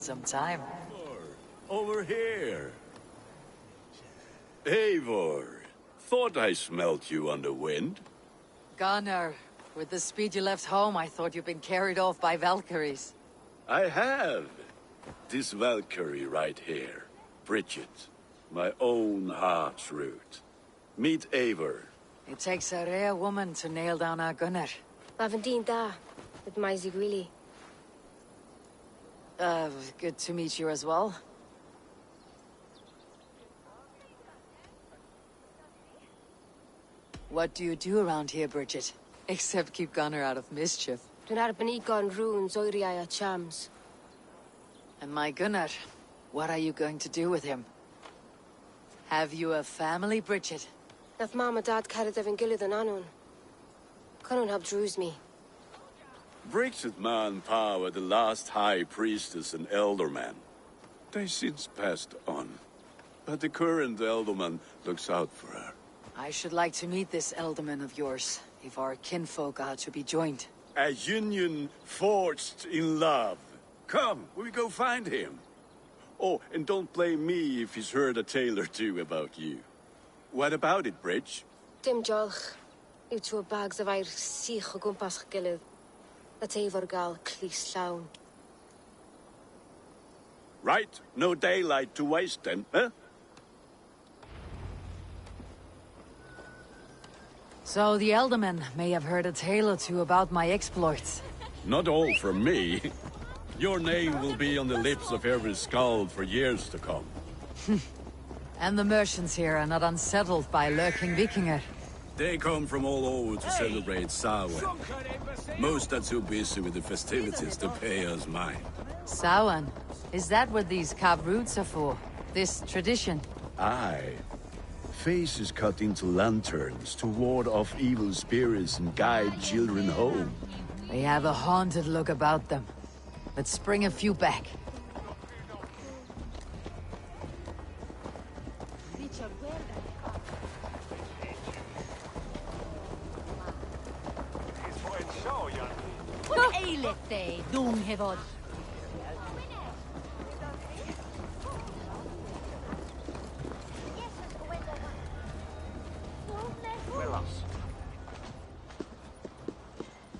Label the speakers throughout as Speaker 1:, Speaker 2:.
Speaker 1: some time.
Speaker 2: Over here. Eivor, thought I smelt you on the wind.
Speaker 1: Gunnar, with the speed you left home, I thought you'd been carried off by Valkyries.
Speaker 2: I have. This Valkyrie right here. Bridget. My own heart's root. Meet Eivor.
Speaker 1: It takes a rare woman to nail down our Gunnar.
Speaker 3: Lavendine da, with Maisy Greeley.
Speaker 1: Good to meet you as well. What do you do around here, Bridget? Except keep Gunnar out of mischief.
Speaker 3: Dwi'n arbenigon runes oiriau a chams.
Speaker 1: And my Gunnar, what are you going to do with him? Have you a family, Bridget?
Speaker 3: Nath mam a dad carid efo'n gilydd yn anon. Canwn help drws me.
Speaker 2: Bridget man power, the last high priestess and elderman. They since passed on. But the current elderman looks out for her.
Speaker 1: I should like to meet this elderman of yours, if our kinfolk are to be joined.
Speaker 2: A union forged in love. Come, we go find him. Oh, and don't blame me if he's heard a tale or two about you. What about it, Bridge?
Speaker 3: Dim jolch. Yw tŵ bags of air sych o gwmpas gilydd. A Eivor gal clis llawn.
Speaker 2: Right, no daylight to waste then, huh?
Speaker 1: So the Eldermen may have heard a tale or two about my exploits.
Speaker 2: Not all from me. Your name will be on the lips of every skald for years to come.
Speaker 1: And the merchants here are not unsettled by lurking Vikinger.
Speaker 2: They come from all over to celebrate Samhain. Most are too busy with the festivities to pay us mind.
Speaker 1: Samhain? Is that what these carved roots are for? This tradition?
Speaker 2: Aye. Faces cut into lanterns to ward off evil spirits and guide children home.
Speaker 1: They have a haunted look about them. Let's bring a few back.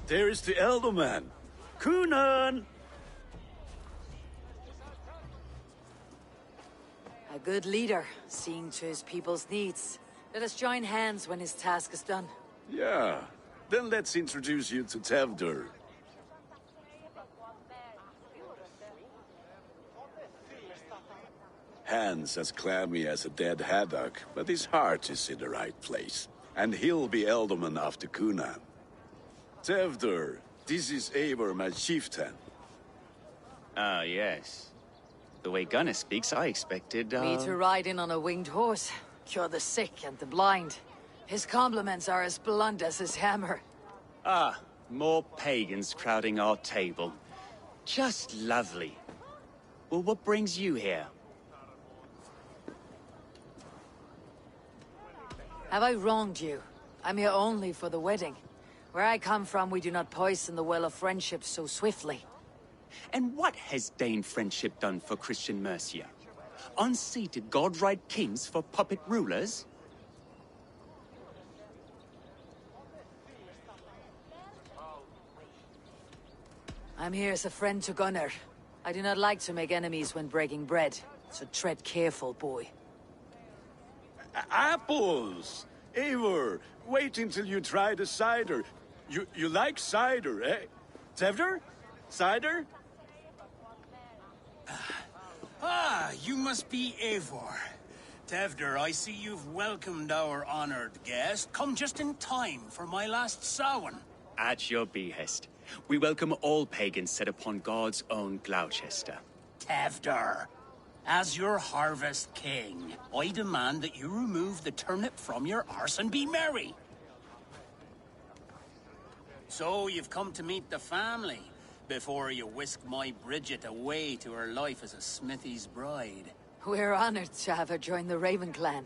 Speaker 2: There is the Elderman. Kunan!
Speaker 1: A good leader, seeing to his people's needs. Let us join hands when his task is done.
Speaker 2: Yeah. Then let's introduce you to Tevdur. Hands as clammy as a dead haddock, but his heart is in the right place. And he'll be Elderman after Kunan. Tevdur, this is Eivor, my chieftain.
Speaker 4: Ah, yes. The way Gunnar speaks, I expected,
Speaker 1: Me to ride in on a winged horse, cure the sick and the blind. His compliments are as blunt as his hammer.
Speaker 4: Ah, more pagans crowding our table. Just lovely. Well, what brings you here?
Speaker 1: Have I wronged you? I'm here only for the wedding. Where I come from, we do not poison the well of friendship so swiftly.
Speaker 4: And what has Dane friendship done for Christian Mercia? Unseated godright kings for puppet rulers?
Speaker 1: I'm here as a friend to Gunnar. I do not like to make enemies when breaking bread, so tread careful, boy.
Speaker 2: Apples! Eivor, wait until you try the cider. You like cider, eh? Tevdur? Cider?
Speaker 5: Ah, you must be Eivor. Tevdur, I see you've welcomed our honored guest. Come just in time for my last Samhain.
Speaker 4: At your behest. We welcome all pagans set upon God's own Gloucester.
Speaker 5: Tevdur, as your harvest king, I demand that you remove the turnip from your arse and be merry. So you've come to meet the family before you whisk my Bridget away to her life as a smithy's bride.
Speaker 1: We're honored to have her join the Raven clan,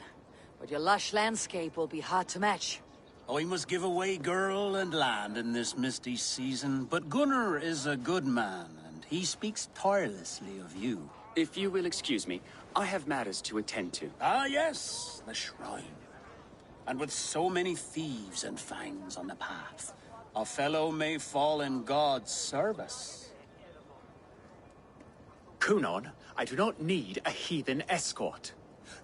Speaker 1: but your lush landscape will be hard to match.
Speaker 5: I must give away girl and land in this misty season, but Gunnar is a good man, and He speaks tirelessly of you.
Speaker 4: If you will excuse me, I have matters to attend to.
Speaker 5: Ah, yes, the shrine. And with so many thieves and fangs on the path, a fellow may fall in God's service.
Speaker 4: Kunon, I do not need a heathen escort.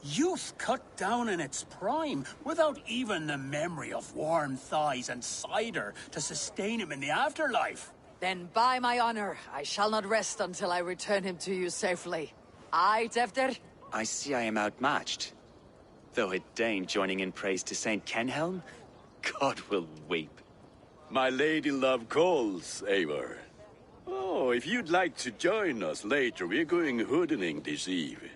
Speaker 5: Youth cut down in its prime, without even the memory of warm thighs and cider to sustain him in the afterlife.
Speaker 1: Then by my honor, I shall not rest until I return him to you safely. Aye, Tefter?
Speaker 4: I see I am outmatched. Though it deign joining in praise to Saint Kenhelm, God will weep.
Speaker 2: My lady love calls, Eivor. Oh, if you'd like to join us later, we're going hoodening this eve.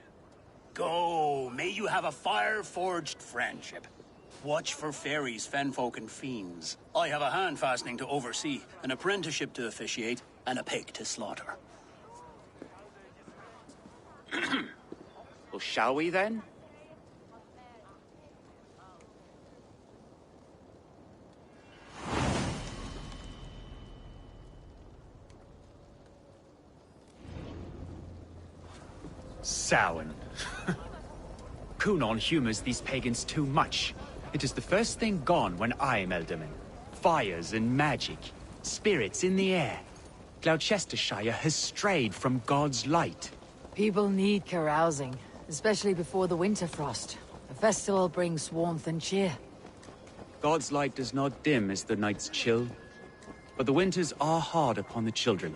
Speaker 5: Go, may you have a fire-forged friendship. Watch for fairies, fenfolk, and fiends. I have a hand fastening to oversee, an apprenticeship to officiate, and a pig to slaughter.
Speaker 4: Well, shall we then? Samhain. Kunon humors these pagans too much. It is the first thing gone when I am Elderman. Fires and magic, spirits in the air. Gloucestershire has strayed from God's light.
Speaker 1: People need carousing, especially before the winter frost. A festival brings warmth and cheer.
Speaker 4: God's light does not dim as the nights chill, but the winters are hard upon the children.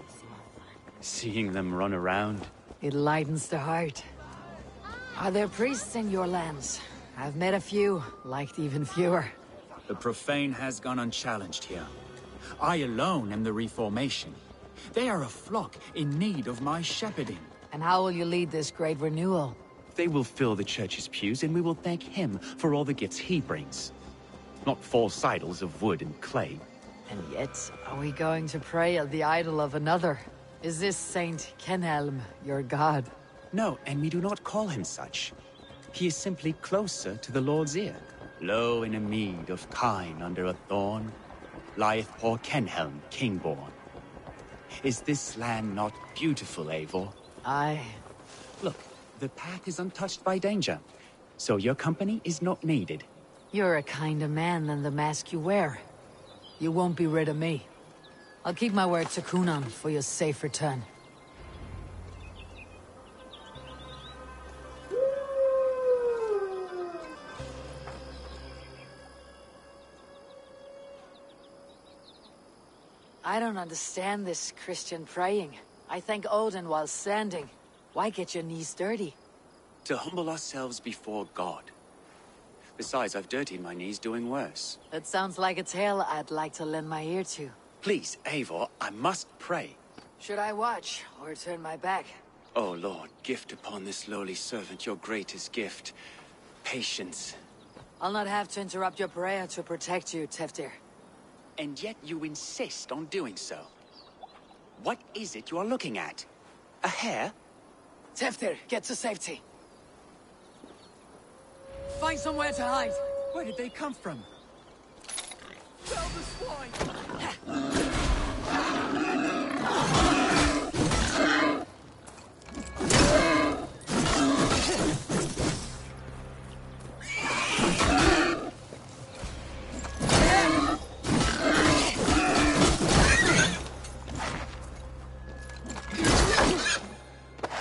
Speaker 4: Seeing them run around...
Speaker 1: It lightens the heart. Are there priests in your lands? I've met a few, liked even fewer.
Speaker 4: The profane has gone unchallenged here. I alone am the reformation. They are a flock in need of my shepherding.
Speaker 1: And how will you lead this great renewal?
Speaker 4: They will fill the church's pews, and we will thank him for all the gifts he brings. Not false idols of wood and clay.
Speaker 1: And yet, are we going to pray at the idol of another? Is this Saint Kenhelm your god?
Speaker 4: No, and we do not call him such. He is simply closer to the Lord's ear. Low in a mead of kine under a thorn, lieth poor Kenhelm, king-born. Is this land not beautiful, Eivor?
Speaker 1: Aye.
Speaker 4: Look, the path is untouched by danger, so your company is not needed.
Speaker 1: You're a kinder man than the mask you wear. You won't be rid of me. I'll keep my word to Kunon for your safe return. I don't understand this Christian praying. I thank Odin while standing. Why get your knees dirty?
Speaker 4: To humble ourselves before God. Besides, I've dirtied my knees doing worse.
Speaker 1: That sounds like a tale I'd like to lend my ear to.
Speaker 4: Please, Eivor, I must pray.
Speaker 1: Should I watch, or turn my back?
Speaker 4: Oh Lord, gift upon this lowly servant your greatest gift. Patience.
Speaker 1: I'll not have to interrupt your prayer to protect you, Teftir.
Speaker 4: And yet you insist on doing so. What is it you are looking at? A hare?
Speaker 1: Teftir, get to safety. Find somewhere to hide.
Speaker 4: Where did they come from?
Speaker 1: Tell the swine!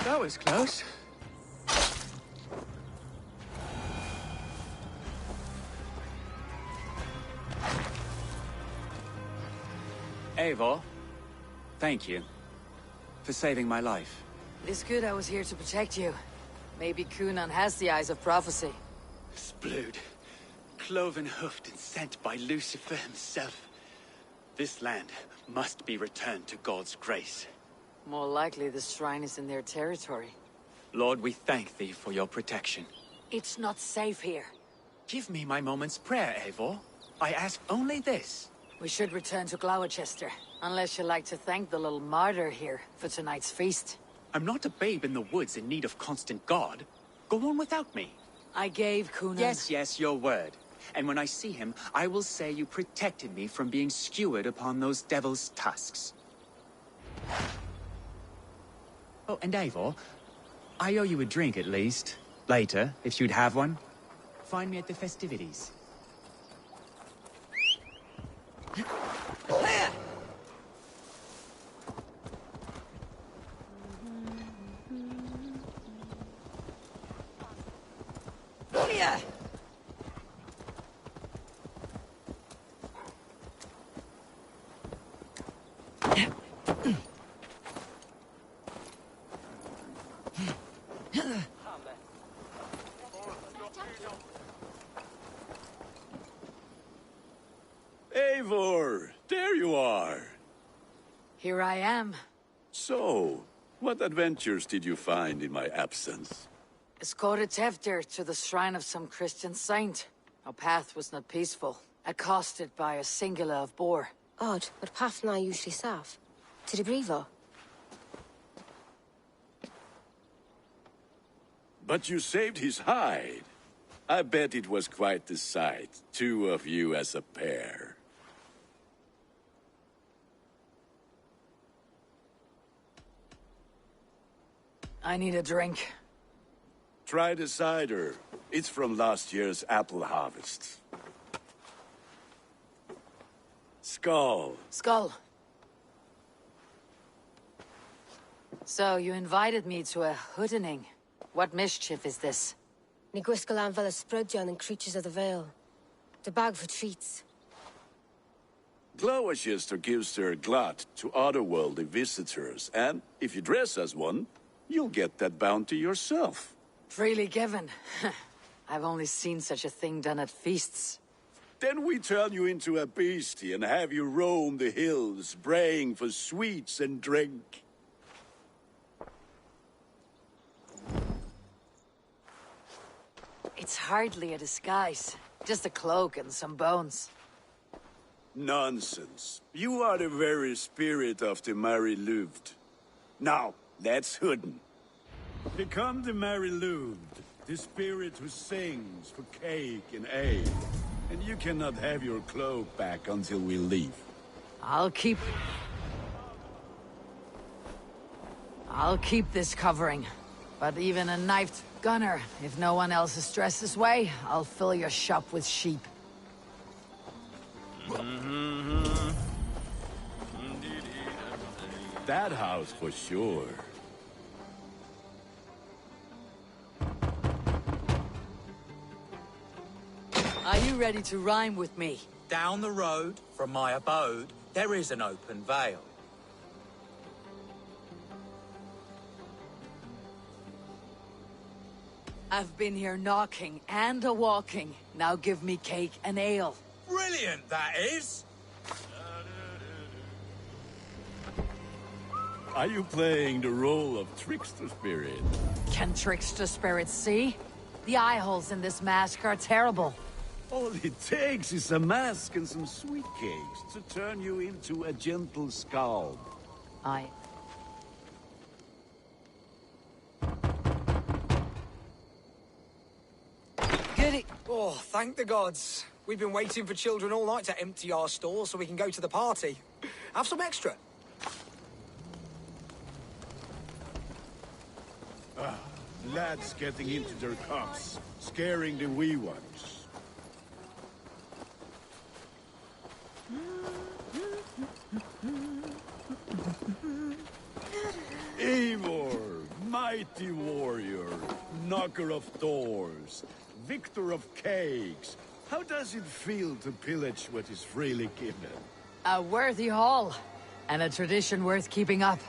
Speaker 4: That was close. Eivor, thank you for saving my life.
Speaker 1: It is good I was here to protect you. Maybe Kunon has the eyes of prophecy.
Speaker 4: Splood, cloven-hoofed and sent by Lucifer himself. This land must be returned to God's grace.
Speaker 1: More likely the shrine is in their territory.
Speaker 4: Lord, we thank thee for your protection.
Speaker 1: It's not safe here.
Speaker 4: Give me my moment's prayer, Eivor. I ask only this.
Speaker 1: We should return to Gloucester, unless you'd like to thank the little martyr here for tonight's feast.
Speaker 4: I'm not a babe in the woods in need of constant guard. Go on without me.
Speaker 1: I gave Kunon...
Speaker 4: Yes, your word. And when I see him, I will say you protected me from being skewered upon those devil's tusks. Oh, and Eivor, I owe you a drink at least. Later, if you'd have one. Find me at the festivities.
Speaker 2: Eivor, there you are.
Speaker 1: Here I am.
Speaker 2: So, what adventures did you find in my absence?
Speaker 1: Escorted Tevdir to the shrine of some Christian saint. Our path was not peaceful. Accosted by a singular of boar.
Speaker 3: Odd, but Pafna usually saff. To the Brivo.
Speaker 2: But you saved his hide. I bet it was quite the sight, two of you as a pair.
Speaker 1: I need a drink.
Speaker 2: Try the cider. It's from last year's apple harvest. Skull.
Speaker 1: Skull. So, you invited me to a hoodening. What mischief is this?
Speaker 3: Ni gwisgalan fel ysbrydion and creatures of the Vale. The bag for treats.
Speaker 2: Glowachester gives their glut to otherworldly visitors, and if you dress as one, you'll get that bounty yourself.
Speaker 1: Freely given. I've only seen such a thing done at feasts.
Speaker 2: Then we turn you into a beastie and have you roam the hills, braying for sweets and drink.
Speaker 1: It's hardly a disguise. Just a cloak and some bones.
Speaker 2: Nonsense. You are the very spirit of the Mary Louved. Now, let's hooden. Become the Mary Louved, the spirit who sings for cake and ale. And you cannot have your cloak back until we leave.
Speaker 1: I'll keep this covering. But even a knifed gunner, if no one else is dressed this way, I'll fill your shop with sheep.
Speaker 2: That house for sure.
Speaker 1: Are you ready to rhyme with me?
Speaker 6: Down the road from my abode, there is an open vale.
Speaker 1: I've been here knocking and a-walking. Now give me cake and ale.
Speaker 6: Brilliant, that is!
Speaker 2: Are you playing the role of trickster spirit?
Speaker 1: Can trickster spirits see? The eye holes in this mask are terrible.
Speaker 2: All it takes is a mask and some sweet cakes to turn you into a gentle skull.
Speaker 1: Goody.
Speaker 7: Oh, thank the gods. We've been waiting for children all night to empty our stores so we can go to the party. Have some extra.
Speaker 2: Lads getting into their cups, scaring the wee ones. Eivor, mighty warrior, knocker of doors, victor of cakes. How does it feel to pillage what is freely given?
Speaker 1: A worthy haul, and a tradition worth keeping up.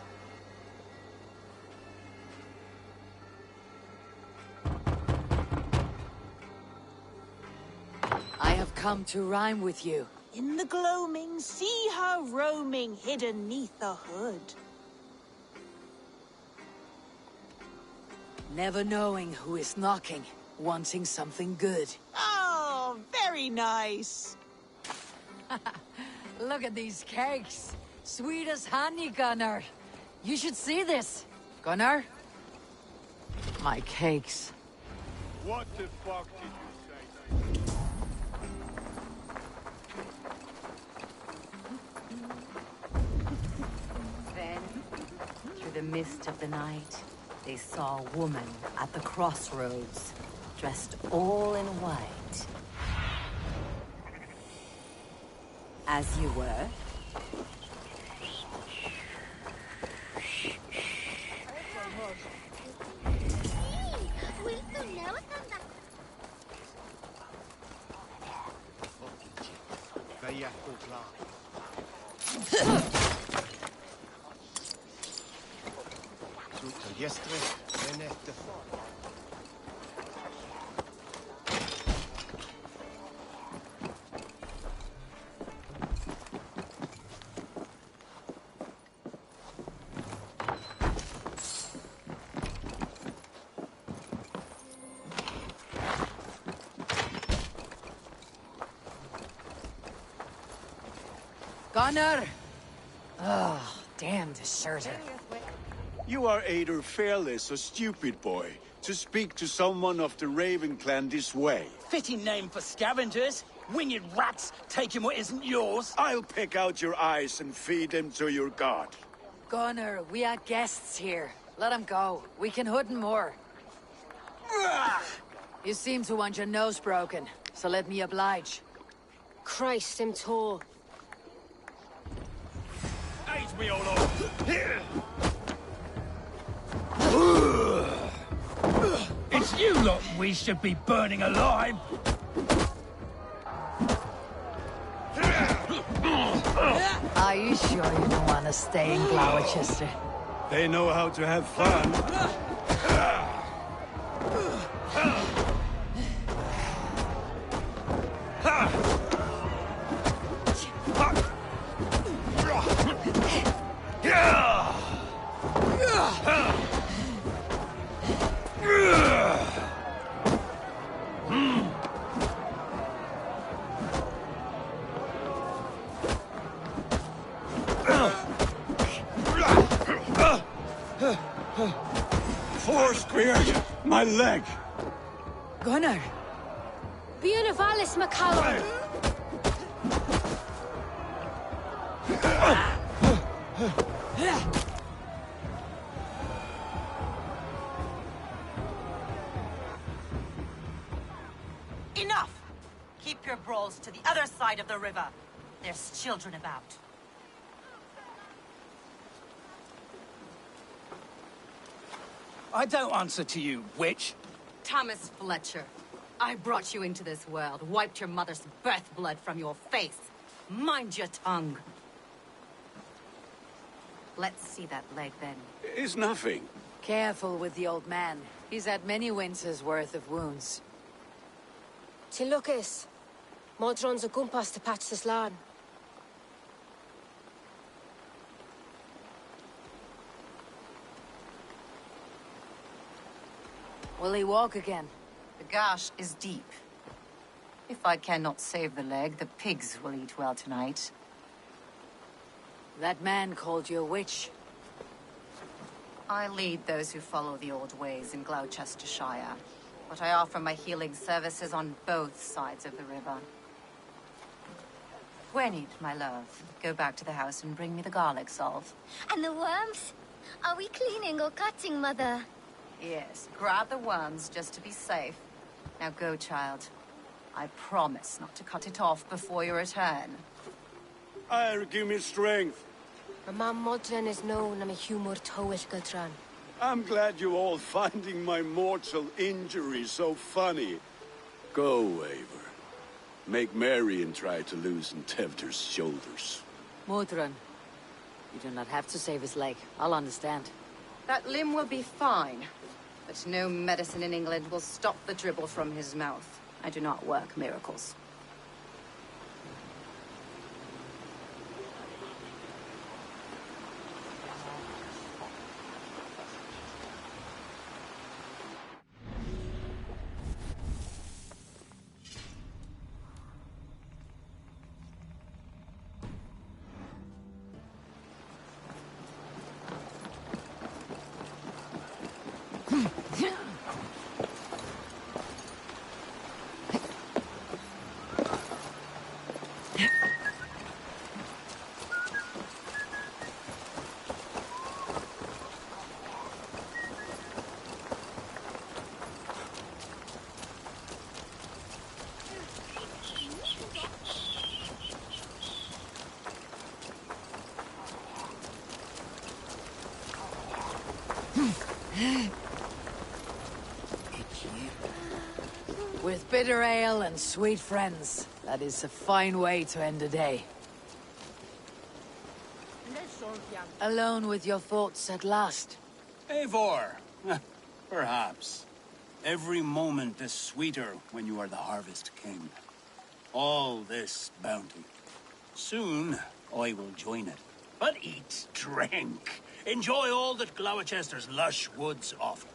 Speaker 1: I have come to rhyme with you.
Speaker 8: In the gloaming, see her roaming, hidden neath the hood.
Speaker 1: Never knowing who is knocking, wanting something good.
Speaker 8: Oh, very nice.
Speaker 1: Look at these cakes. Sweet as honey, Gunnar. You should see this. Gunnar? My cakes.
Speaker 2: What the fuck did you say?
Speaker 1: Then, through the mist of the night, they saw a woman at the crossroads, dressed all in white. As you were. Gunnar! Oh, damn deserter.
Speaker 2: You are either fearless or stupid, boy, to speak to someone of the Raven clan this way.
Speaker 5: Fitting name for scavengers. Winged rats taking what isn't yours.
Speaker 2: I'll pick out your eyes and feed them to your god.
Speaker 1: Gunnar, we are guests here. Let him go. We can hood more. You seem to want your nose broken, so let me oblige.
Speaker 3: Christ, him tall.
Speaker 5: Age me all over. It's you lot we should be burning alive.
Speaker 1: Are you sure you don't want to stay in Gloucester?
Speaker 2: They know how to have fun. Four spear, my leg.
Speaker 1: Gunnar!
Speaker 3: Bionavalis McCallum!
Speaker 9: Enough! Keep your brawls to the other side of the river. There's children about.
Speaker 5: I don't answer to you, witch.
Speaker 9: Thomas Fletcher, I brought you into this world, wiped your mother's birth blood from your face. Mind your tongue. Let's see that leg, then.
Speaker 2: It's nothing.
Speaker 1: Careful with the old man. He's had many winters' worth of wounds.
Speaker 3: Tilukis. Modron's a gumpas to patch this land.
Speaker 1: Will he walk again?
Speaker 9: The gash is deep. If I cannot save the leg, the pigs will eat well tonight.
Speaker 1: That man called you a witch.
Speaker 9: I lead those who follow the old ways in Gloucestershire, but I offer my healing services on both sides of the river. Gwenny, my love, go back to the house and bring me the garlic salve.
Speaker 10: And the worms? Are we cleaning or cutting, Mother?
Speaker 9: Yes, grab the worms just to be safe. Now go, child. I promise not to cut it off before you return.
Speaker 2: Give me strength.
Speaker 3: My mam Modron is known am a humor towel Gudran.
Speaker 2: I'm glad you're all finding my mortal injury so funny. Go, Eivor. Make merry and try to loosen Tevder's shoulders.
Speaker 1: Modron, you do not have to save his leg. I'll understand.
Speaker 9: That limb will be fine, but no medicine in England will stop the dribble from his mouth. I do not work miracles.
Speaker 1: Bitter ale and sweet friends. That is a fine way to end a day. Alone with your thoughts at last.
Speaker 5: Eivor, perhaps. Every moment is sweeter when you are the Harvest King. All this bounty. Soon, I will join it. But eat, drink, enjoy all that Gloucester's lush woods offer.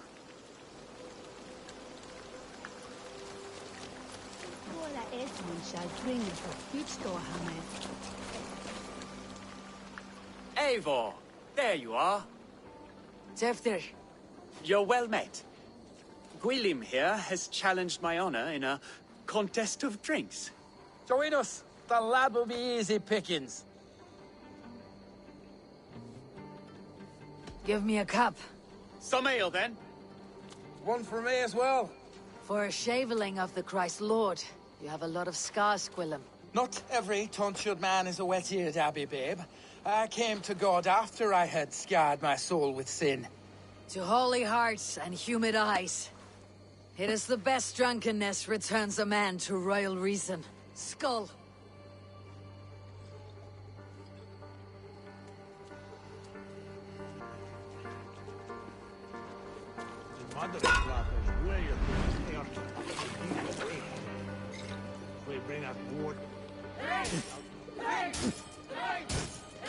Speaker 4: Eivor, there you are.
Speaker 1: Tefter,
Speaker 4: You're well met. Gwilym here has challenged my honor in a contest of drinks.
Speaker 11: Join us. The lab will be easy pickings.
Speaker 1: give me a cup.
Speaker 4: Some ale, then.
Speaker 11: One for me as well.
Speaker 1: For a shaveling of the Christ Lord, you have a lot of scars, Gwilym.
Speaker 11: Not every tonsured man is a wet-eared Abbey, babe. I came to God after I had scarred my soul with sin.
Speaker 1: To holy hearts and humid eyes. It is the best drunkenness returns a man to royal reason. Skull.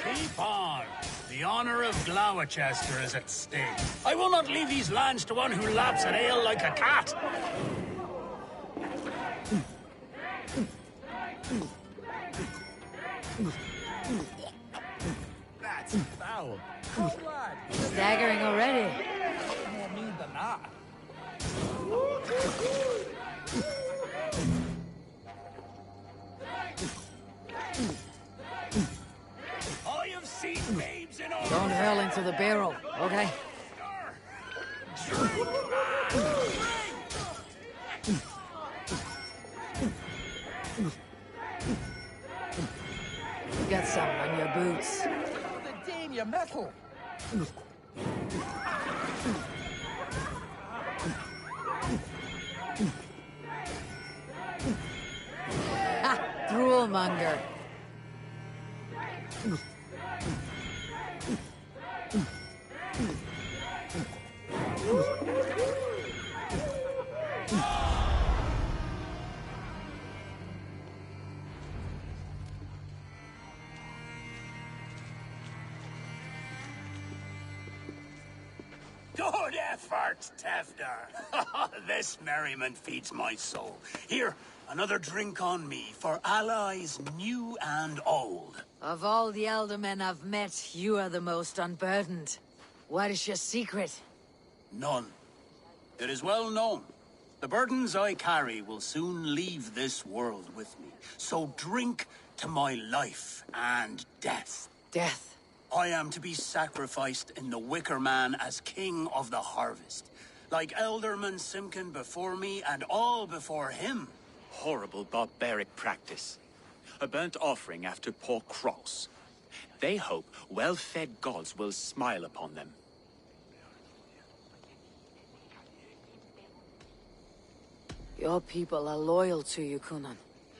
Speaker 5: Keep on. The honor of Gloucester is at stake. I will not leave these lands to one who laps at ale like a cat.
Speaker 11: That's foul. Lad,
Speaker 1: Staggering already.
Speaker 11: more mean than that.
Speaker 5: I have seen babes in all.
Speaker 1: Don't hurl into the barrel, okay? Get some on your boots.
Speaker 11: The dame your metal.
Speaker 1: Ha! Droolmonger.
Speaker 5: Good effort, Tefter. This merriment feeds my soul. Here, another drink on me for allies new and old.
Speaker 1: Of all the elder men I've met, you are the most unburdened. What is your secret?
Speaker 5: None. It is well known. The burdens I carry will soon leave this world with me. So drink to my life and death.
Speaker 1: Death.
Speaker 5: I am to be sacrificed in the Wicker Man as king of the harvest. Like Elderman Simkin before me and all before him.
Speaker 4: Horrible barbaric practice. A burnt offering after poor crops. They hope well-fed gods will smile upon them.
Speaker 1: Your people are loyal to you, Kunan.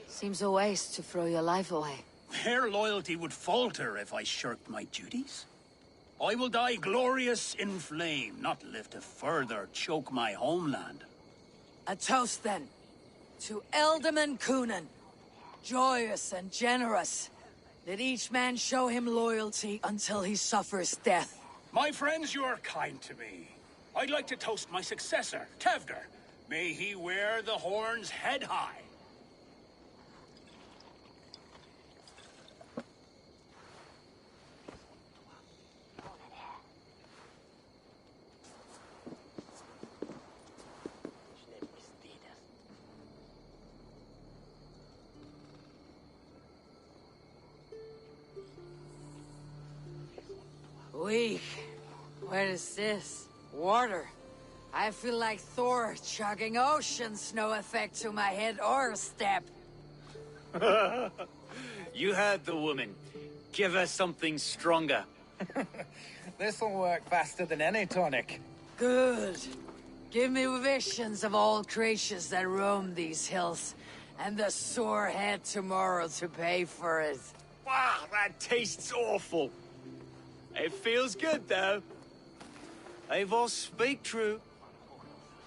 Speaker 1: Seems a waste to throw your life away.
Speaker 5: Their loyalty would falter if I shirked my duties. I will die glorious in flame, not live to further choke my homeland.
Speaker 1: A toast, then. To Elderman Kunan. Joyous and generous. Let each man show him loyalty until he suffers death.
Speaker 5: My friends, you are kind to me. I'd like to toast my successor, Tevder. May he wear the horns head high.
Speaker 1: Weak. What is this? Water. I feel like Thor chugging oceans, no effect to my head or step.
Speaker 4: You heard the woman. Give her something stronger.
Speaker 11: This'll work faster than any tonic.
Speaker 1: Good. Give me visions of all creatures that roam these hills, and the sore head tomorrow to pay for it.
Speaker 4: Wow, that tastes awful. It feels good, though. Eivor, speak true.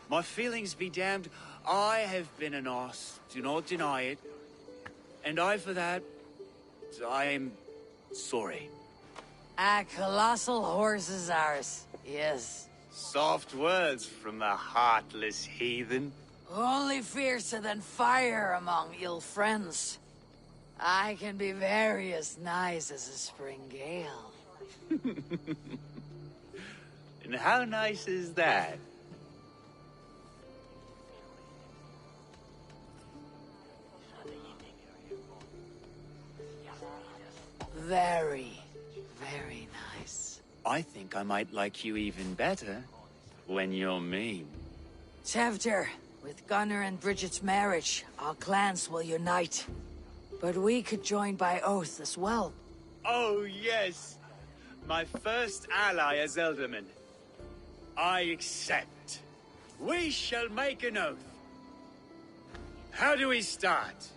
Speaker 4: My feelings be damned. I have been an arse, do not deny it. And I, for that, I am sorry.
Speaker 1: A colossal horse is ours, yes.
Speaker 4: Soft words from the heartless heathen.
Speaker 1: Only fiercer than fire among ill friends. I can be very as nice as a spring gale.
Speaker 4: And how nice is that?
Speaker 1: Very, very nice.
Speaker 4: I think I might like you even better when you're mean.
Speaker 1: Tevder, with Gunnar and Bridget's marriage, our clans will unite. But we could join by oath as well.
Speaker 4: Oh, yes. My first ally as Elderman. I accept. We shall make an oath. How do we start?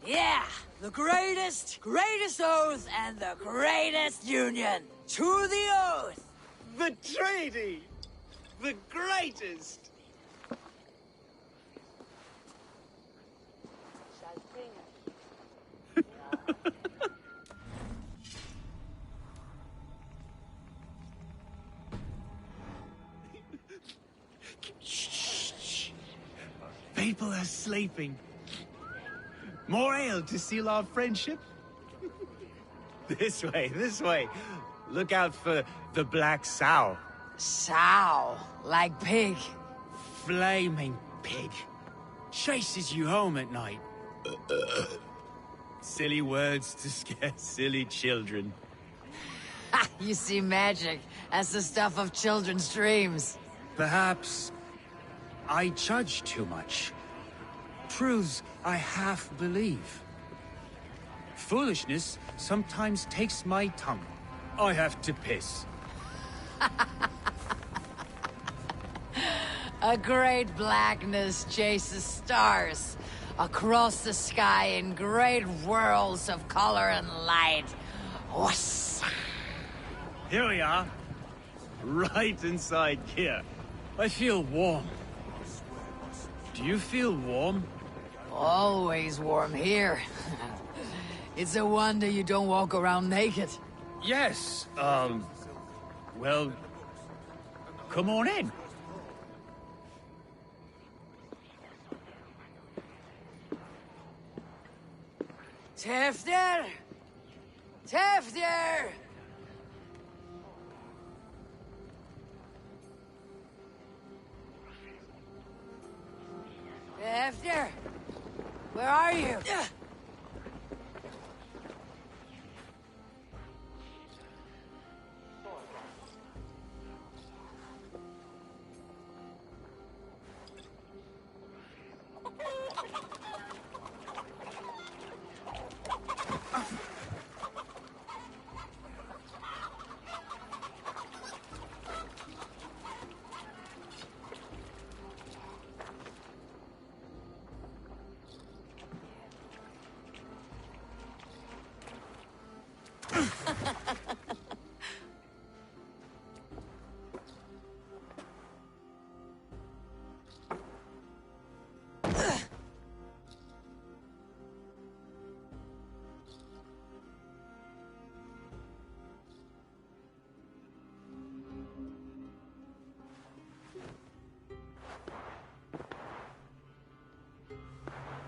Speaker 1: Yeah! The greatest oath and the greatest union! To the oath!
Speaker 4: The treaty! The greatest! Shh. People are sleeping. More ale to seal our friendship? This way. Look out for the black sow.
Speaker 1: Sow, like pig.
Speaker 4: Flaming pig. Chases you home at night. Silly words to scare silly children.
Speaker 1: You see magic as the stuff of children's dreams.
Speaker 4: Perhaps I judge too much. Truths I half believe. Foolishness sometimes takes my tongue. I have to piss.
Speaker 1: A great blackness chases stars across the sky in great whirls of color and light. Whoosh.
Speaker 4: Here we are. Right inside here. I feel warm. Do you feel warm?
Speaker 1: Always warm here. It's a wonder you don't walk around naked.
Speaker 4: Yes, well, come on in.
Speaker 1: Tefter! Tefter! Tefter! Where are you?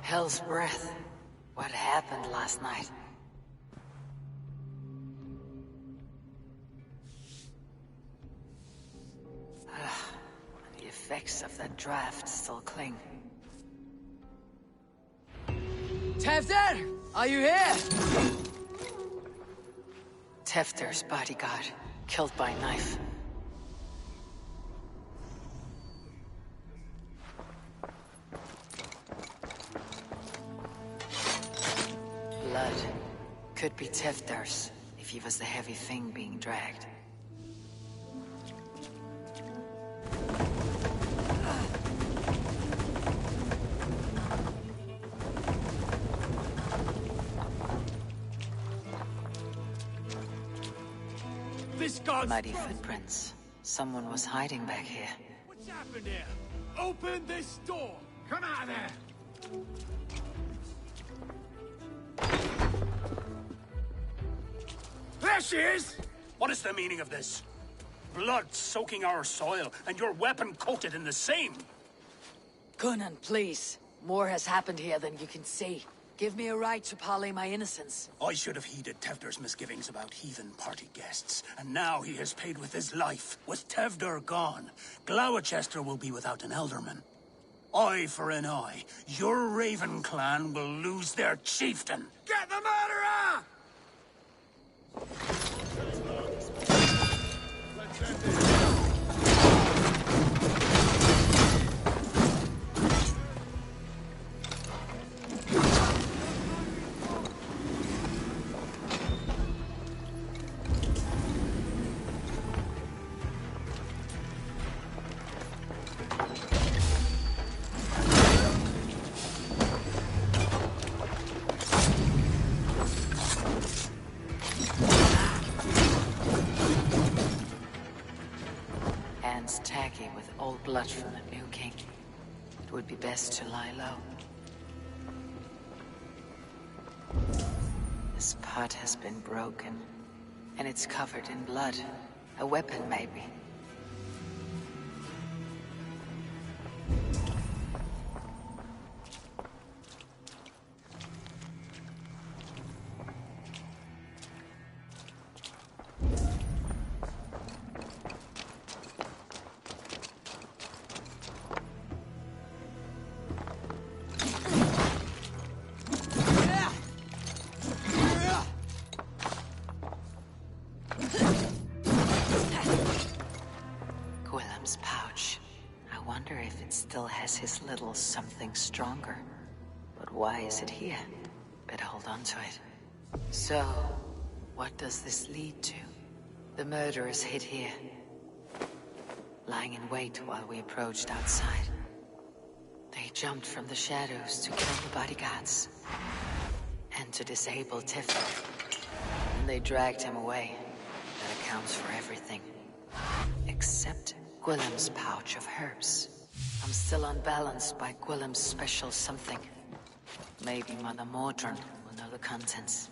Speaker 1: Hell's breath. What happened last night? The effects of that draft still cling. Tefter! Are you here? Tefter's bodyguard, killed by knife. Blood. Could be Tefter's, if he was the heavy thing being dragged.
Speaker 6: this god?
Speaker 12: Muddy footprints. Someone was hiding back here.
Speaker 6: What's happened here? Open this door! Come out of there! There she is!
Speaker 5: What is the meaning of this? Blood soaking our soil, and your weapon coated in the same!
Speaker 1: Coonan, please. More has happened here than you can see. Give me a right to parley my innocence.
Speaker 5: I should have heeded Tevder's misgivings about heathen party guests, and now he has paid with his life. With Tevder gone, Gloucester will be without an elderman. Eye for an eye. Your Raven clan will lose their chieftain.
Speaker 6: Get the murderer!
Speaker 12: Hands tacky with old blood from the new king. It would be best to lie low. This pot has been broken, and it's covered in blood. A weapon, maybe. Gwillem's pouch. I wonder if it still has his little something stronger. But why is it here? Better hold on to it. So, what does this lead to? The murderers hid here, lying in wait while we approached outside. They jumped from the shadows to kill the bodyguards and to disable Tiffer. And they dragged him away. That accounts for everything. Except Gwillem's pouch of herbs. I'm still unbalanced by Gwillem's special something. Maybe Mother Mordrin will know the contents.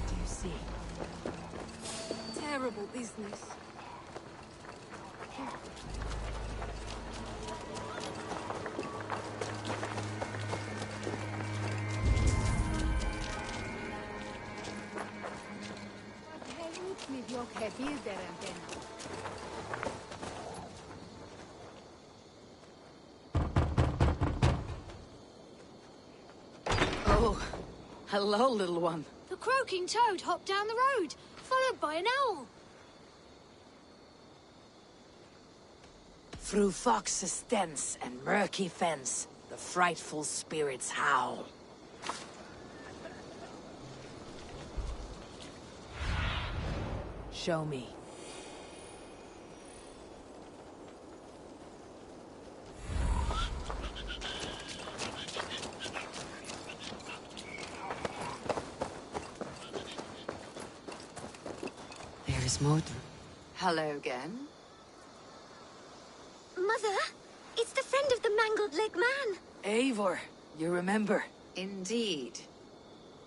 Speaker 3: Do you see? Terrible business.
Speaker 1: Oh, hello, little one.
Speaker 13: The croaking toad hopped down the road, followed by an owl.
Speaker 1: Through fox's dens and murky fence, the frightful spirits howl. Show me.
Speaker 12: There is Mordrin.
Speaker 9: Hello again.
Speaker 10: Mother, it's the friend of the mangled leg man.
Speaker 1: Eivor, you remember?
Speaker 9: Indeed.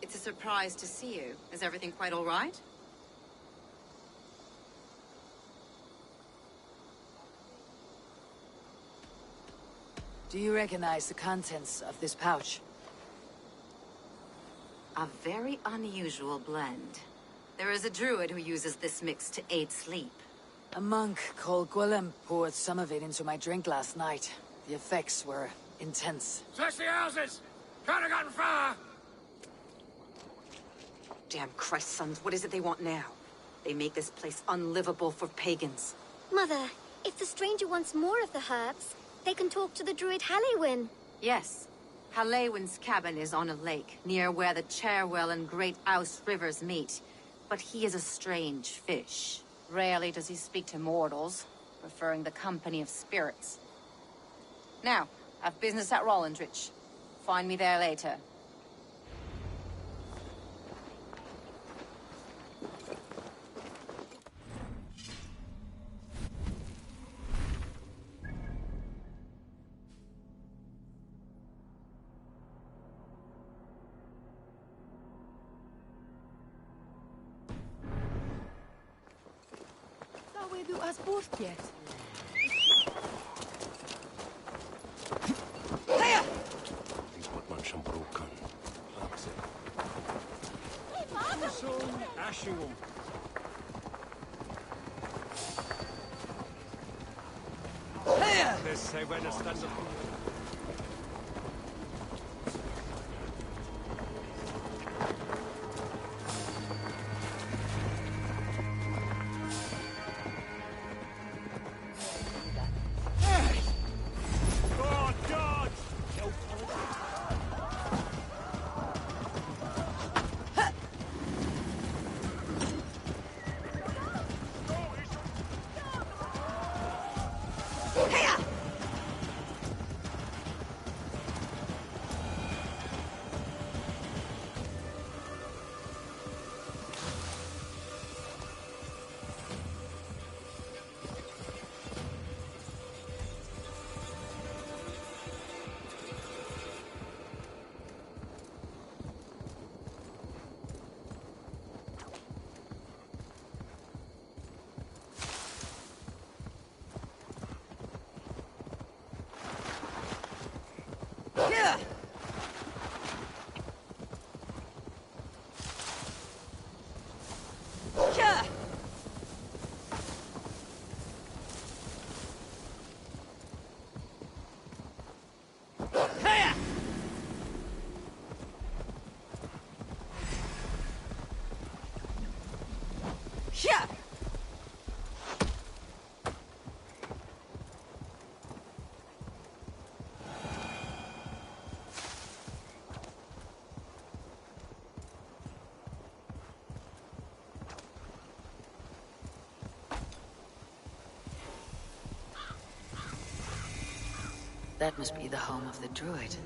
Speaker 9: It's a surprise to see you. Is everything quite all right?
Speaker 1: Do you recognize the contents of this pouch?
Speaker 9: A very unusual blend. There is a druid who uses this mix to aid sleep.
Speaker 1: A monk called Gwillem poured some of it into my drink last night. The effects were intense.
Speaker 6: Search the houses! Can't have gotten far!
Speaker 9: Damn Christ, sons, what is it they want now? They make this place unlivable for pagans.
Speaker 10: Mother, if the stranger wants more of the herbs, they can talk to the druid Halliwyn.
Speaker 9: Yes. Halliwyn's cabin is on a lake, near where the Cherwell and Great Ouse rivers meet. But he is a strange fish. Rarely does he speak to mortals, preferring the company of spirits. Now, I've business at Rollindrich. Find me there later.
Speaker 13: Du hast bort yet.
Speaker 14: Dies wordt man schon broken. Ashingum. This say when a stand up.
Speaker 12: That must be the home of the druid.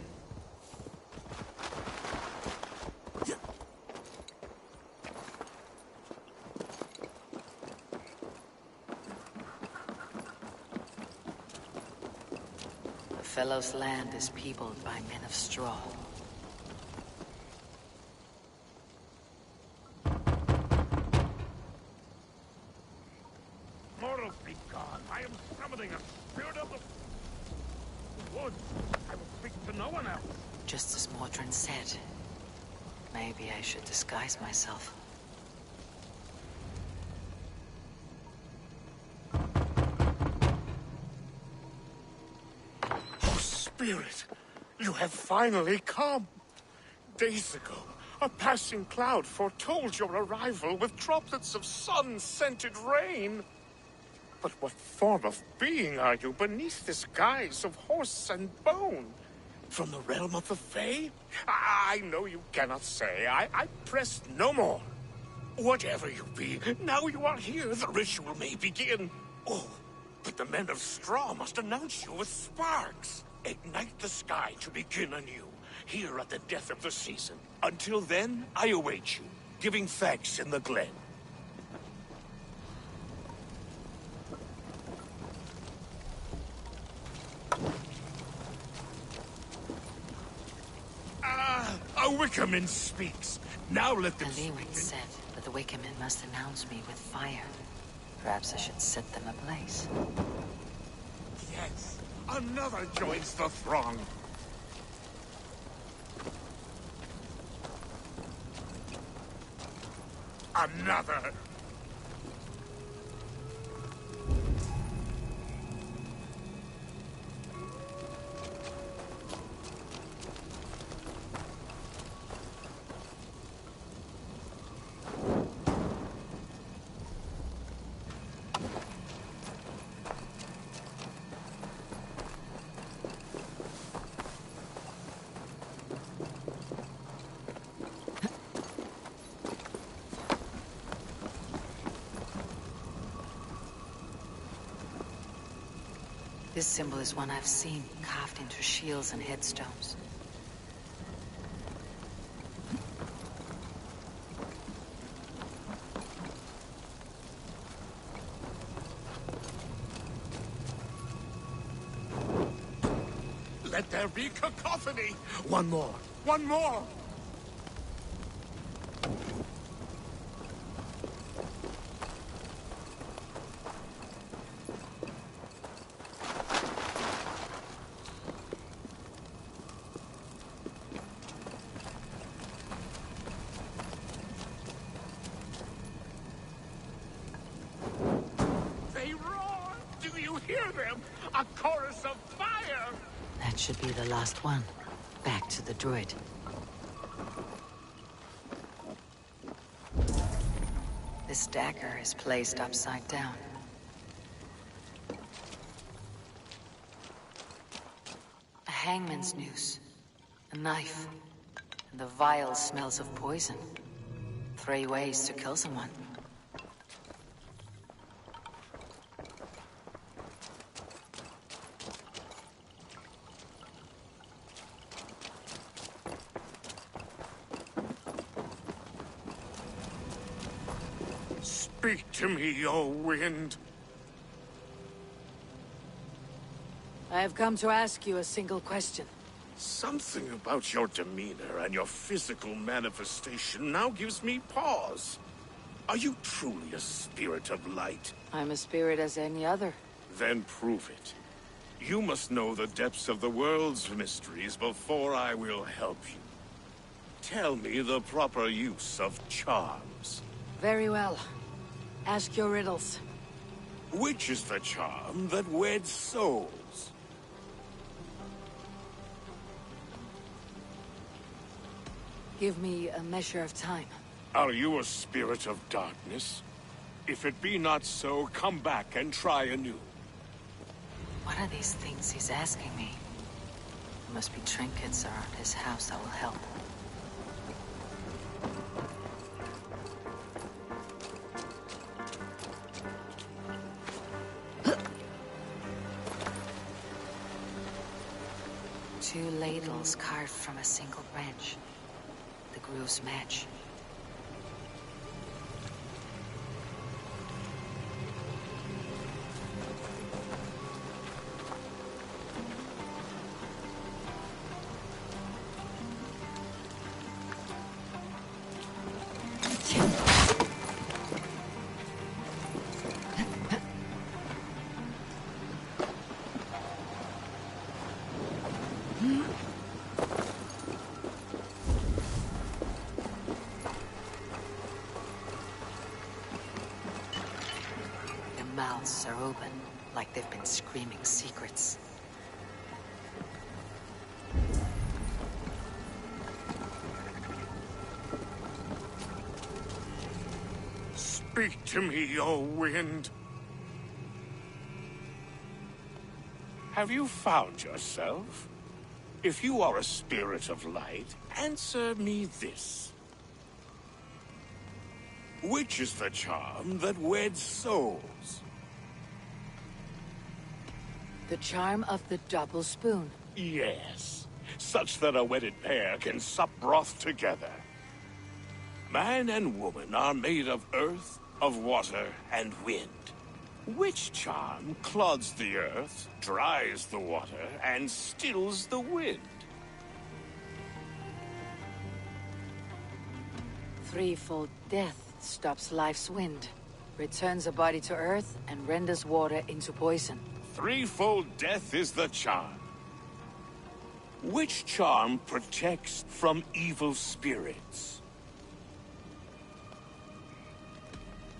Speaker 12: The fellow's land is peopled by men of straw.
Speaker 14: Mortals be gone. I am summoning a spirit of the woods. I will speak to no one else.
Speaker 12: Just as Mordrin said. Maybe I should disguise myself.
Speaker 14: Oh, Spirit, you have finally come. Days ago, a passing cloud foretold your arrival with droplets of sun-scented rain. But what form of being are you beneath this guise of horse and bone? From the realm of the Fae? I know you cannot say. I press no more. Whatever you be, now you are here, the ritual may begin. Oh, but the men of straw must announce you with sparks. Ignite the sky to begin anew, here at the death of the season. Until then, I await you, giving thanks in the glen. A Wickerman speaks. Now let them speak.
Speaker 12: Leeward said that the Wickermen must announce me with fire. Perhaps I should set them ablaze.
Speaker 14: Yes, another joins the throng. Another.
Speaker 12: This symbol is one I've seen, carved into shields and headstones.
Speaker 14: Let there be cacophony!
Speaker 7: One more.
Speaker 14: One more! They roar! Do you hear them? A chorus of fire!
Speaker 12: That should be the last one. Back to the druid. This dagger is placed upside down. A hangman's noose. A knife. And the vile smells of poison. 3 ways to kill someone.
Speaker 14: Speak to me, O wind.
Speaker 1: I have come to ask you a single question.
Speaker 14: Something about your demeanor and your physical manifestation now gives me pause. Are you truly a spirit of light?
Speaker 1: I'm a spirit as any other.
Speaker 14: Then prove it. You must know the depths of the world's mysteries before I will help you. Tell me the proper use of charms.
Speaker 1: Very well. Ask your riddles.
Speaker 14: Which is the charm that weds souls?
Speaker 1: Give me a measure of time.
Speaker 14: Are you a spirit of darkness? If it be not so, come back and try anew.
Speaker 12: What are these things he's asking me? There must be trinkets around his house that will help. Two ladles carved from a single branch. The grooves match. Their mouths are open, like they've been screaming secrets.
Speaker 14: Speak to me, O wind. Have you found yourself? If you are a spirit of light, answer me this. Which is the charm that weds souls?
Speaker 1: The charm of the double spoon.
Speaker 14: Yes, such that a wedded pair can sup broth together. Man and woman are made of earth, of water, and wind. Which charm clods the earth, dries the water, and stills the wind?
Speaker 1: Threefold death stops life's wind, returns a body to earth, and renders water into poison.
Speaker 14: Threefold death is the charm. Which charm protects from evil spirits?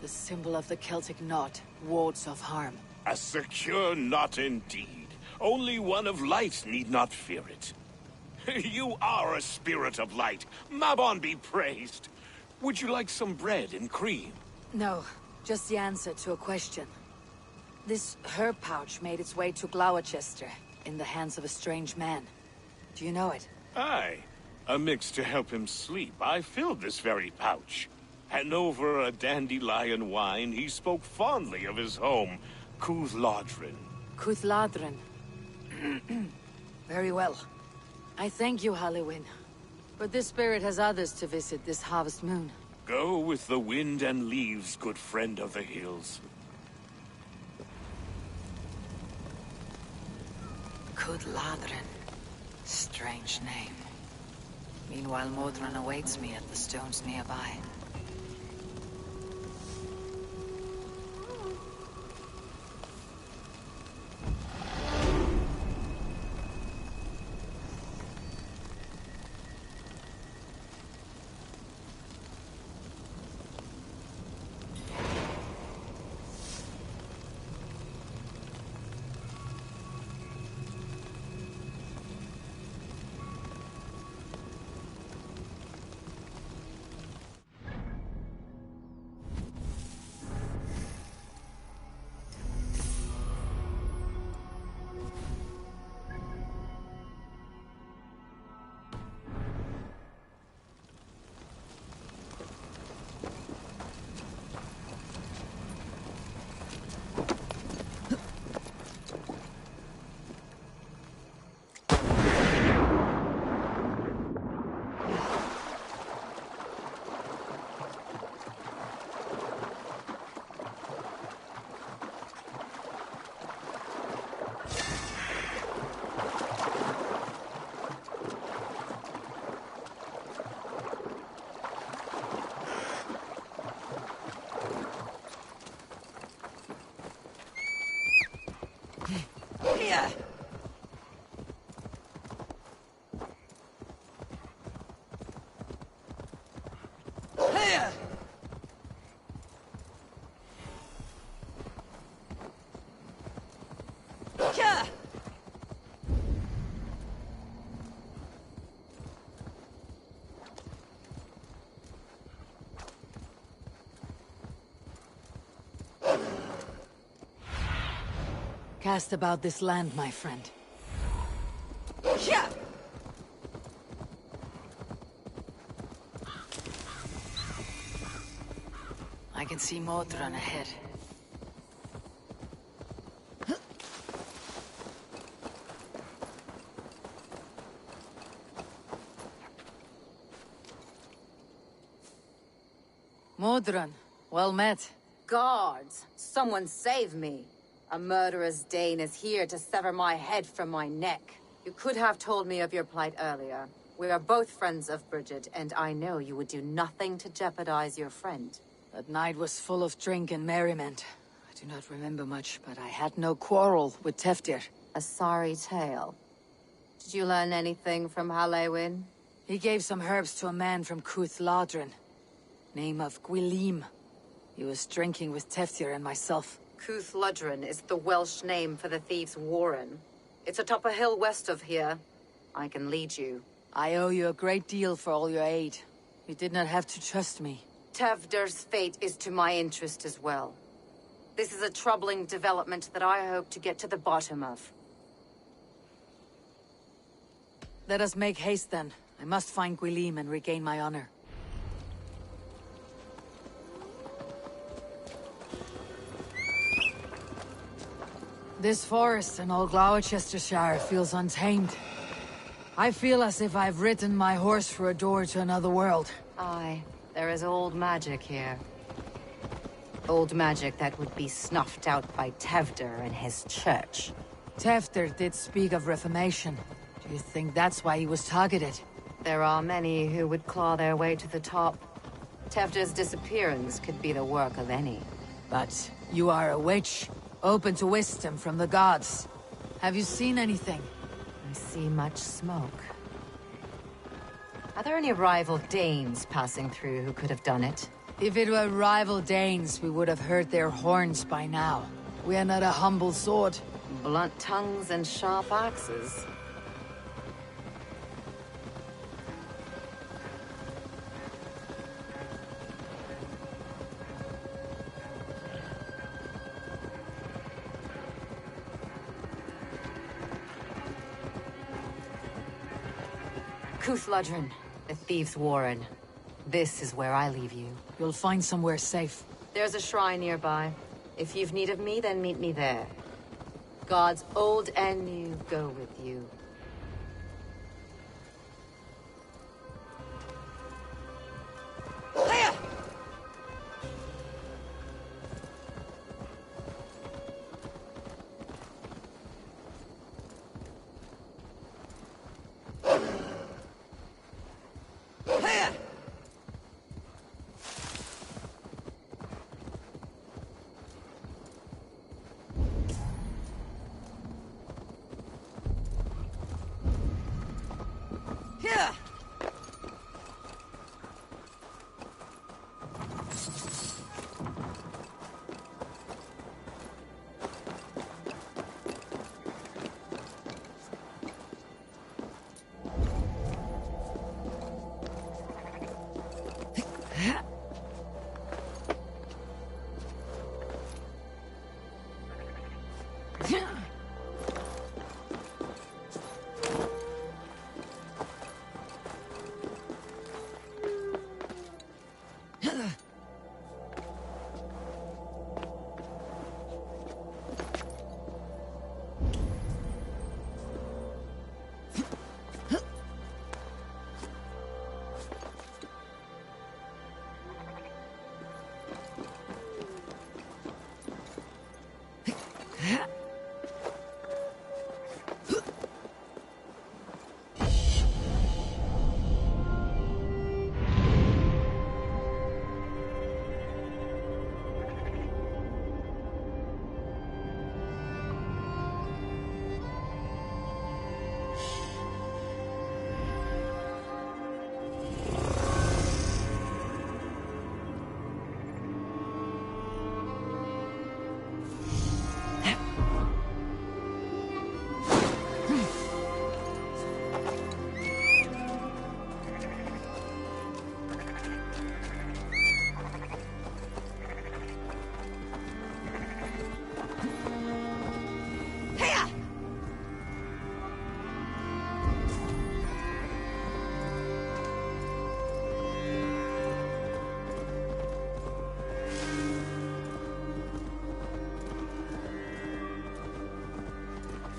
Speaker 1: The symbol of the Celtic knot wards off harm.
Speaker 14: A secure knot indeed. Only one of light need not fear it. You are a spirit of light. Mabon be praised. Would you like some bread and cream?
Speaker 1: No, just the answer to a question. This herb pouch made its way to Gloucester in the hands of a strange man. Do you know it?
Speaker 14: Aye. A mix to help him sleep. I filled this very pouch. And over a dandelion wine, he spoke fondly of his home, Cooth Lodrin.
Speaker 1: Cuthladrin. Very well. I thank you, Halliwyn. But this spirit has others to visit this harvest moon.
Speaker 15: Go with the wind and leaves, good friend of the hills.
Speaker 12: Cuthladrin. Strange name. Meanwhile, Modron awaits me at the stones nearby.
Speaker 1: Cast about this land, my friend.
Speaker 12: I can see Modron ahead.
Speaker 1: Modron, well met.
Speaker 9: Guards, someone save me. A murderous Dane is here to sever my head from my neck. You could have told me of your plight earlier. We are both friends of Bridget, and I know you would do nothing to jeopardize your friend.
Speaker 1: That night was full of drink and merriment. I do not remember much, but I had no quarrel with Teftir.
Speaker 9: A sorry tale. Did you learn anything from Halliwyn?
Speaker 1: He gave some herbs to a man from Cuthladrin. Name of Gwylim. He was drinking with Teftir and myself.
Speaker 9: Cuthladrin is the Welsh name for the thieves' warren. It's atop a hill west of here. I can lead you.
Speaker 1: I owe you a great deal for all your aid. You did not have to trust me.
Speaker 9: Tevder's fate is to my interest as well. This is a troubling development that I hope to get to the bottom of.
Speaker 1: Let us make haste then. I must find Gwylim and regain my honor. This forest in all Gloucestershire feels untamed. I feel as if I've ridden my horse through a door to another world.
Speaker 9: Aye, there is old magic here. Old magic that would be snuffed out by Tevder and his church.
Speaker 1: Teftir did speak of reformation. Do you think that's why he was targeted?
Speaker 9: There are many who would claw their way to the top. Tevder's disappearance could be the work of any.
Speaker 1: But you are a witch, open to wisdom from the gods. Have you seen anything?
Speaker 9: I see much smoke. Are there any rival Danes passing through who could have done it?
Speaker 1: If it were rival Danes, we would have heard their horns by now. We are not a humble sword.
Speaker 9: Blunt tongues and sharp axes. Cuthladrin, the thieves' warren. This is where I leave you.
Speaker 1: You'll find somewhere safe.
Speaker 9: There's a shrine nearby. If you've need of me, then meet me there. gods old and new go with you.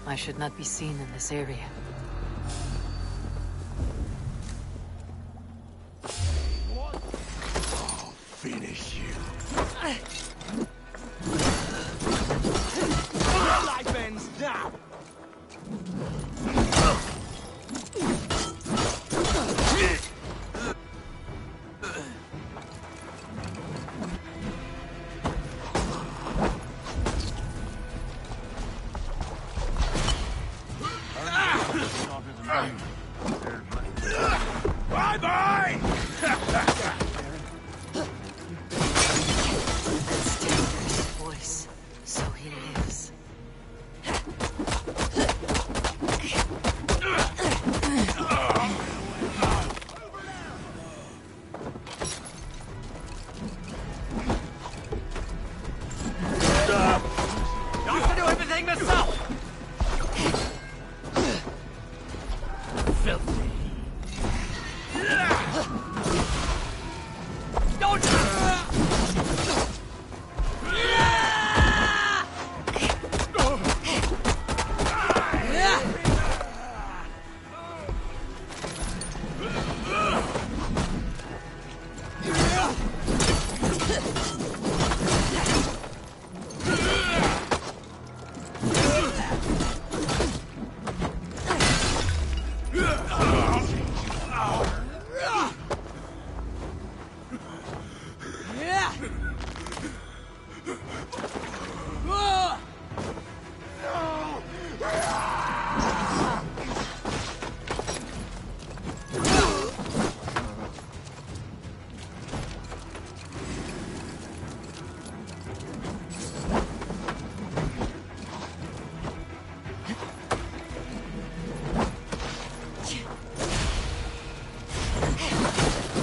Speaker 12: I should not be seen in this area.
Speaker 14: I'll finish you.
Speaker 7: Life ends now!
Speaker 14: Bye-bye!
Speaker 12: Voice. So he lives.
Speaker 7: I have to do everything myself! Filthy. Don't!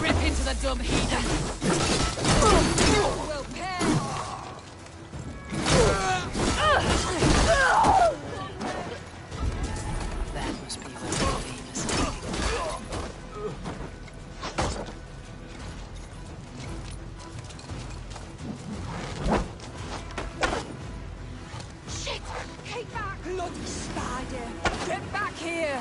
Speaker 7: Rip into the dumb heathen! Well paired!
Speaker 12: That must be where the famous
Speaker 10: Shit! Keep back!
Speaker 1: spider! Get back here!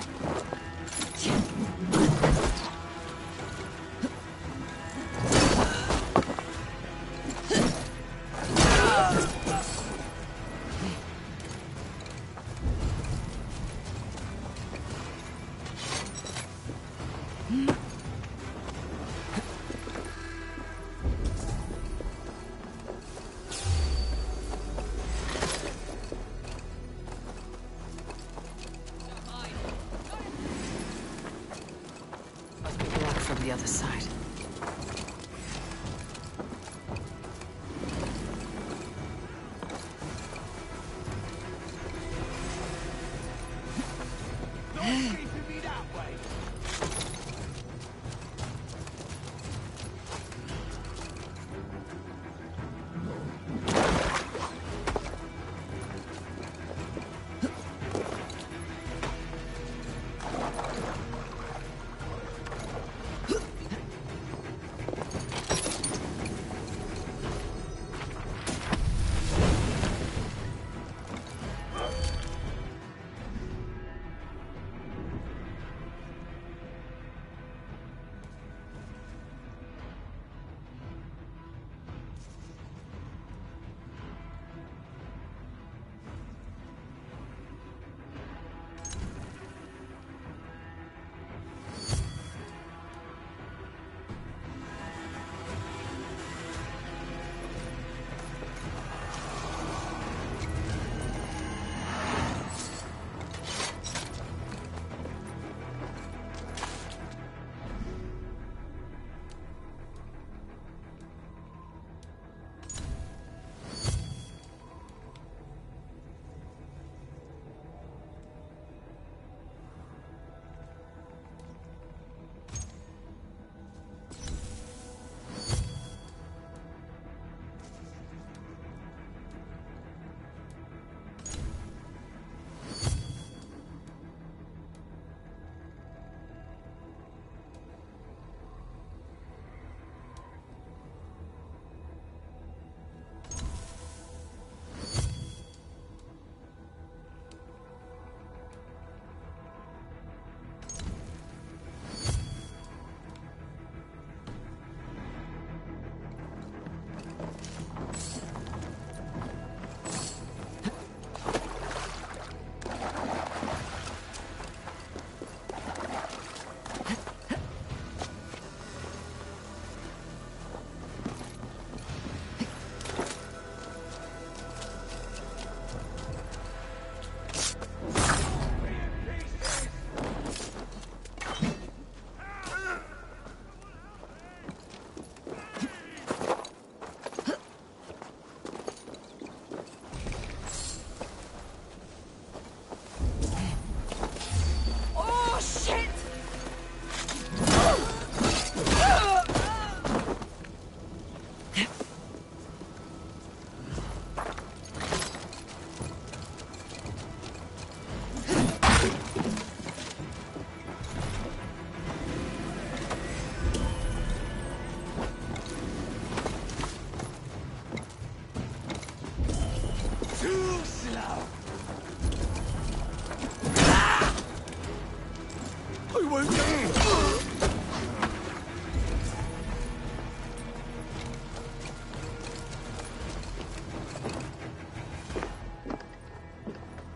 Speaker 12: From the other side.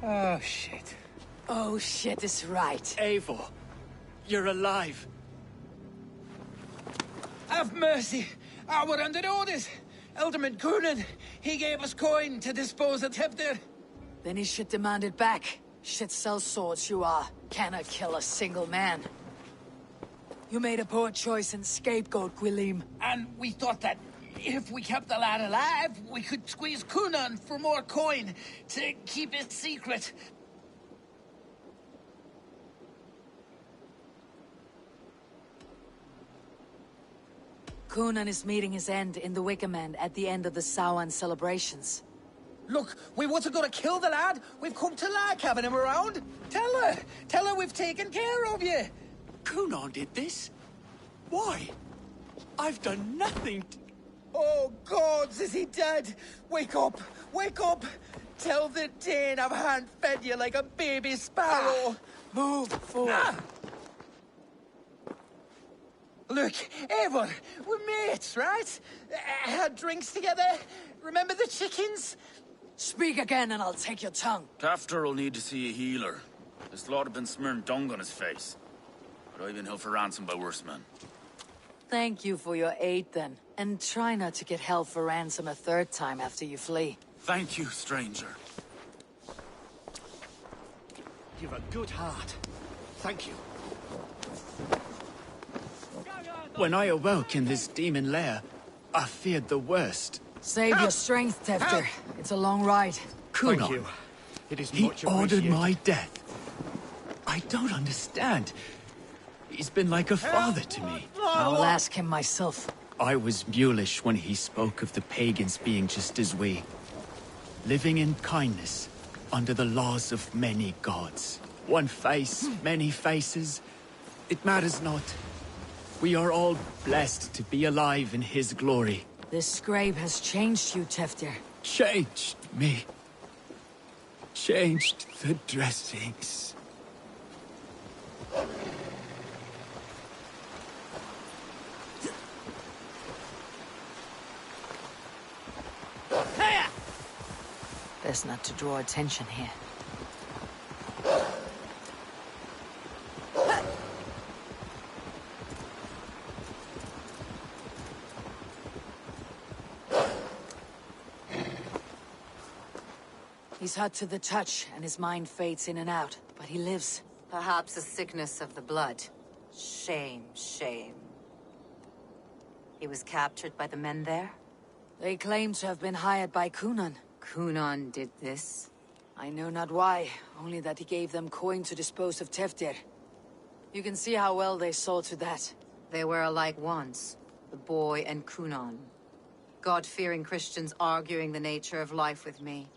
Speaker 11: Oh, shit.
Speaker 1: Oh, shit is right.
Speaker 6: Eivor, you're alive.
Speaker 11: Have mercy. We're under orders. Alderman Coonan, he gave us coin to dispose of Tibder.
Speaker 1: Then he should demand it back. Shit sells swords, you are. Cannot kill a single man. You made a poor choice in scapegoat, Gwilym.
Speaker 11: And we thought that if we kept the lad alive, we could squeeze Coonan for more coin to keep it secret.
Speaker 1: Coonan is meeting his end in the Wicker Man at the end of the Samhain celebrations.
Speaker 11: Look, we wasn't gonna kill the lad. We've come to like having him around. Tell her we've taken care of you.
Speaker 6: Coonan did this? Why? I've done nothing.
Speaker 11: Oh, gods, is he dead? Wake up! Wake up! Tell the Dane I've hand-fed you like a baby sparrow.
Speaker 1: Move, fool.
Speaker 11: Look, Eivor, we're mates, right? Had drinks together. Remember the chickens?
Speaker 1: Speak again and I'll take your tongue.
Speaker 16: Tafter will need to see a healer. This lord have been smearing dung on his face. But I've been held for ransom by worse men.
Speaker 1: Thank you for your aid then. And try not to get held for ransom a third time after you flee.
Speaker 16: Thank you, stranger.
Speaker 17: You've a good heart. Thank you.
Speaker 4: When I awoke in this demon lair, I feared the worst.
Speaker 1: Save your strength, Tefter. It's a long ride.
Speaker 4: Kunon.
Speaker 17: Thank you. It is
Speaker 4: He
Speaker 17: much
Speaker 4: ordered
Speaker 17: appreciated.
Speaker 4: my death. I don't understand. He's been like a father to me.
Speaker 1: I'll ask him myself.
Speaker 4: I was mulish when he spoke of the pagans being just as we. Living in kindness, under the laws of many gods. One face, many faces. It matters not. We are all blessed to be alive in his glory.
Speaker 1: This scribe has changed you, Tefter.
Speaker 4: Changed me. Changed the dressings.
Speaker 12: Best not to draw attention here.
Speaker 1: He's hot to the touch, and his mind fades in and out, but he lives.
Speaker 9: Perhaps a sickness of the blood. Shame, shame. He was captured by the men there?
Speaker 1: They claim to have been hired by Kunan.
Speaker 9: Kunan did this?
Speaker 1: I know not why, only that he gave them coin to dispose of Teftir. You can see how well they saw to that.
Speaker 9: They were alike once, the boy and Kunan. God-fearing Christians arguing the nature of life with me.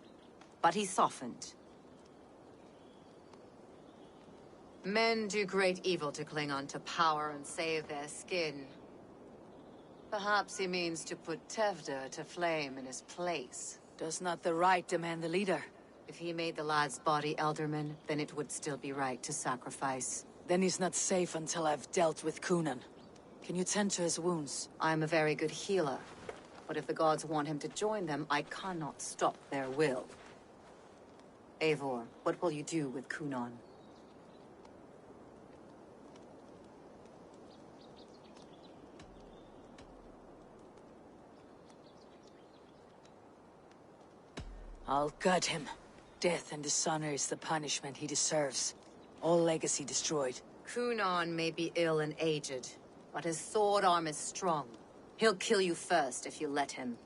Speaker 9: But he softened. Men do great evil to cling on to power and save their skin. Perhaps he means to put Tevder to flame in his place.
Speaker 1: Does not the right demand the leader?
Speaker 9: If he made the lad's body Elderman, then it would still be right to sacrifice.
Speaker 1: Then he's not safe until I've dealt with Kunan. Can you tend to his wounds?
Speaker 9: I'm a very good healer. But if the gods want him to join them, I cannot stop their will. Eivor, what will you do with Kunan?
Speaker 1: I'll gut him. Death and dishonor is the punishment he deserves. All legacy destroyed.
Speaker 9: Kunan may be ill and aged, but his sword arm is strong. He'll kill you first if you let him.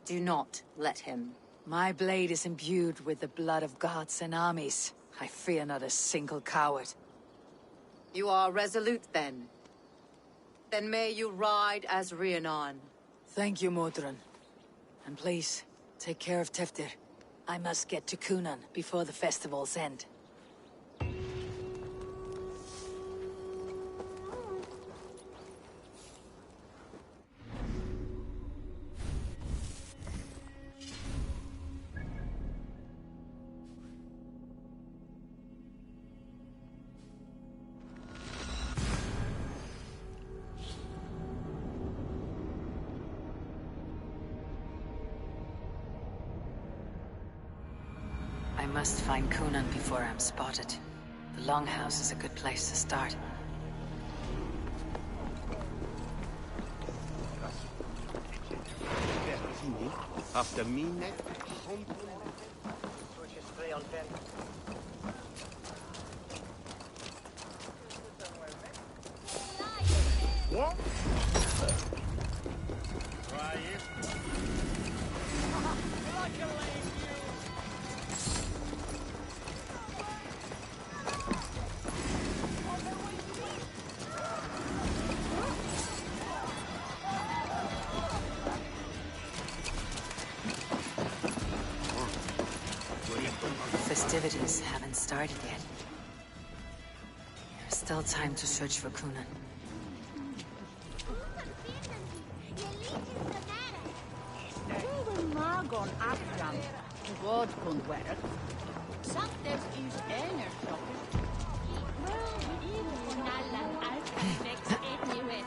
Speaker 9: Do not let him.
Speaker 1: My blade is imbued with the blood of gods and armies. I fear not a single coward.
Speaker 9: You are resolute, then. Then may you ride as Rhiannon.
Speaker 1: Thank you, Modron. And please, take care of Teftir. I must get to Kunan before the festival's end.
Speaker 12: I must find Kunan before I'm spotted. The Longhouse is a good place to start.
Speaker 17: After me, what?
Speaker 12: Festivities haven't started yet. There's still time to search for Kunan.
Speaker 18: wat kon werk. Sagt es ist einer Schocker. Well, even von allen alten Wegs anyway.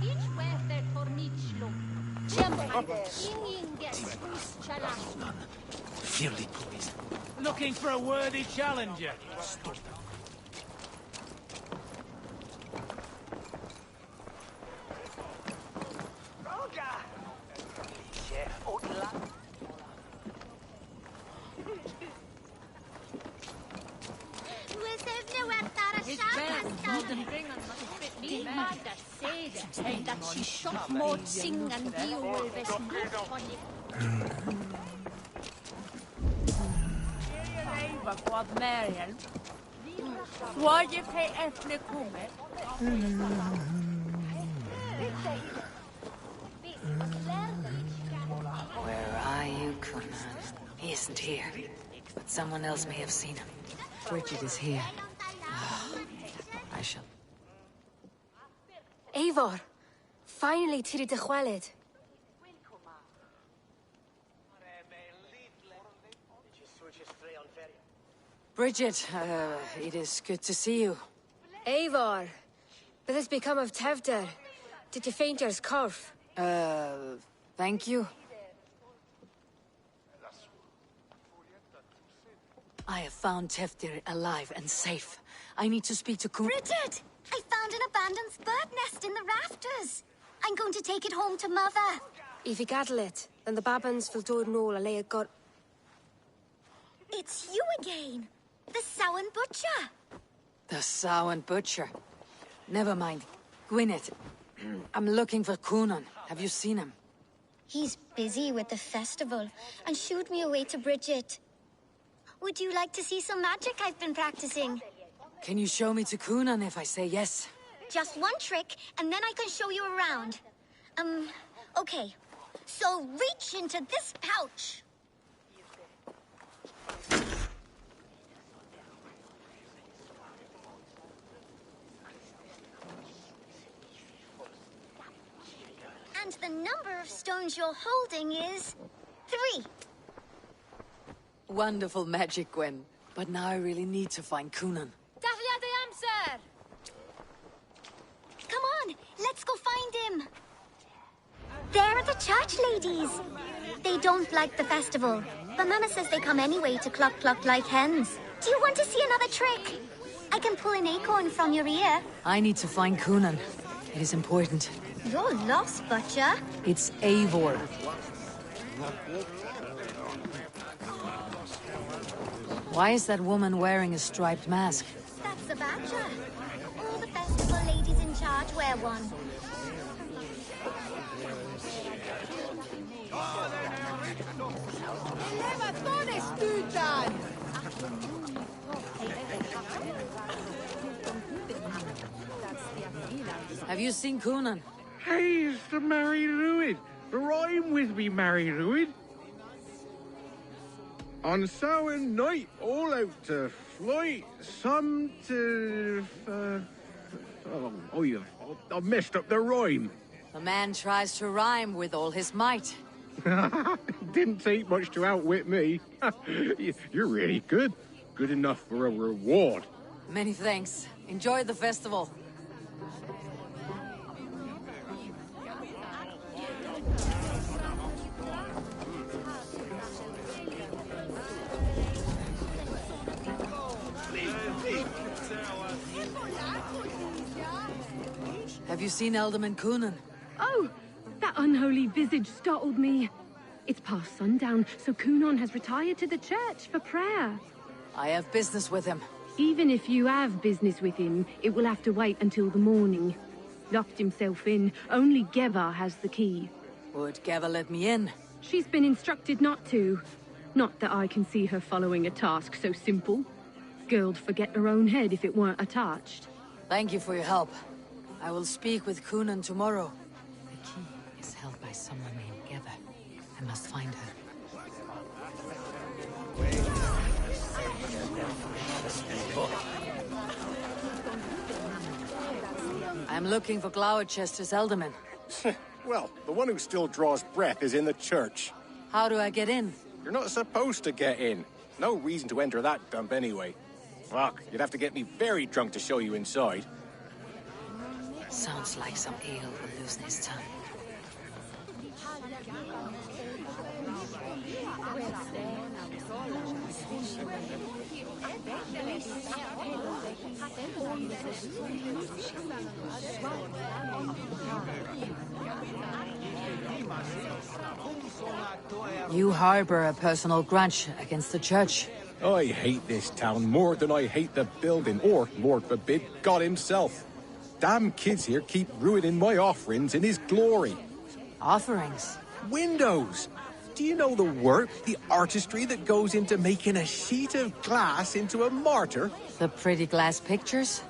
Speaker 18: Ich weiß der Tornichlo.
Speaker 17: Fearly poison.
Speaker 19: Looking for a worthy challenger.
Speaker 17: Stop.
Speaker 18: Hey, dat she shot more sing and deal with this funny.
Speaker 8: Vad Mariel. Swaje för efter kommer.
Speaker 12: Where are you, Kunan? He isn't here, but someone else may have seen him. Bridget is here. I shall...
Speaker 3: Eivor, finally tiri de chwaled.
Speaker 1: Bridget, it is good to see you.
Speaker 3: Eivor, what has become of Tevder? Did you faint your scarf?
Speaker 1: Thank you. I have found Teftir alive and safe. I need to speak to
Speaker 10: Bridget! I found an abandoned bird nest in the rafters. I'm going to take it home to Mother.
Speaker 3: If you gaddle it, then the babans will do it all a lay got.
Speaker 10: It's you again. The Sowan Butcher.
Speaker 1: The Sowan Butcher. Never mind. Gwyneth, I'm looking for Kunan. Have you seen him?
Speaker 10: He's busy with the festival and shooed me away to Bridget. Would you like to see some magic I've been practicing?
Speaker 1: Can you show me to Kunan if I say yes?
Speaker 10: Just one trick, and then I can show you around. Okay. So reach into this pouch. And the number of stones you're holding is 3.
Speaker 1: Wonderful magic, Gwen. But now I really need to find Kunan.
Speaker 10: Come on, let's go find him. There are the church ladies. They don't like the festival, but Mama says they come anyway to cluck cluck like hens. Do you want to see another trick? I can pull an acorn from your ear.
Speaker 1: I need to find Kunan. It is important.
Speaker 10: You're lost, Butcher.
Speaker 1: It's Eivor. Why is that woman wearing a striped mask?
Speaker 10: That's the badger. All the festival ladies in charge wear one.
Speaker 1: Have you seen Kunan?
Speaker 14: Hey, it's the Mary Ruid. Rhyme with me, Mary Ruid. On Samhain night, all out to flight, some to... I've messed up the rhyme.
Speaker 1: The man tries to rhyme with all his might.
Speaker 14: Didn't take much to outwit me. You're really good. Good enough for a reward.
Speaker 1: Many thanks. Enjoy the festival. Have you seen Alderman Kunan?
Speaker 20: Oh, that unholy visage startled me. It's past sundown, so Kunan has retired to the church for prayer.
Speaker 1: I have business with him.
Speaker 20: Even if you have business with him, it will have to wait until the morning. Locked himself in. Only Geva has the key.
Speaker 1: Would Geva let me in?
Speaker 20: She's been instructed not to. Not that I can see her following a task so simple. Girl'd forget her own head if it weren't attached.
Speaker 1: Thank you for your help. I will speak with Kunan tomorrow.
Speaker 12: The key is held by someone named Geva. I must find her.
Speaker 1: I'm looking for Gloucester's Elderman.
Speaker 21: Well, the one who still draws breath is in the church.
Speaker 1: How do I get in?
Speaker 21: You're not supposed to get in. No reason to enter that dump anyway. Fuck, you'd have to get me very drunk to show you inside.
Speaker 12: Sounds like some eel will loosen his tongue.
Speaker 1: You harbor a personal grudge against the church.
Speaker 21: I hate this town more than I hate the building, or, Lord forbid, God himself. Damn kids here keep ruining my offerings in his glory.
Speaker 1: Offerings?
Speaker 21: Windows! Do you know the work, the artistry that goes into making a sheet of glass into a martyr?
Speaker 1: The pretty glass pictures?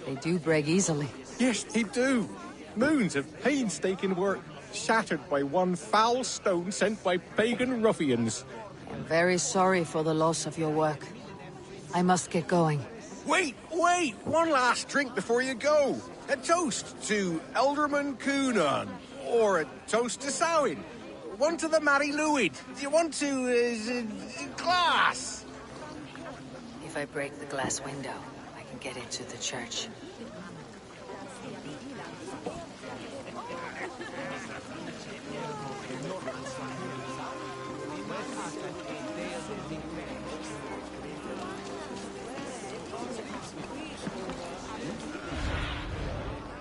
Speaker 1: They do break easily.
Speaker 21: Yes, they do. Moons of painstaking work, shattered by one foul stone sent by pagan ruffians.
Speaker 1: I'm very sorry for the loss of your work. I must get going.
Speaker 21: Wait! One last drink before you go. A toast to Elderman Coonan. Or a toast to Samhain. One to the Mary Lwyd. Do you want to, glass?
Speaker 12: If I break the glass window, I can get into the church.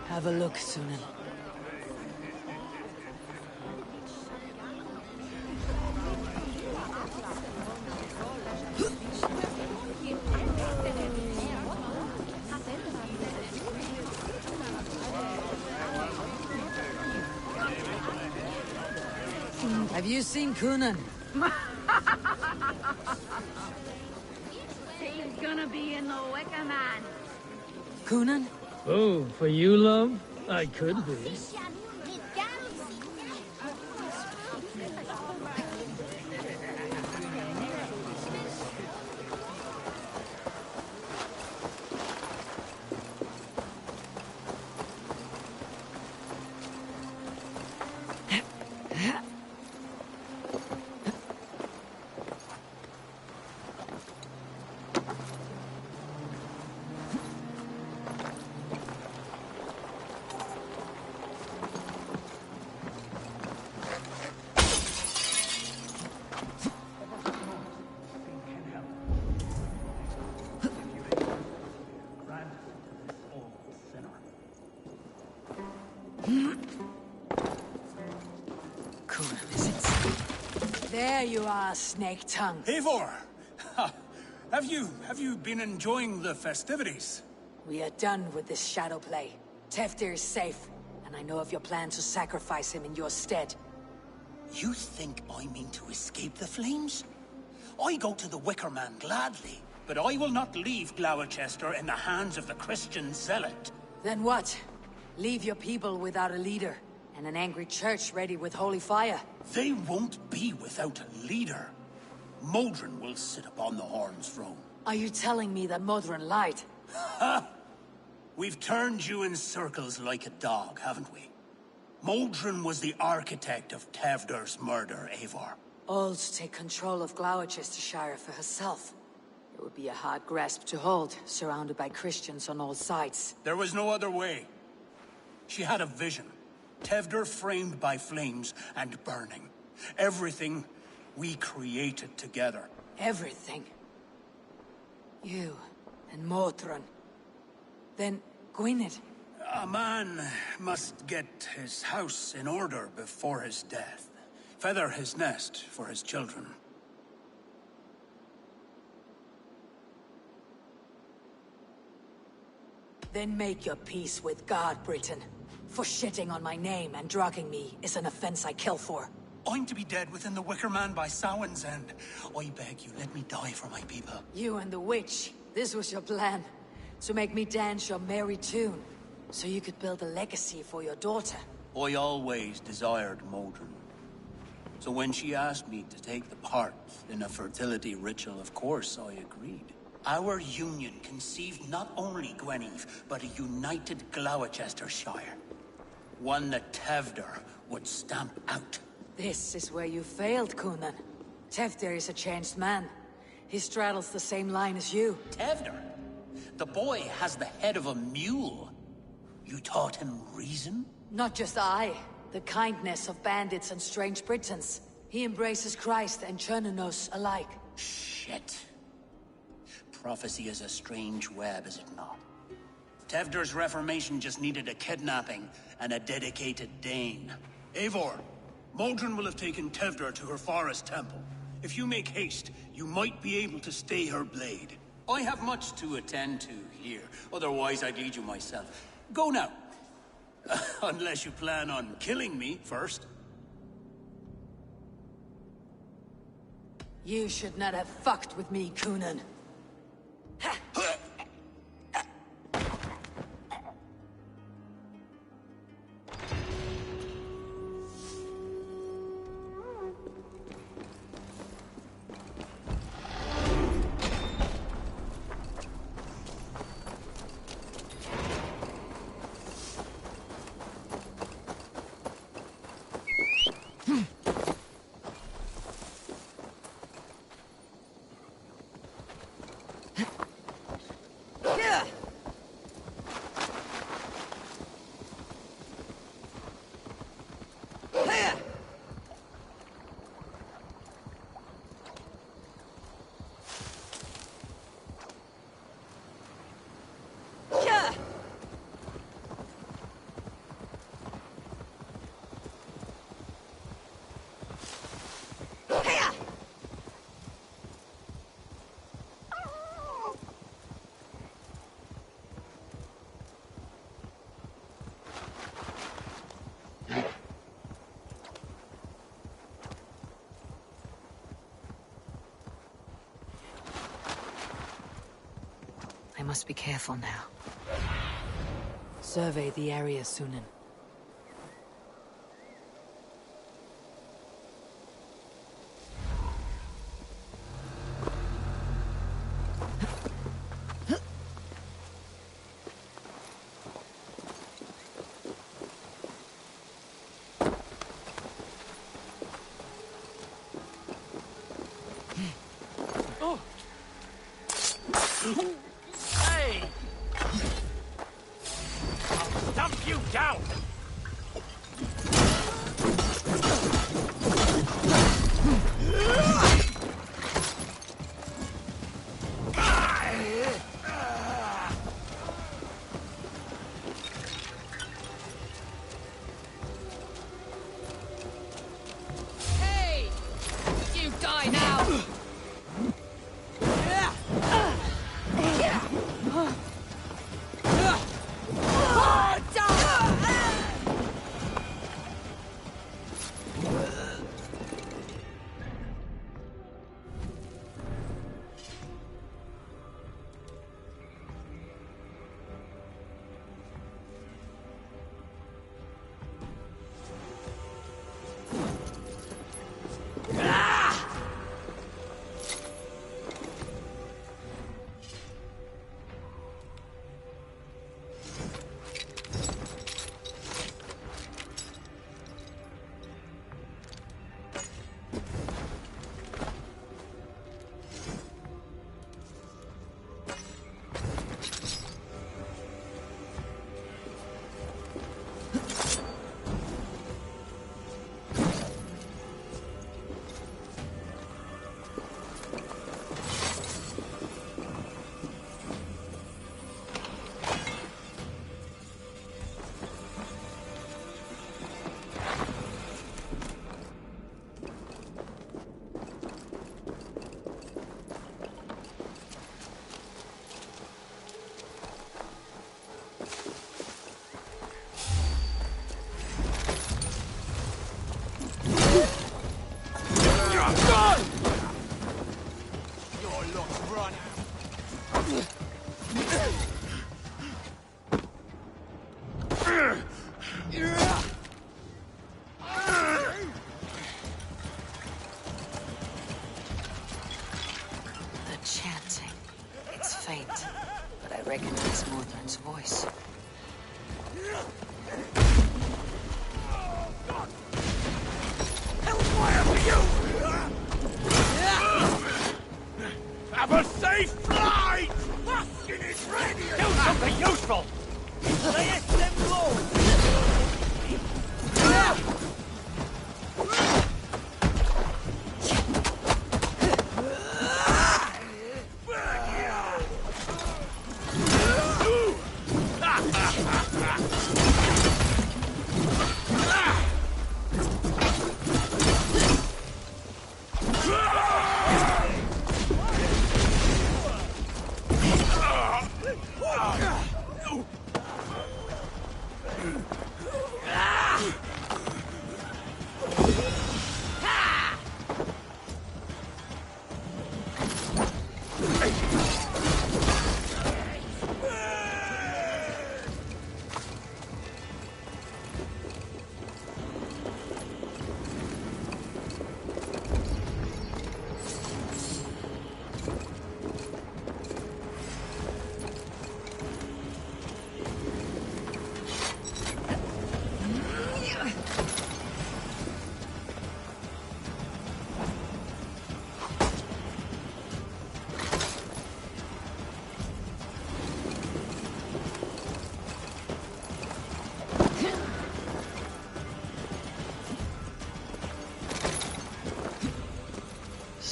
Speaker 1: Have a look, Sunan. Have you seen Coonan?
Speaker 20: He's gonna be in the Wicker Man.
Speaker 1: Coonan?
Speaker 19: Oh, for you, love? I could be.
Speaker 1: There you are, Snake Tongue.
Speaker 5: Eivor! Have you been enjoying the festivities?
Speaker 1: We are done with this shadow play. Teftir is safe, and I know of your plan to sacrifice him in your stead.
Speaker 5: You think I mean to escape the flames? I go to the Wicker Man gladly, but I will not leave Gloucester in the hands of the Christian zealot.
Speaker 1: Then what? Leave your people without a leader, and an angry church ready with holy fire?
Speaker 5: They won't be without a leader. Modron will sit upon the Horn's throne.
Speaker 1: Are you telling me that Modron lied?
Speaker 5: Ha! We've turned you in circles like a dog, haven't we? Modron was the architect of Tevder's murder, Eivor.
Speaker 1: All to take control of Gloucestershire for herself. It would be a hard grasp to hold, surrounded by Christians on all sides.
Speaker 5: There was no other way. She had a vision. Tevder framed by flames and burning. Everything we created together.
Speaker 1: Everything? You and Modron. Then Gwynedd.
Speaker 5: A man must get his house in order before his death. Feather his nest for his children.
Speaker 1: Then make your peace with God, Britain. For shitting on my name and drugging me is an offense I kill for.
Speaker 5: I'm to be dead within the Wicker Man by Samhain's end. I beg you, let me die for my people.
Speaker 1: You and the witch, this was your plan. To make me dance your merry tune. So you could build a legacy for your daughter.
Speaker 5: I always desired Modron. So when she asked me to take the part in a fertility ritual, of course I agreed. Our union conceived not only Gweneve, but a united Gloucestershire. One that Tevder would stamp out.
Speaker 1: This is where you failed, Coonan. Tevder is a changed man. He straddles the same line as you.
Speaker 5: Tevder? The boy has the head of a mule. You taught him reason?
Speaker 1: Not just I. The kindness of bandits and strange Britons. He embraces Christ and Chernonos alike.
Speaker 5: Shit. Prophecy is a strange web, is it not? Tevder's reformation just needed a kidnapping and a dedicated Dane. Eivor, Modron will have taken Tevder to her forest temple. If you make haste, you might be able to stay her blade. I have much to attend to here, otherwise I'd lead you myself. Go now. Unless you plan on killing me first.
Speaker 1: You should not have fucked with me, Coonan.
Speaker 12: I must be careful now.
Speaker 1: Survey the area, Sunan.
Speaker 11: Hey! I'll dump you down!
Speaker 1: Hey! You die now!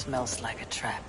Speaker 12: Smells like a trap.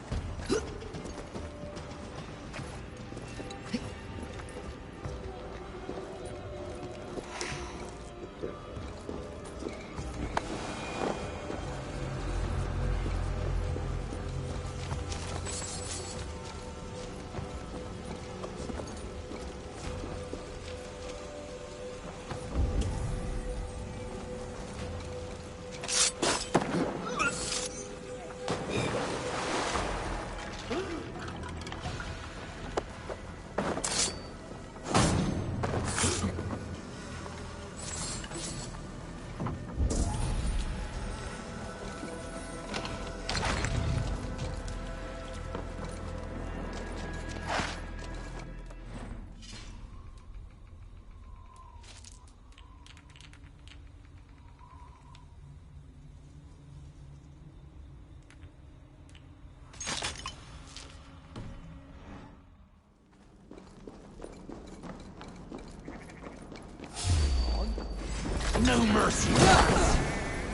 Speaker 17: No mercy.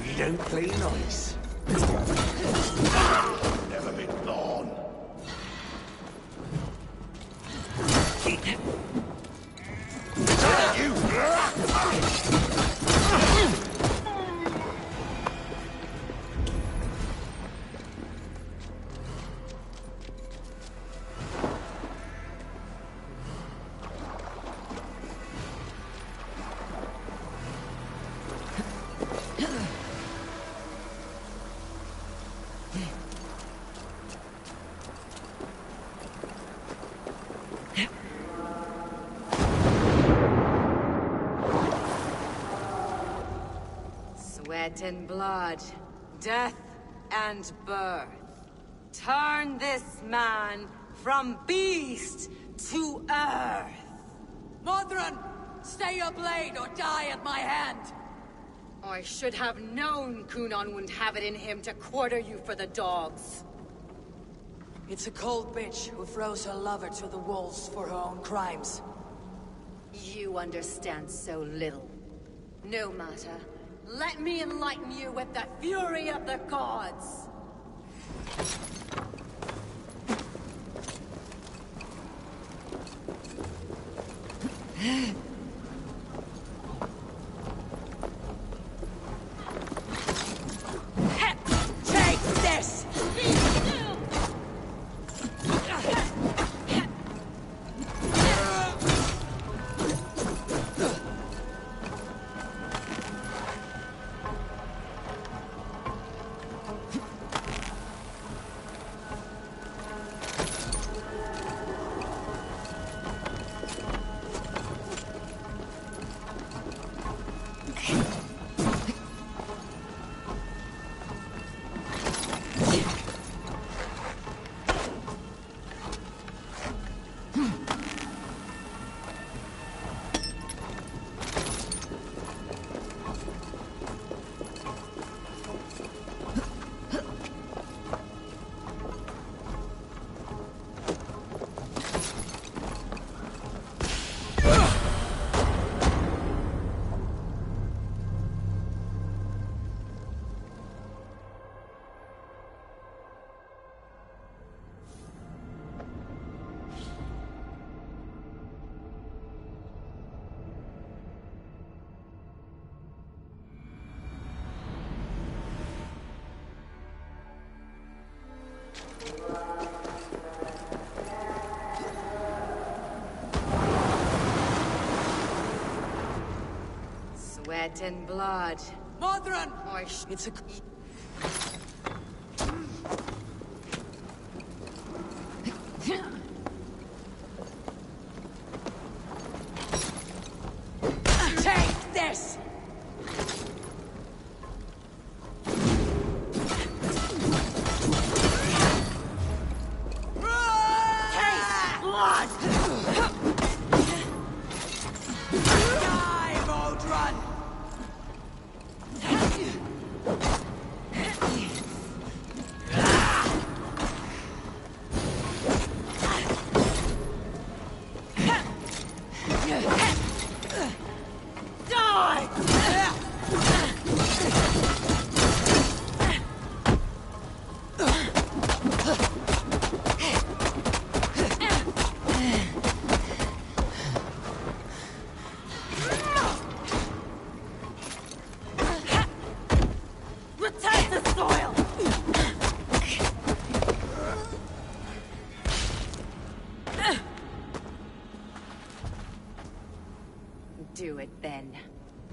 Speaker 17: We don't play nice. Never been born.
Speaker 9: Sweat and blood, death and birth. Turn this man from beast to earth.
Speaker 1: Modron, stay your blade or die at my hand.
Speaker 9: I should have known Kunan wouldn't have it in him to quarter you for the dogs.
Speaker 1: It's a cold bitch who throws her lover to the wolves for her own crimes.
Speaker 9: You understand so little. No matter. Let me enlighten you with the fury of the gods!
Speaker 1: Take this!
Speaker 9: Sweat and blood.
Speaker 1: Modron!
Speaker 9: It's a...
Speaker 1: Take this!
Speaker 9: Taste blood!
Speaker 1: Die, Modron!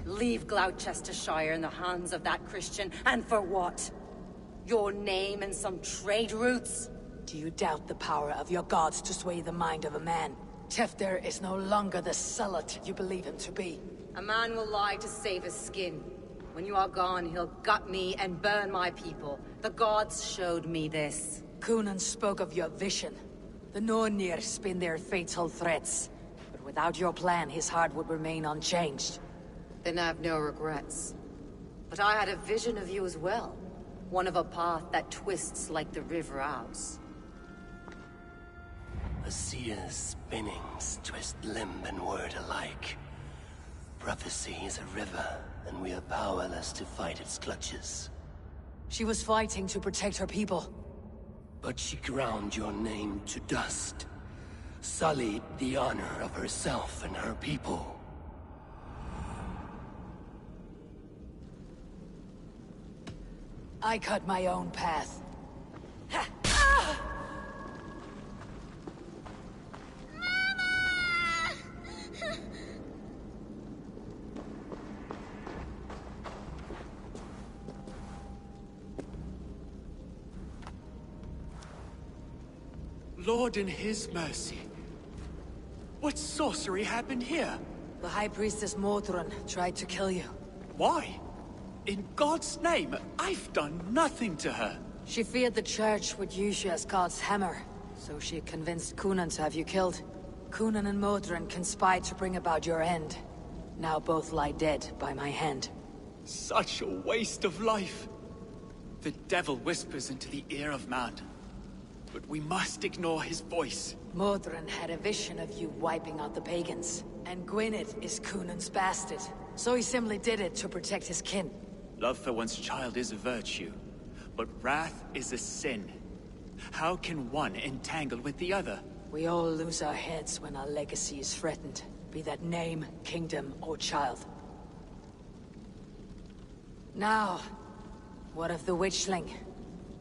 Speaker 9: Leave Gloucestershire in the hands of that Christian, and for what? Your name and some trade routes?
Speaker 1: Do you doubt the power of your gods to sway the mind of a man? Tefter is no longer the zealot you believe him to be.
Speaker 9: A man will lie to save his skin. When you are gone, he'll gut me and burn my people. The gods showed me this.
Speaker 1: Coonan spoke of your vision. The Nornir spin their fatal threats. But without your plan, his heart would remain unchanged.
Speaker 9: Then I have no regrets. But I had a vision of you as well. One of a path that twists like the River Ouse.
Speaker 2: A seer's spinnings twist limb and word alike. Prophecy is a river, and we are powerless to fight its clutches.
Speaker 1: She was fighting to protect her people.
Speaker 2: But she ground your name to dust. Sullied the honor of herself and her people.
Speaker 1: I cut my own path.
Speaker 4: Lord in his mercy. What sorcery happened here?
Speaker 1: The High Priestess Modron tried to kill you.
Speaker 4: Why? In God's name, I've done nothing to her.
Speaker 1: She feared the Church would use you as God's hammer, so she convinced Coonan to have you killed. Coonan and Modron conspired to bring about your end. Now both lie dead by my hand.
Speaker 4: Such a waste of life. The devil whispers into the ear of man. But we must ignore his voice.
Speaker 1: Modron had a vision of you wiping out the pagans. And Gwynedd is Coonan's bastard. So he simply did it to protect his kin.
Speaker 4: Love for one's child is a virtue, but wrath is a sin. How can one entangle with the other?
Speaker 1: We all lose our heads when our legacy is threatened, be that name, kingdom, or child. Now, what of the witchling?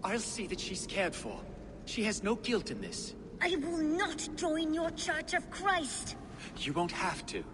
Speaker 4: I'll see that she's cared for. She has no guilt in this.
Speaker 10: I will not join your Church of Christ!
Speaker 4: You won't have to.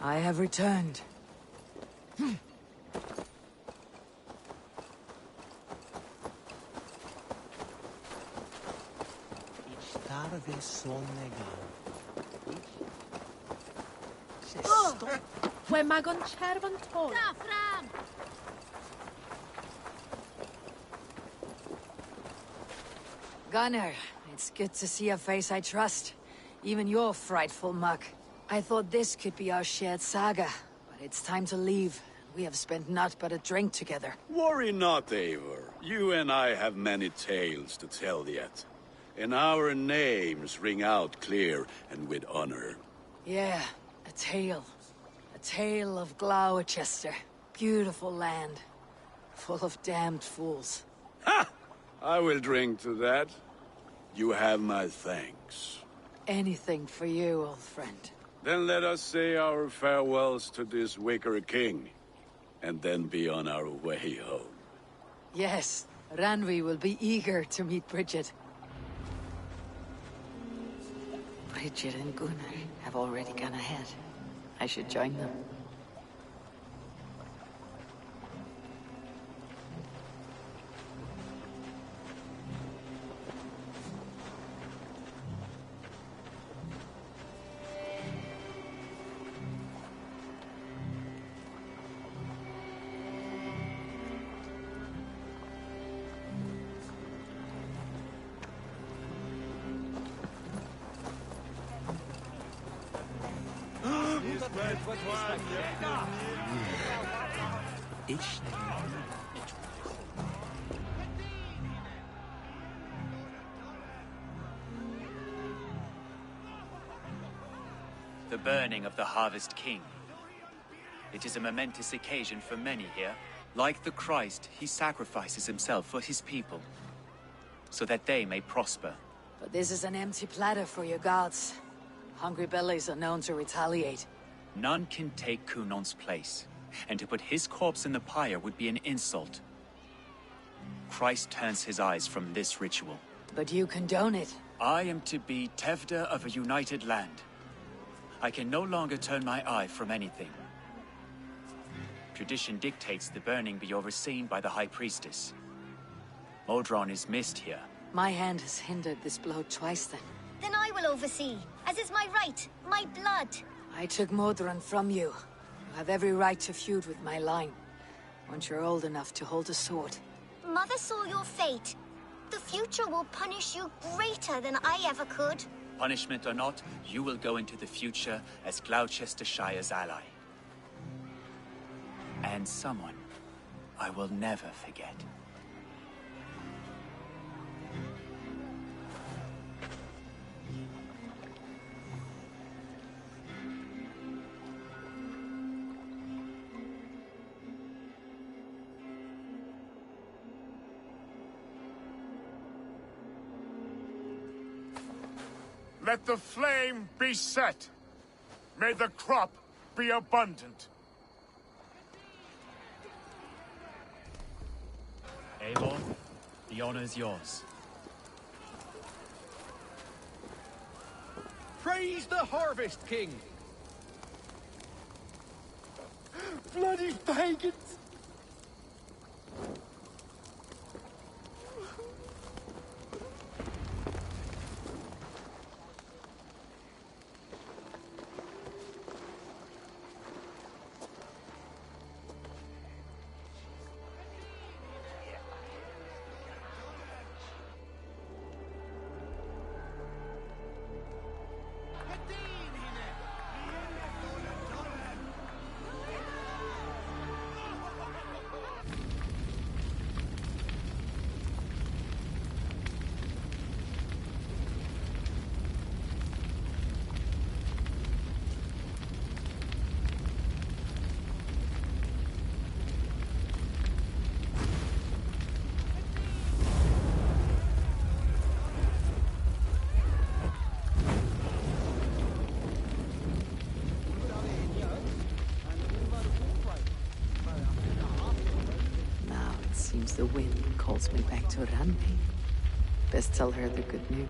Speaker 1: I have returned.
Speaker 18: When mag on chervan tol.
Speaker 1: Gunnar, it's good to see a face I trust. Even your frightful muck. I thought this could be our shared saga, but it's time to leave. We have spent naught but a drink together.
Speaker 22: Worry not, Eivor.
Speaker 15: You and I have many tales to tell yet. And our names ring out clear and with honor.
Speaker 1: Yeah, a tale. A tale of Gloucester. Beautiful land. Full of damned fools.
Speaker 15: Ha! I will drink to that. You have my thanks.
Speaker 1: Anything for you, old friend.
Speaker 15: Then let us say our farewells to this wicker king, and then be on our way home.
Speaker 1: Yes, Ranvi will be eager to meet Bridget.
Speaker 12: Bridget and Gunnar have already gone ahead. I should join them.
Speaker 4: The burning of the Harvest King. It is a momentous occasion for many here. Like the Christ, he sacrifices himself for his people, so that they may prosper.
Speaker 1: But this is an empty platter for your gods. Hungry bellies are known to retaliate.
Speaker 4: None can take Kunon's place, and to put his corpse in the pyre would be an insult. Christ turns his eyes from this ritual.
Speaker 1: But you condone it.
Speaker 4: I am to be Tevda of a united land. I can no longer turn my eye from anything. Tradition dictates the burning be overseen by the High Priestess. Modron is missed here.
Speaker 1: My hand has hindered this blow twice then.
Speaker 10: Then I will oversee, as is my right, my blood.
Speaker 1: I took Modron from you. You have every right to feud with my line, once you're old enough to hold a sword.
Speaker 10: Mother saw your fate. The future will punish you greater than I ever could.
Speaker 4: Punishment or not, you will go into the future as Gloucestershire's ally. And someone I will never forget.
Speaker 14: Let the flame be set. May the crop be abundant.
Speaker 4: Eivor, the honor is yours.
Speaker 21: Praise the Harvest King! Bloody pagans!
Speaker 12: Seems the wind calls me back to Ranvi. Best tell her the good news.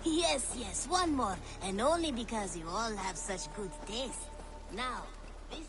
Speaker 10: Yes, yes, one more. And only because you all have such good taste. Now, this...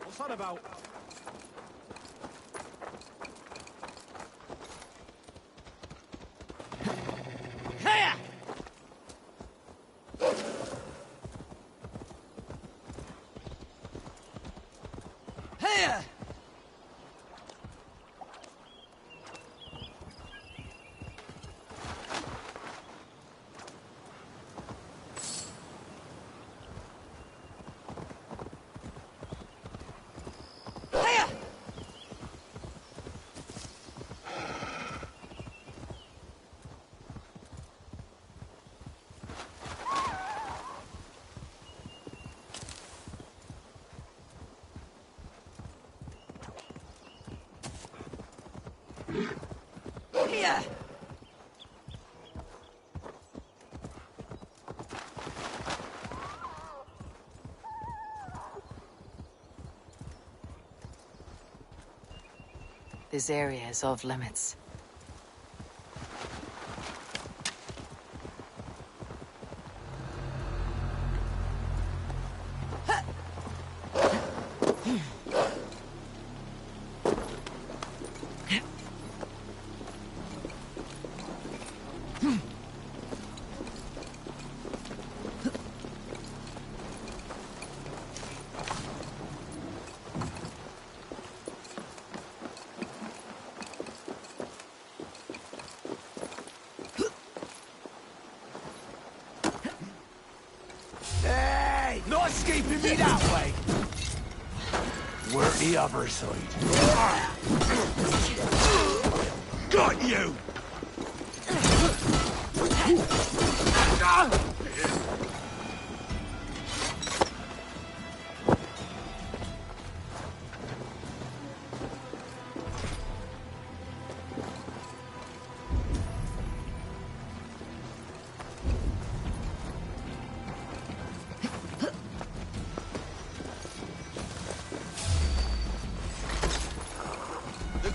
Speaker 21: What's that about?
Speaker 7: Here! Here! Here!
Speaker 12: This area is off limits.
Speaker 17: Hey! Not escaping me that way! We're the other side. Got you!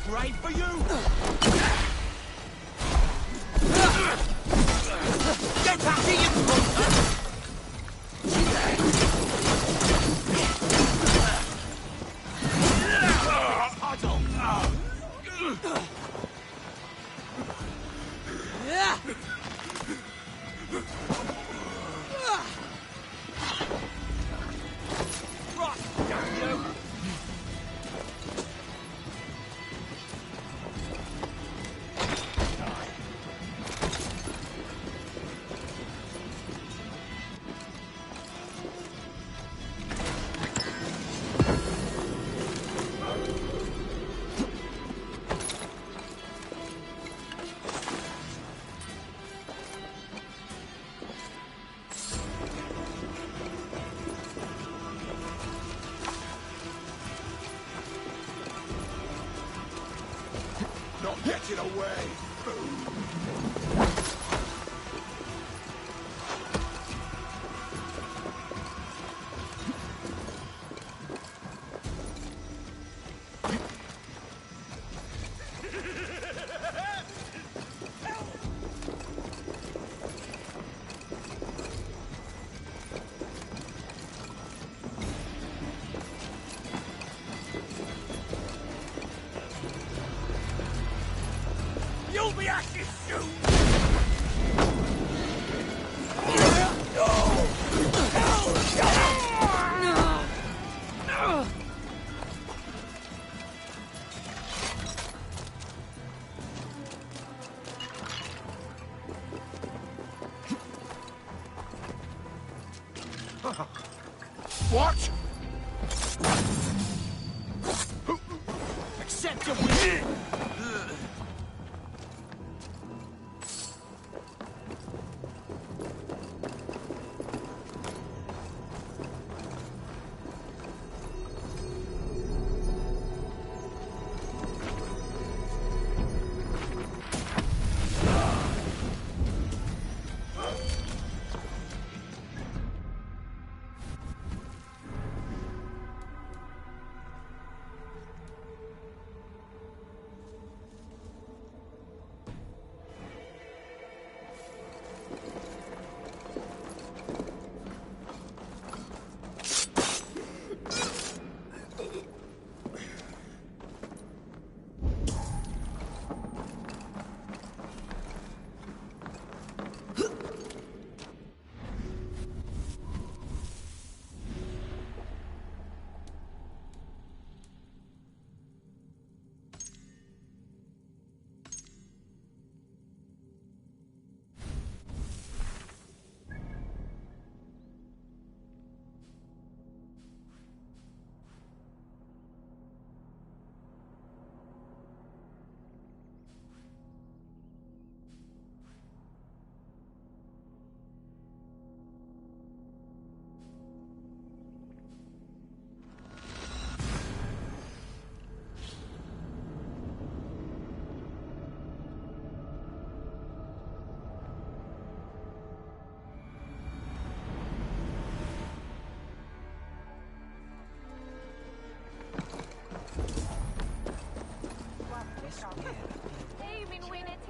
Speaker 17: Right for you! Get back to you! Get it away!
Speaker 14: You'll be ashes soon! What?
Speaker 17: Accept your win!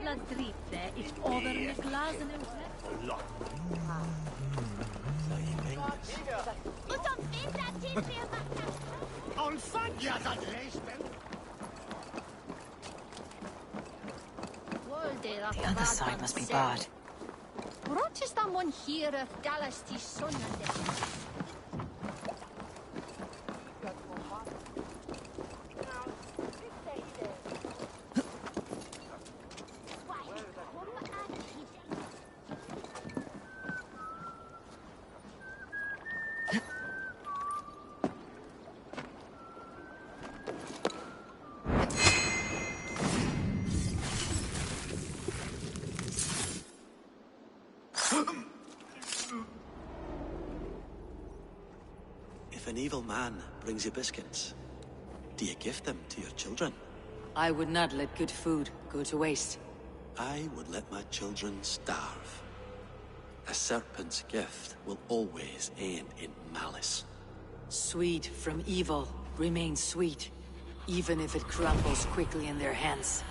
Speaker 18: La dritte is over the glazen
Speaker 12: The other side must be barred.
Speaker 18: Rot is dan one here of Dallas die Sonne.
Speaker 2: If an evil man brings you biscuits, do you give them to your children?
Speaker 1: I would not let good food go to waste.
Speaker 2: I would let my children starve. A serpent's gift will always end in malice.
Speaker 1: Sweet from evil remains sweet, even if it crumbles quickly in their hands.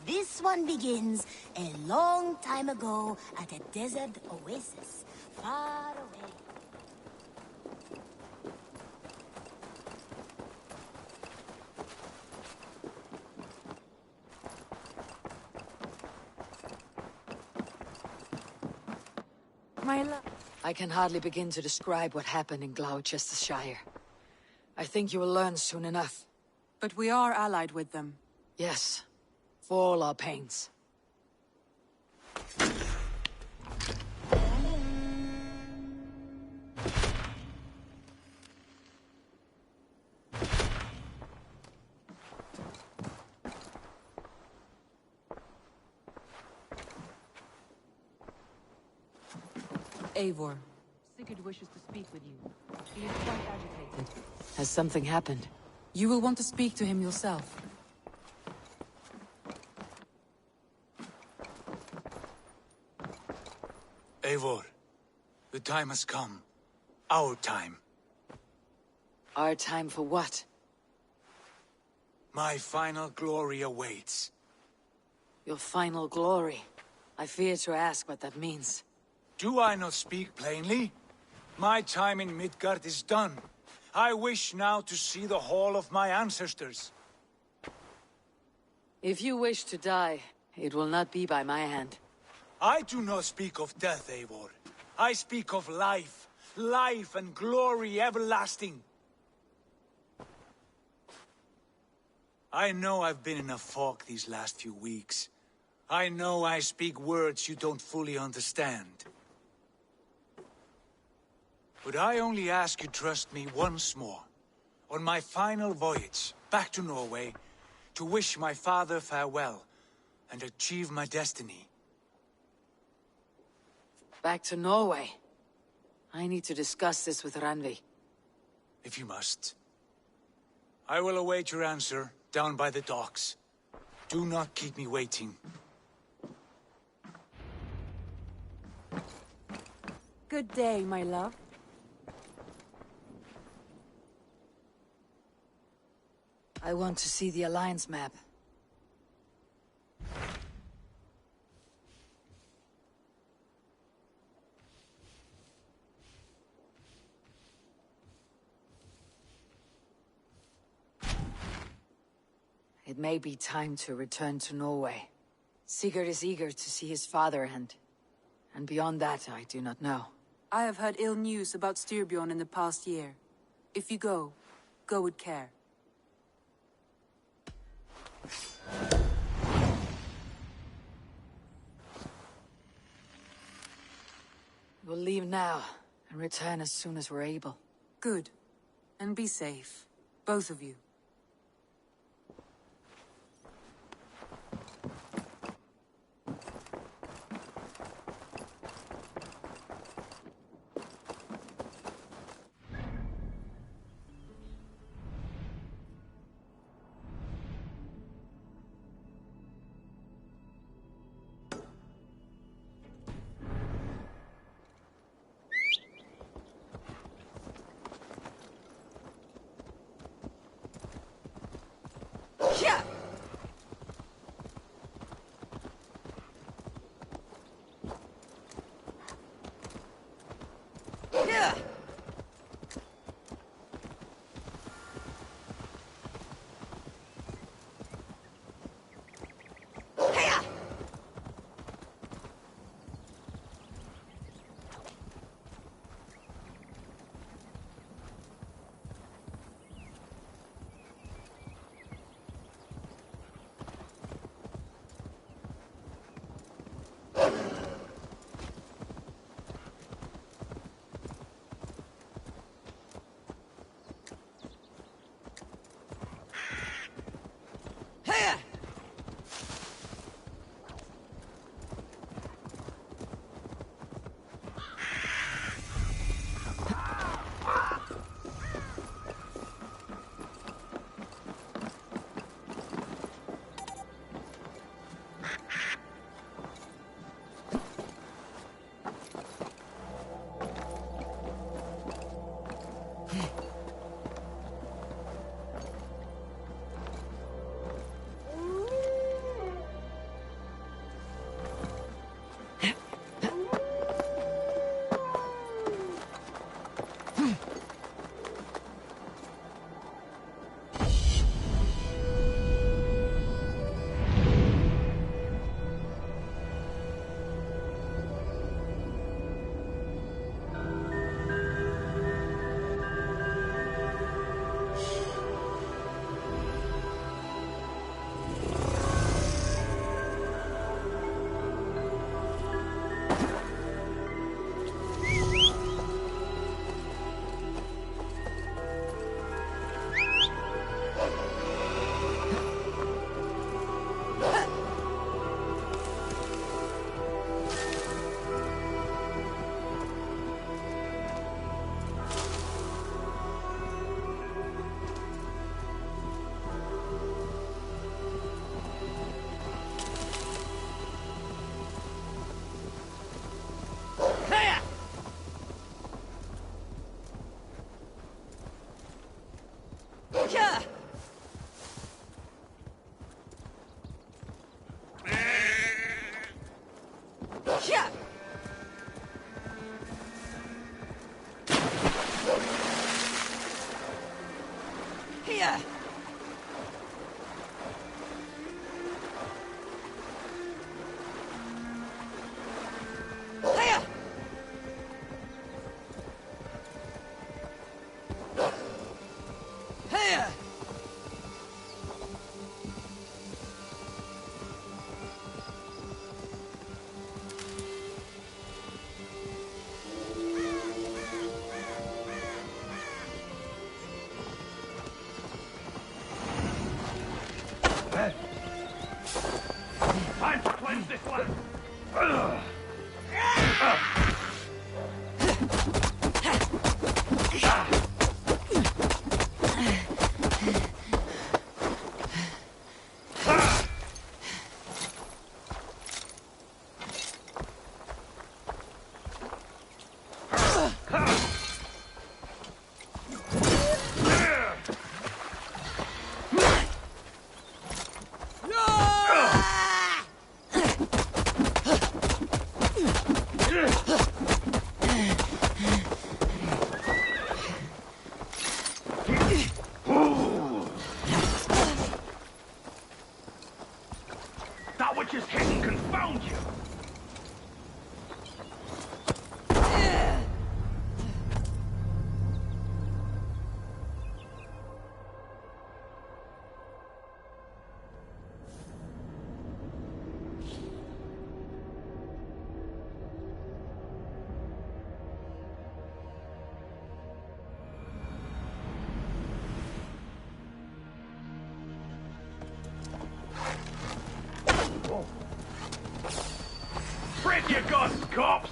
Speaker 13: This one begins a long time ago at a desert oasis, far away.
Speaker 1: I can hardly begin to describe what happened in Gloucestershire. I think you will learn soon enough.
Speaker 22: But we are allied with them.
Speaker 1: Yes, for all our pains.
Speaker 22: Eivor. Sigurd wishes to speak with you. He is quite agitated.
Speaker 1: Has something happened?
Speaker 22: You will want to speak to him yourself.
Speaker 11: Eivor, the time has come. Our time.
Speaker 1: Our time for what?
Speaker 11: My final glory awaits.
Speaker 1: Your final glory? I fear to ask what that means.
Speaker 11: Do I not speak plainly? My time in Midgard is done. I wish now to see the hall of my ancestors.
Speaker 1: If you wish to die, it will not be by my hand.
Speaker 11: I do not speak of death, Eivor. I speak of life. Life and glory everlasting. I know I've been in a fog these last few weeks. I know I speak words you don't fully understand. But I only ask you trust me once more, on my final voyage back to Norway, to wish my father farewell and achieve my destiny.
Speaker 1: Back to Norway? I need to discuss this with Randvi.
Speaker 11: If you must. I will await your answer down by the docks. Do not keep me waiting.
Speaker 22: Good day, my love.
Speaker 1: I want to see the Alliance map. It may be time to return to Norway. Sigurd is eager to see his father and beyond that I do not know.
Speaker 22: I have heard ill news about Styrbjorn in the past year. If you go with care.
Speaker 1: We'll leave now and return as soon as we're able.
Speaker 22: Good. And be safe. Both of you.
Speaker 17: That which is hidden confound you! Break your guns, cops!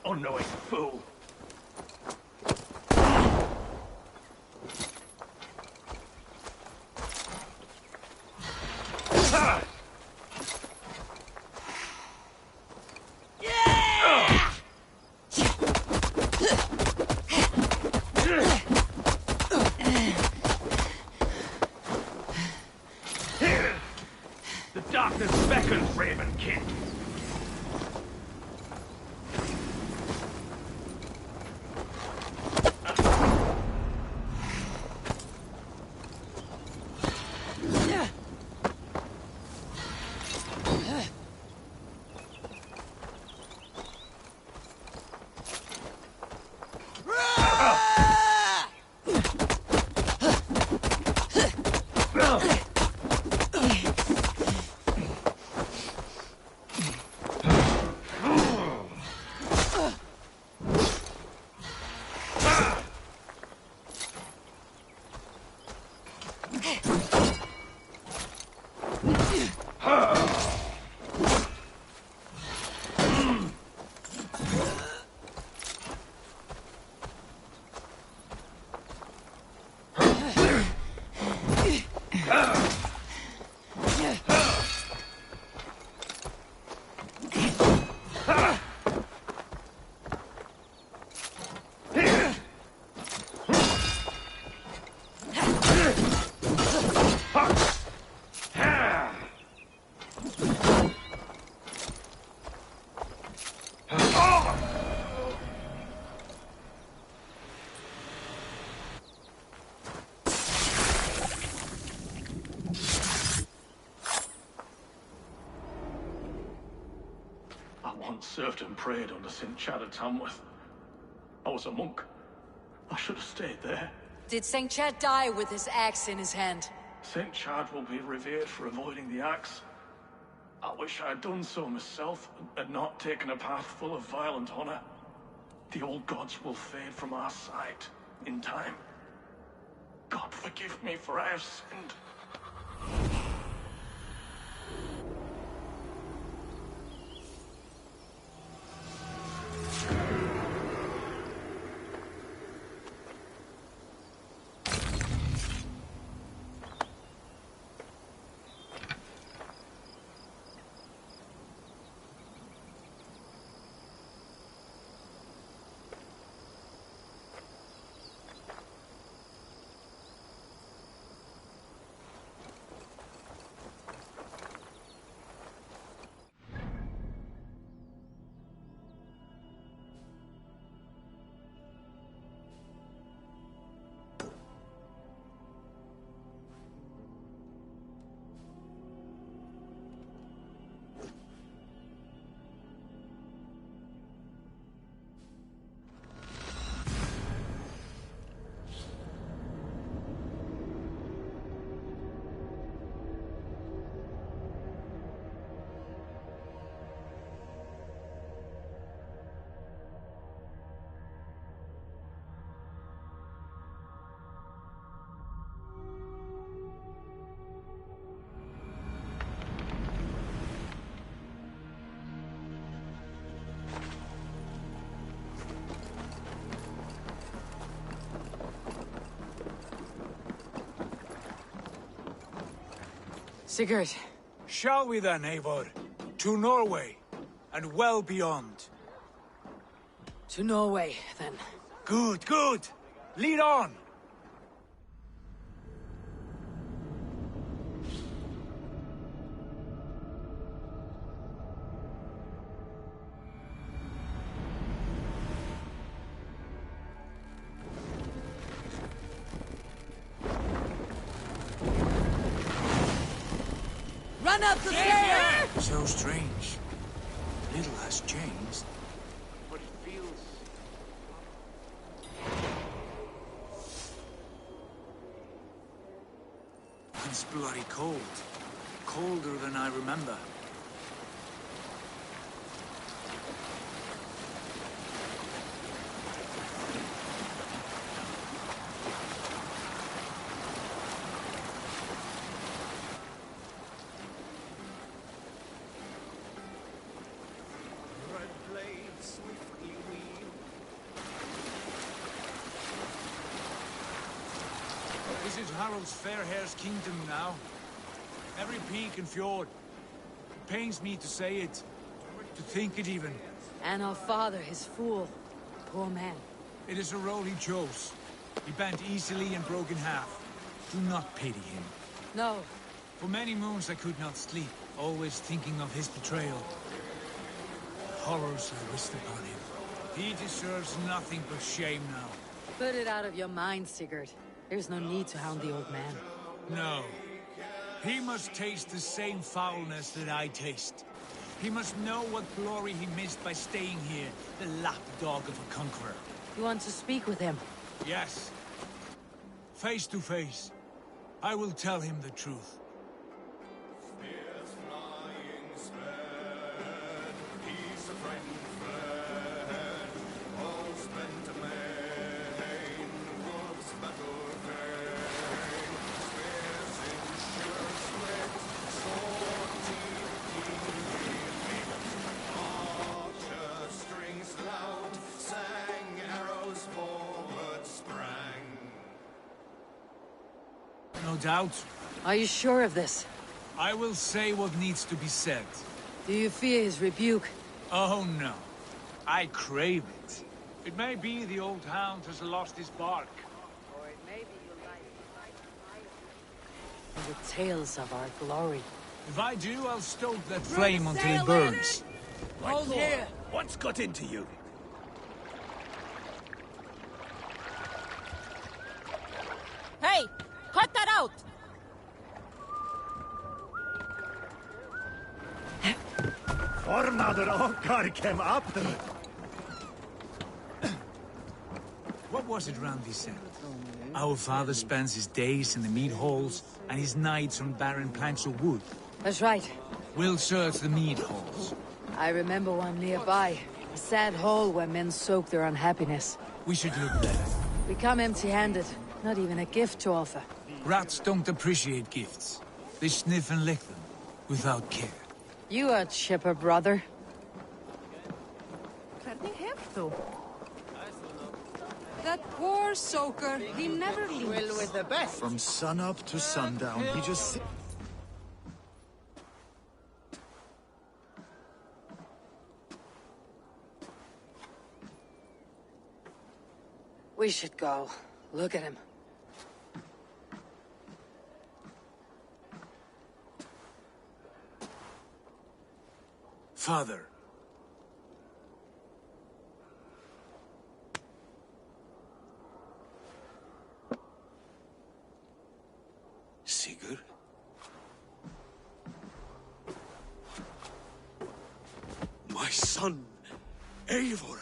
Speaker 17: Unknowing fool. The darkness beckons, Raven King. I once served and prayed under St. Chad of Tamworth. I was a monk. I should have stayed there.
Speaker 1: Did St. Chad die with his axe in his hand?
Speaker 17: St. Chad will be revered for avoiding the axe. I wish I had done so myself, and not taken a path full of violent honor. The old gods will fade from our sight in time. God forgive me, for I have sinned.
Speaker 1: Sigurd.
Speaker 11: Shall we then, Eivor? To Norway, and well beyond.
Speaker 1: To Norway, then.
Speaker 11: Good, good! Lead on!
Speaker 1: Run up the stairs!
Speaker 11: So strange. Little has changed.
Speaker 14: But it feels...
Speaker 11: It's bloody cold. Colder than I remember. This is Harald's Fairhair's kingdom now. Every peak and fjord. It pains me to say it, to think it even.
Speaker 1: And our father, his fool. Poor man.
Speaker 11: It is a role he chose. He bent easily and broke in half. Do not pity him.
Speaker 1: No.
Speaker 11: For many moons I could not sleep, always thinking of his betrayal. The horrors I wished upon him. He deserves nothing but shame now.
Speaker 1: Put it out of your mind, Sigurd. There's no need to hound the old man.
Speaker 11: No. He must taste the same foulness that I taste. He must know what glory he missed by staying here, the lapdog of a conqueror.
Speaker 1: You want to speak with him?
Speaker 11: Yes. Face to face. I will tell him the truth. No doubt.
Speaker 1: Are you sure of this?
Speaker 11: I will say what needs to be said.
Speaker 1: Do you fear his rebuke?
Speaker 11: Oh no. I crave it. It may be the old hound has lost his bark.
Speaker 1: Or it may be you like the tales of our glory.
Speaker 11: If I do, I'll stoke that flame until it burns.
Speaker 1: Hold here!
Speaker 5: What's got into you?
Speaker 8: Hey! Cut that out!
Speaker 5: Fornader Okkar came up.
Speaker 11: What was it Randi said? Our father spends his days in the mead halls and his nights on barren planks of wood.
Speaker 1: That's right.
Speaker 11: We'll search the mead halls.
Speaker 1: I remember one nearby. A sad hole where men soak their unhappiness.
Speaker 11: We should look there.
Speaker 1: We come empty-handed. Not even a gift to offer.
Speaker 11: Rats don't appreciate gifts. They sniff and lick them, without care.
Speaker 1: You are chipper, brother. That poor soaker, he never leaves.
Speaker 8: Well, with the best.
Speaker 6: From sunup to sundown, he just...
Speaker 1: We should go. Look at him.
Speaker 11: Father.
Speaker 2: Sigurd? My son, Eivor!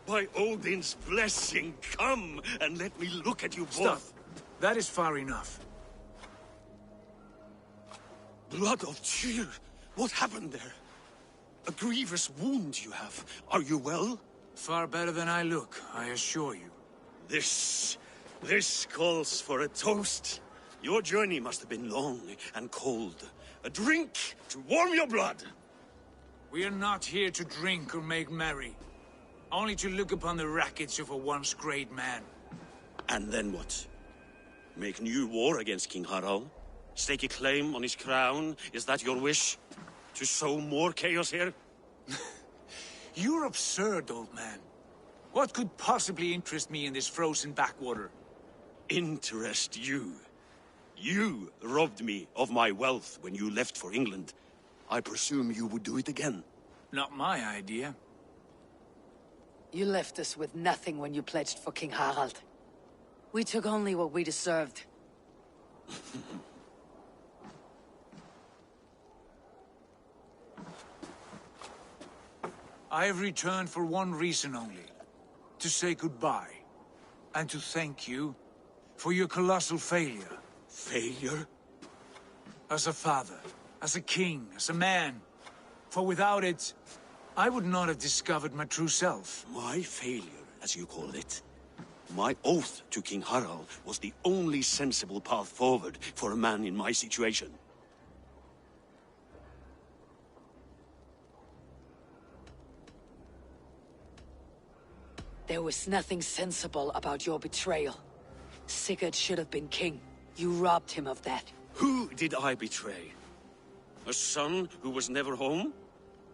Speaker 2: By Odin's blessing, come and let me look at you both.
Speaker 11: Stop. That is far enough.
Speaker 2: Blood of Tyr! What happened there? A grievous wound you have. Are you well?
Speaker 11: Far better than I look, I assure you.
Speaker 2: This calls for a toast. Your journey must have been long and cold. A drink to warm your blood.
Speaker 11: We are not here to drink or make merry. Only to look upon the wreckage of a once great man.
Speaker 2: And then what? Make new war against King Harald?
Speaker 3: Stake a claim on his crown? Is that your wish? To sow more chaos here?
Speaker 11: You're absurd, old man. What could possibly interest me in this frozen backwater?
Speaker 3: Interest you? You robbed me of my wealth when you left for England. I presume you would do it again.
Speaker 11: Not my idea.
Speaker 1: You left us with nothing when you pledged for King Harald. We took only what we deserved.
Speaker 11: I have returned for one reason only. To say goodbye. And to thank you for your colossal failure.
Speaker 3: Failure?
Speaker 11: As a father, as a king, as a man. For without it, I would not have discovered my true self.
Speaker 3: My failure, as you call it. My oath to King Harald was the only sensible path forward for a man in my situation.
Speaker 1: There was nothing sensible about your betrayal. Sigurd should have been king. You robbed him of that.
Speaker 3: Who did I betray? A son who was never home?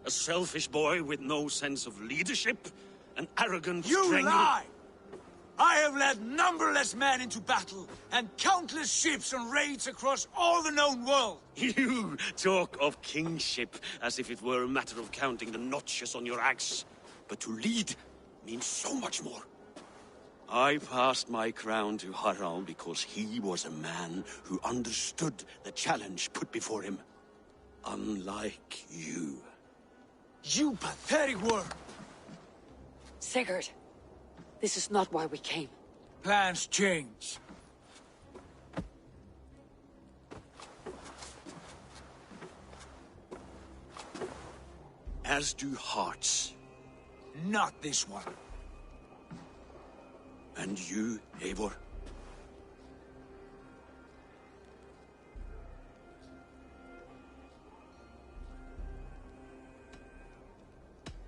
Speaker 3: A selfish boy with no sense of leadership? An arrogant
Speaker 11: You lie! I have led numberless men into battle, and countless ships on raids across all the known world.
Speaker 3: You talk of kingship as if it were a matter of counting the notches on your axe. But to lead means so much more. I passed my crown to Harald because he was a man who understood the challenge put before him. Unlike you.
Speaker 11: You pathetic worm!
Speaker 1: Sigurd, this is not why we came.
Speaker 11: Plans change.
Speaker 3: As do hearts.
Speaker 11: Not this one.
Speaker 3: And you, Eivor?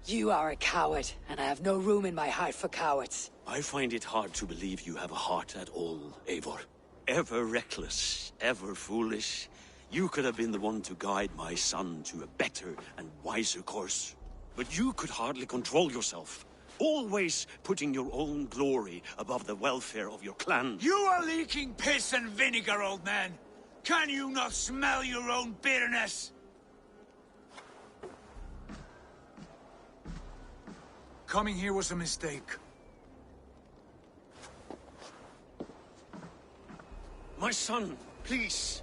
Speaker 1: You are a coward, and I have no room in my heart for cowards.
Speaker 3: I find it hard to believe you have a heart at all, Eivor. Ever reckless, ever foolish. You could have been the one to guide my son to a better and wiser course. But you could hardly control yourself. Always putting your own glory above the welfare of your clan.
Speaker 11: You are leaking piss and vinegar, old man! Can you not smell your own bitterness? Coming here was a mistake.
Speaker 3: My son, please.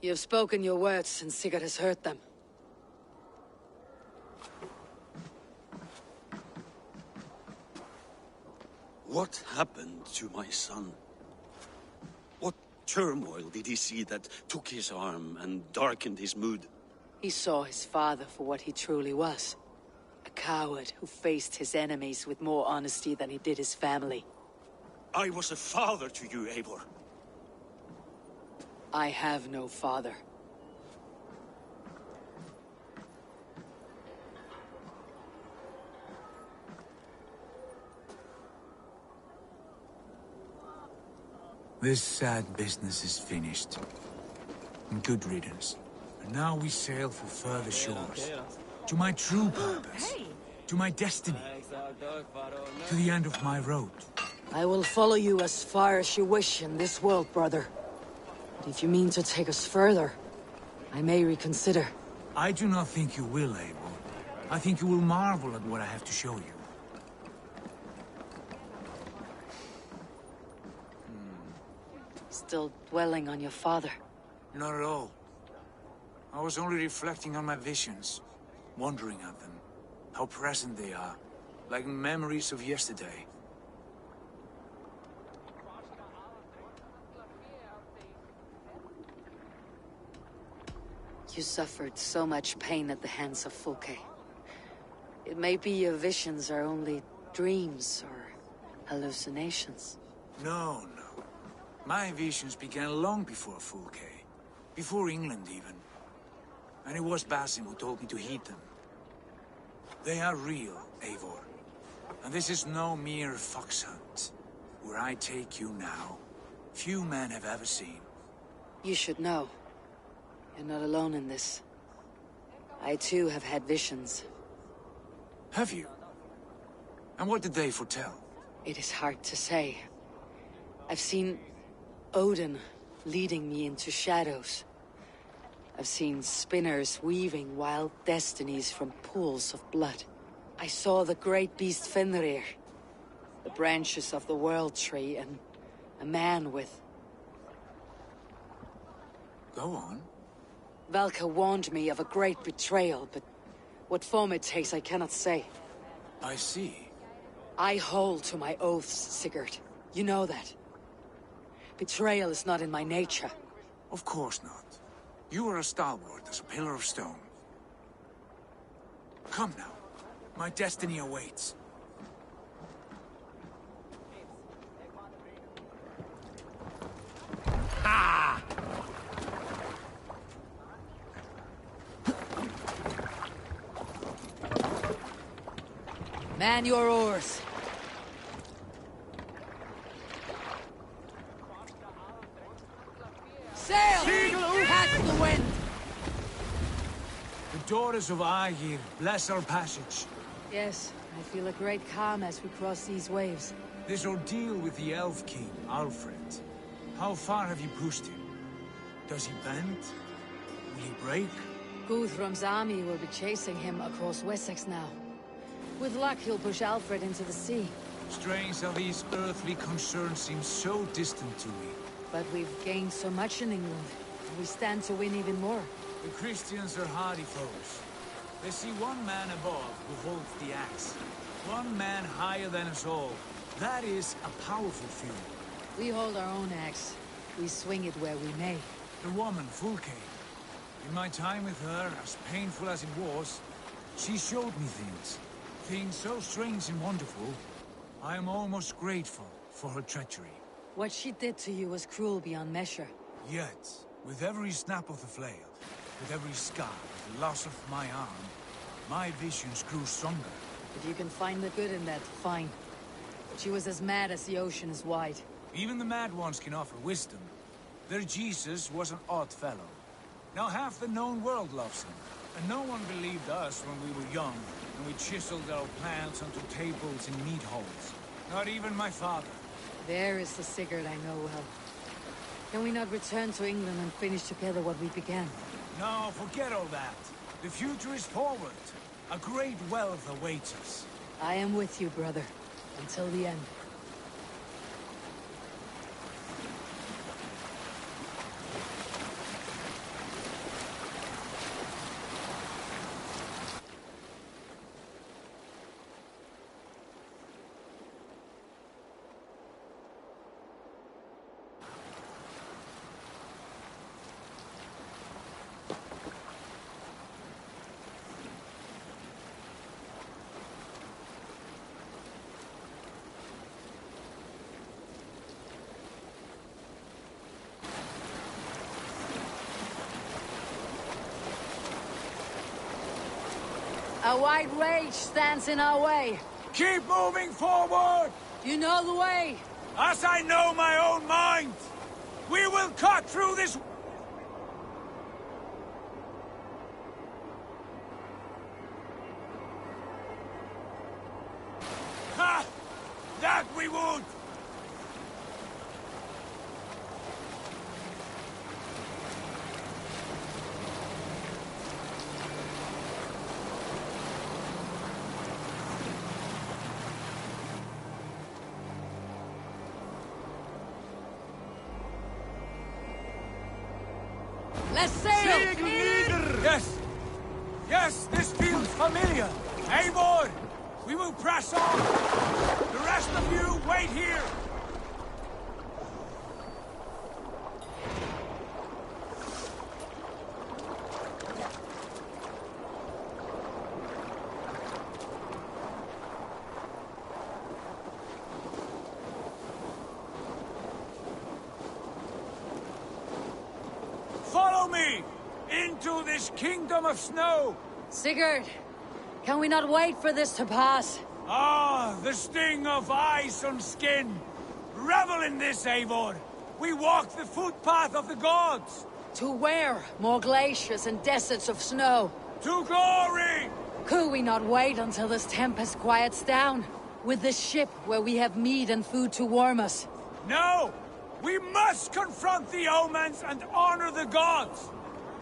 Speaker 1: You have spoken your words, and Sigurd has heard them.
Speaker 3: What happened to my son? What turmoil did he see that took his arm and darkened his mood?
Speaker 1: He saw his father for what he truly was. A coward who faced his enemies with more honesty than he did his family.
Speaker 3: I was a father to you, Eivor.
Speaker 1: I have no father.
Speaker 11: This sad business is finished. And good riddance. And now we sail for further shores. To my true purpose. To my destiny. To the end of my road.
Speaker 1: I will follow you as far as you wish in this world, brother. But if you mean to take us further, I may reconsider.
Speaker 11: I do not think you will, Abel. I think you will marvel at what I have to show you.
Speaker 1: Still dwelling on your father?
Speaker 11: Not at all. I was only reflecting on my visions, wondering at them. How present they are, like memories of yesterday.
Speaker 1: You suffered so much pain at the hands of Fulke. It may be your visions are only dreams or hallucinations.
Speaker 11: No. My visions began long before Fulke. Before England, even. And it was Basim who told me to heed them. They are real, Eivor. And this is no mere fox hunt. Where I take you now, few men have ever seen.
Speaker 1: You should know. You're not alone in this. I too have had visions.
Speaker 11: Have you? And what did they foretell?
Speaker 1: It is hard to say. I've seen Odin leading me into shadows. I've seen spinners weaving wild destinies from pools of blood. I saw the great beast Fenrir, the branches of the World Tree, and a man with...
Speaker 11: Go on.
Speaker 1: Valka warned me of a great betrayal, but what form it takes I cannot say.
Speaker 11: I see.
Speaker 1: I hold to my oaths, Sigurd. You know that. Betrayal is not in my nature.
Speaker 11: Of course not. You are as stalwart as a pillar of stone. Come now. My destiny awaits.
Speaker 1: Ha! Man your oars. Sail! Catch the wind!
Speaker 11: The daughters of Aegir bless our passage.
Speaker 1: Yes, I feel a great calm as we cross these waves.
Speaker 11: This ordeal with the Elf King, Alfred. How far have you pushed him? Does he bend? Will he break?
Speaker 1: Guthrum's army will be chasing him across Wessex now. With luck, he'll push Alfred into the sea.
Speaker 11: Strange how these earthly concerns seem so distant to me.
Speaker 1: But we've gained so much in England. We stand to win even more.
Speaker 11: The Christians are hardy foes. They see one man above who holds the axe. One man higher than us all. That is a powerful feeling.
Speaker 1: We hold our own axe. We swing it where we may.
Speaker 11: The woman, Fulke. In my time with her, as painful as it was, she showed me things. Things so strange and wonderful. I am almost grateful for her treachery.
Speaker 1: What she did to you was cruel beyond measure.
Speaker 11: Yet, with every snap of the flail, with every scar, the loss of my arm, my visions grew stronger.
Speaker 1: If you can find the good in that, fine. But she was as mad as the ocean is wide.
Speaker 11: Even the mad ones can offer wisdom. Their Jesus was an odd fellow. Now half the known world loves him. And no one believed us when we were young, and we chiseled our plans onto tables in meat halls. Not even my father.
Speaker 1: There is the Sigurd I know well. Can we not return to England and finish together what we began?
Speaker 11: No, forget all that. The future is forward. A great wealth awaits us.
Speaker 1: I am with you, brother. Until the end. A white rage stands in our way.
Speaker 11: Keep moving forward!
Speaker 1: You know the way!
Speaker 11: As I know my own mind! We will cut through this... Ha! That we would!
Speaker 1: Let's sail!
Speaker 11: Yes! Yes, this feels familiar! Eivor! We will press on! The rest of you, wait here! Follow me! Into this kingdom of snow!
Speaker 1: Sigurd, can we not wait for this to pass?
Speaker 11: Ah, the sting of ice on skin! Revel in this, Eivor! We walk the footpath of the gods!
Speaker 1: To where? More glaciers and deserts of snow.
Speaker 11: To glory!
Speaker 1: Could we not wait until this tempest quiets down? With this ship where we have meat and food to warm us?
Speaker 11: No! We must confront the omens and honor the gods!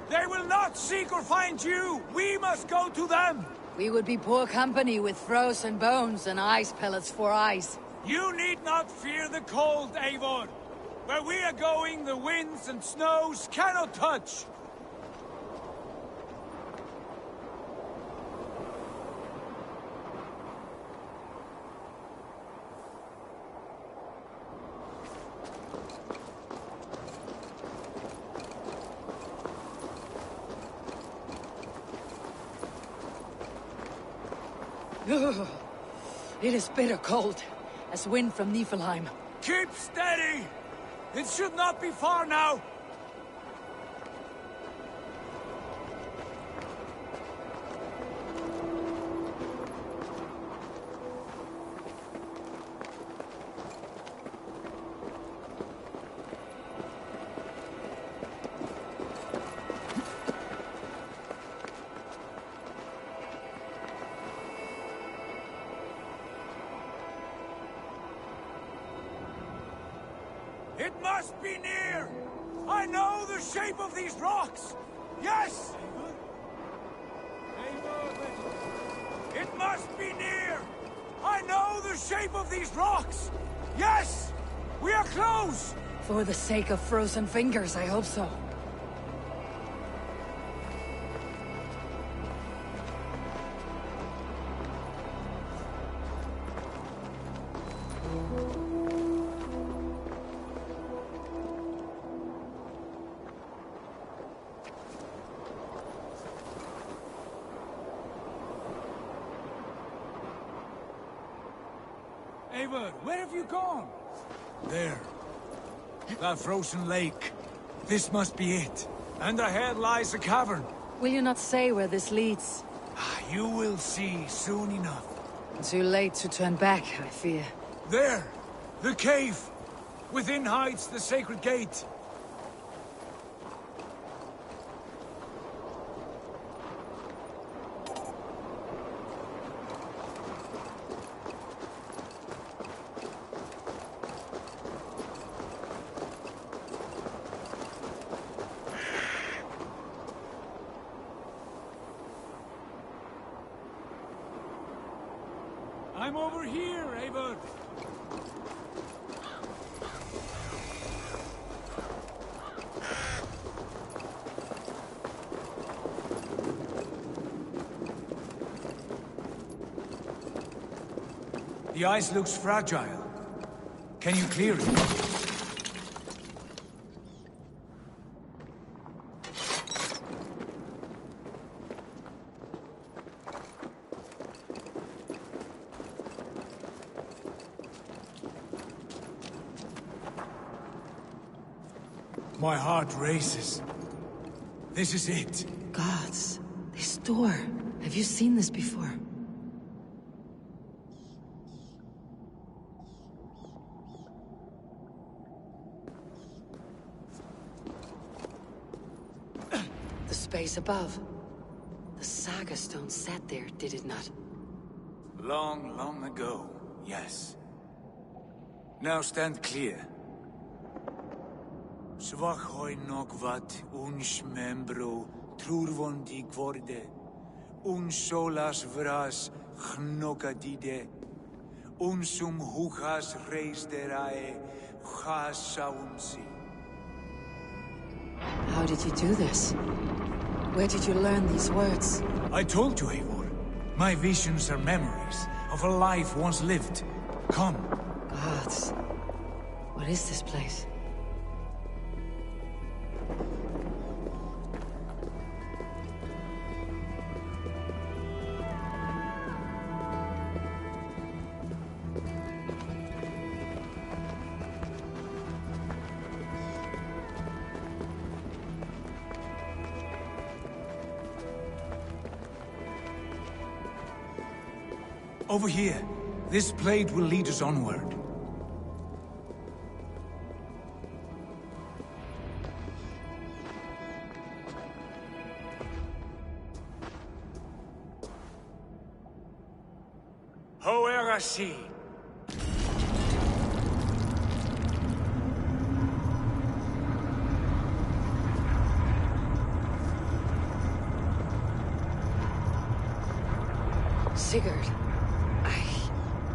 Speaker 11: They will not seek or find you! We must go to them!
Speaker 1: We would be poor company with frozen bones and ice pellets for eyes.
Speaker 11: You need not fear the cold, Eivor! Where we are going, the winds and snows cannot touch!
Speaker 1: It is bitter cold, as wind from Niflheim.
Speaker 11: Keep steady! It should not be far now! It must be near! I know the shape of these rocks! Yes! It must be near! I know the shape of these rocks! Yes! We are close!
Speaker 1: For the sake of frozen fingers, I hope so.
Speaker 11: Eivor, where have you gone? There. That frozen lake. This must be it. And ahead lies a cavern.
Speaker 1: Will you not say where this leads?
Speaker 11: You will see soon enough.
Speaker 1: Too late to turn back, I fear.
Speaker 11: There! The cave! Within hides the sacred gate. I'm over here, Eivor! The ice looks fragile. Can you clear it? My heart races. This is it.
Speaker 1: Gods, this door. Have you seen this before? The space above. The Saga stone sat there, did it not?
Speaker 11: Long, long ago, yes. Now stand clear. Svachoi nokvat uns membro trurvondi gvorde, un solas vras gnokadide, unsum huchas reisderae chasaunsi.
Speaker 1: How did you do this? Where did you learn these words?
Speaker 11: I told you, Eivor. My visions are memories of a life once lived. Come.
Speaker 1: Gods. What is this place?
Speaker 11: Over here. This blade will lead us onward. Hoerasi.
Speaker 1: Sigurd,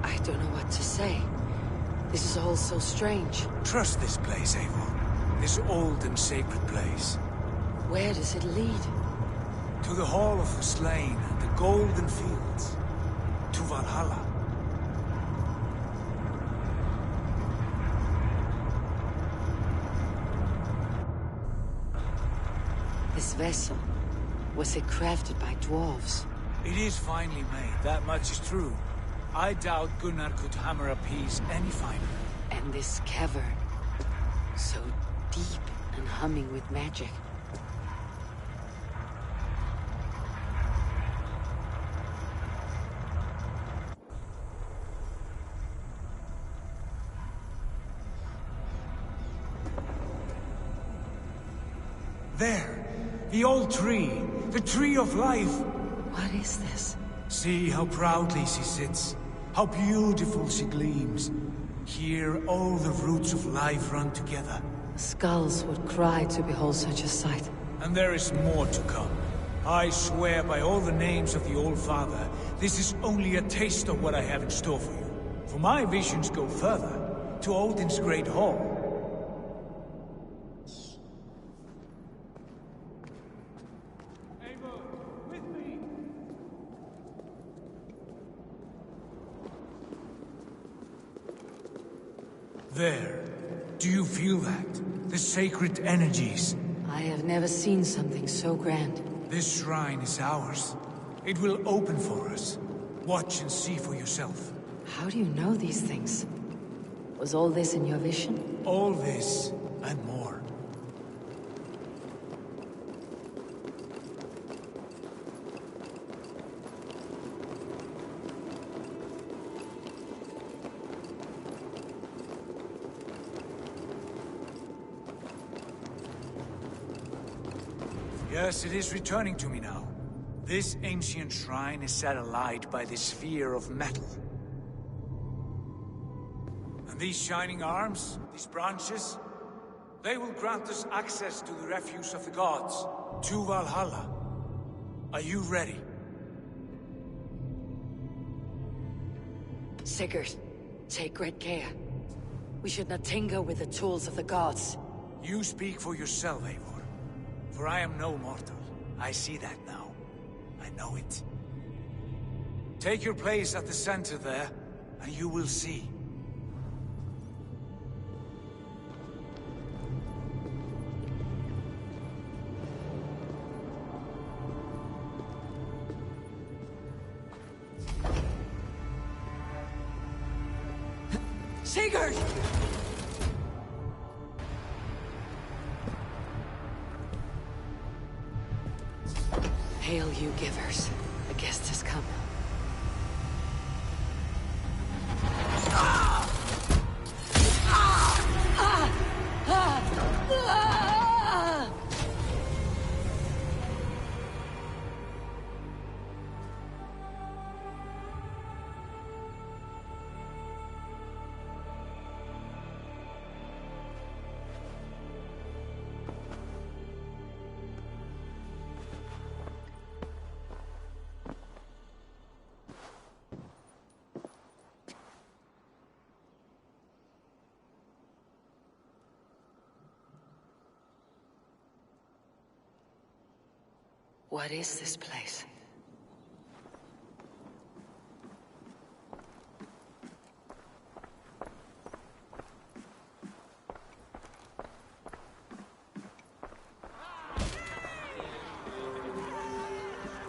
Speaker 1: I don't know what to say. This is all so strange.
Speaker 11: Trust this place, Eivor. This old and sacred place.
Speaker 1: Where does it lead?
Speaker 11: To the Hall of the Slain and the Golden Fields. To Valhalla.
Speaker 1: This vessel, was it crafted by dwarves?
Speaker 11: It is finely made, that much is true. I doubt Gunnar could hammer a piece any finer.
Speaker 1: And this cavern, so deep and humming with magic.
Speaker 11: There! The old tree! The tree of life!
Speaker 1: What is this?
Speaker 11: See how proudly she sits. How beautiful she gleams. Here all the roots of life run together.
Speaker 1: Skulls would cry to behold such a sight.
Speaker 11: And there is more to come. I swear by all the names of the Old Father, this is only a taste of what I have in store for you. For my visions go further, to Odin's Great Hall. There. Do you feel that? The sacred energies.
Speaker 1: I have never seen something so grand.
Speaker 11: This shrine is ours. It will open for us. Watch and see for yourself.
Speaker 1: How do you know these things? Was all this in your vision?
Speaker 11: All this, and more. Yes, it is returning to me now. This ancient shrine is set alight by this sphere of metal. And these shining arms, these branches, they will grant us access to the refuse of the gods, to Valhalla. Are you ready?
Speaker 1: Sigurd, take great care. We should not tinker with the tools of the gods.
Speaker 11: You speak for yourself, Eivor. For I am no mortal. I see that now. I know it. Take your place at the center there, and you will see.
Speaker 1: Sigurd! Hail, you givers. A guest has come. What is this place?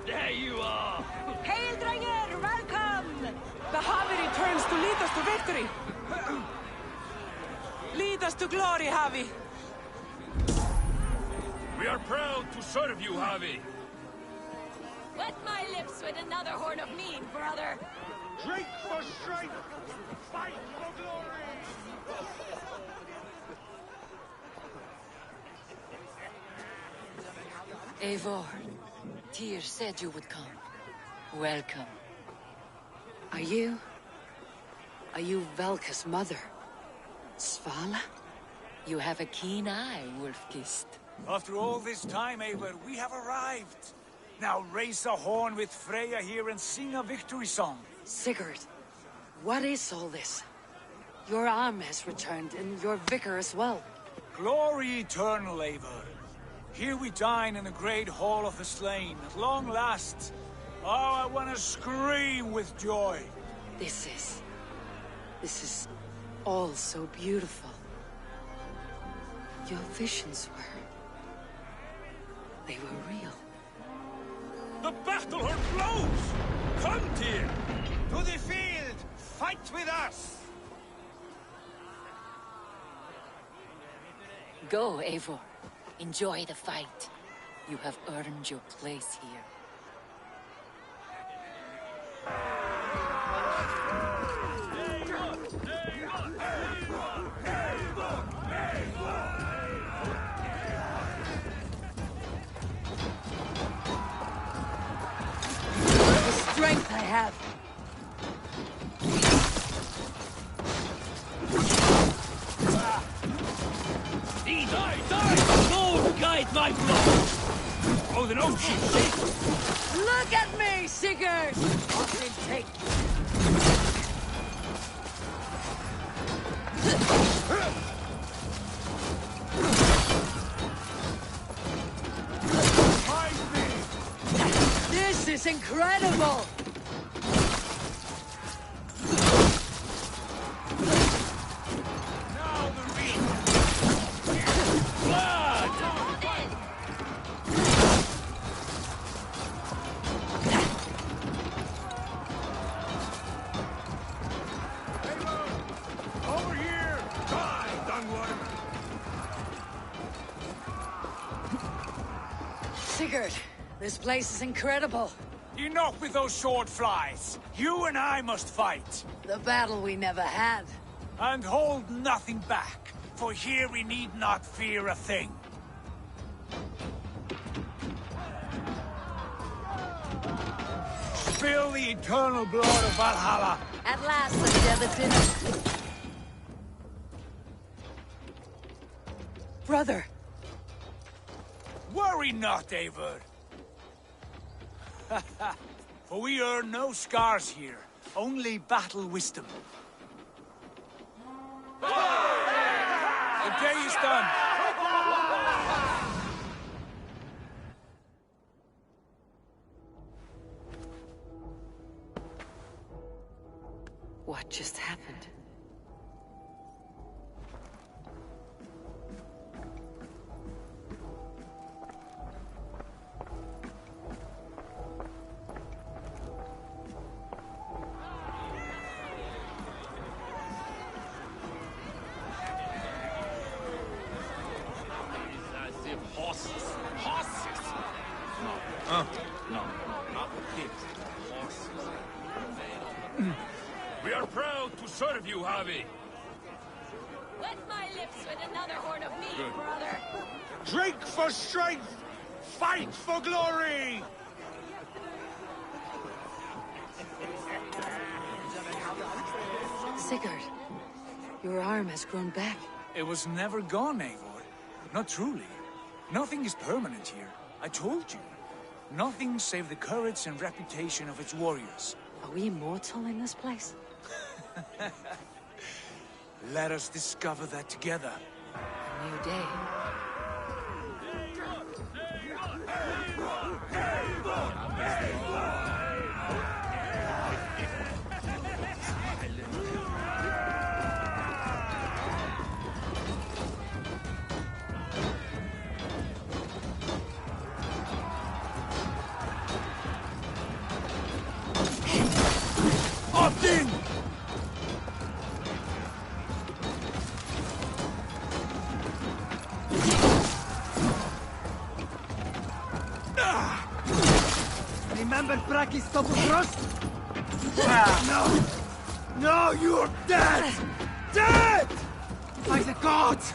Speaker 16: There you are!
Speaker 8: Hail, Dranger! Welcome!
Speaker 22: The Havi returns to lead us to victory! Lead us to glory, Havi!
Speaker 16: We are proud to serve you, Havi!
Speaker 18: Wet my lips with another horn of mead, brother.
Speaker 21: Drink for strength! Fight for glory!
Speaker 12: Eivor, Tyr said you would come. Welcome.
Speaker 1: Are you Velka's mother? Svala?
Speaker 12: You have a keen eye, Wolfkist.
Speaker 11: After all this time, Eivor, we have arrived. Now raise the horn with Freya here and sing a victory song.
Speaker 1: Sigurd, what is all this? Your arm has returned, and your vicar as well.
Speaker 11: Glory eternal, Eivor. Here we dine in the great hall of the slain, at long last. Oh, I want to scream with joy.
Speaker 1: This is all so beautiful. Your visions they were real.
Speaker 16: The battle horn blows! Come, Tyr!
Speaker 21: To the field! Fight with us!
Speaker 12: Go, Eivor. Enjoy the fight. You have earned your place here.
Speaker 1: The strength I have.
Speaker 16: Die! Lord, guide my blood! Oh, the ocean shakes!
Speaker 1: Look at me, Sigurd! Take. This is incredible! Sigurd, this place is incredible.
Speaker 11: Enough with those sword flies. You and I must fight.
Speaker 1: The battle we never had.
Speaker 11: And hold nothing back, for here we need not fear a thing. Spill the eternal blood of Valhalla.
Speaker 1: At last, let's have a dinner. Brother!
Speaker 11: Worry not, Eivor. For we earn no scars here, only battle wisdom. The day is done.
Speaker 12: What just happened?
Speaker 16: We are proud to serve you, Javi.
Speaker 18: Wet my lips with another horn of mead, brother.
Speaker 21: Drink for strength! Fight for glory!
Speaker 1: Sigurd, your arm has grown back.
Speaker 11: It was never gone, Eivor. Not truly. Nothing is permanent here. I told you. Nothing save the courage and reputation of its warriors.
Speaker 1: Are we immortal in this place?
Speaker 11: Let us discover that together.
Speaker 12: A new day.
Speaker 11: Optin!
Speaker 21: Remember Braki's Topos?
Speaker 11: No! No, you're dead! Dead! By the gods!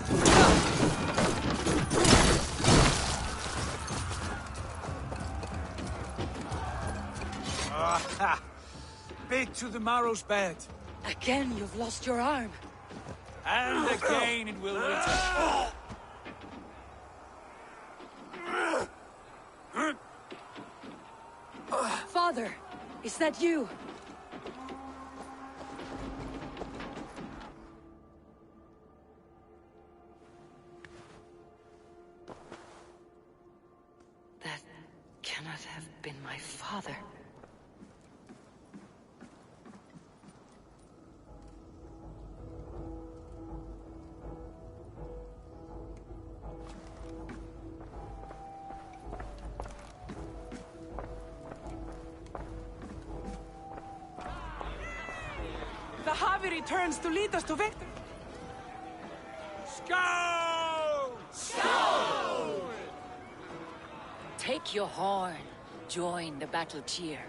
Speaker 11: Bit to the marrow's bed.
Speaker 1: Again, you've lost your arm.
Speaker 11: And again it will return.
Speaker 1: Father, is that you?
Speaker 12: That cannot have been my father.
Speaker 22: The Javi returns to lead us to victory.
Speaker 11: Scout!
Speaker 22: Scout!
Speaker 1: Take your horn. Join the battle cheer.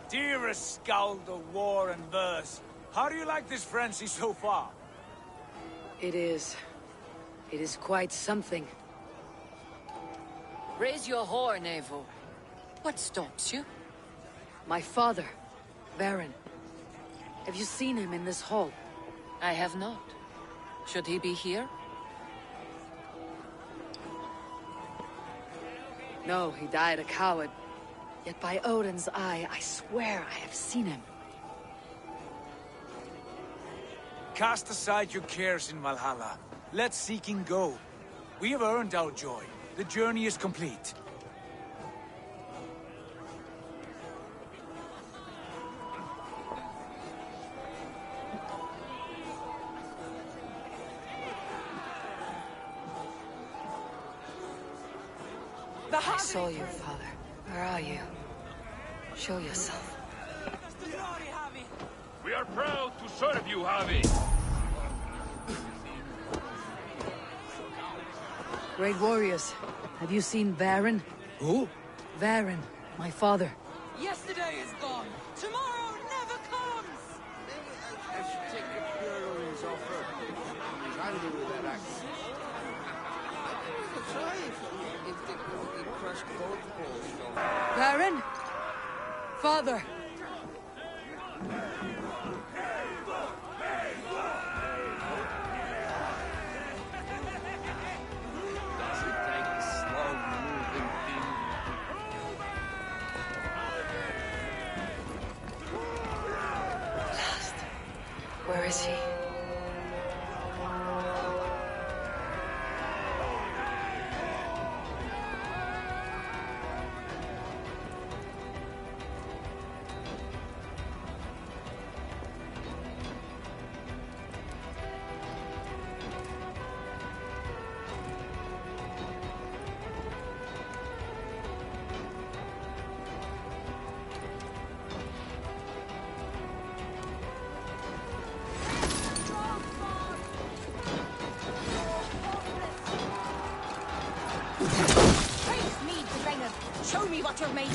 Speaker 11: Dearest Skald of war and verse, how do you like this frenzy so far?
Speaker 1: It is quite something.
Speaker 12: Raise your horn, Eivor. What stops you?
Speaker 1: My father, Baron. Have you seen him in this hall?
Speaker 12: I have not. Should he be here?
Speaker 1: No, he died a coward. Yet by Odin's eye, I swear I have seen him.
Speaker 11: Cast aside your cares in Valhalla. Let seeking go. We have earned our joy. The journey is complete.
Speaker 12: I saw you, father. Where are you? Show yourself.
Speaker 16: We are proud to serve you, Javi.
Speaker 1: Great warriors, have you seen Baron?
Speaker 11: Who?
Speaker 1: Baron, my father.
Speaker 22: Yesterday is gone. Tomorrow never comes.
Speaker 21: I should take the Fury's offer. He's handy with that axe. Try if they could crush both balls.
Speaker 1: Baron? Father!
Speaker 12: Where is he?
Speaker 8: Show me what you're made of.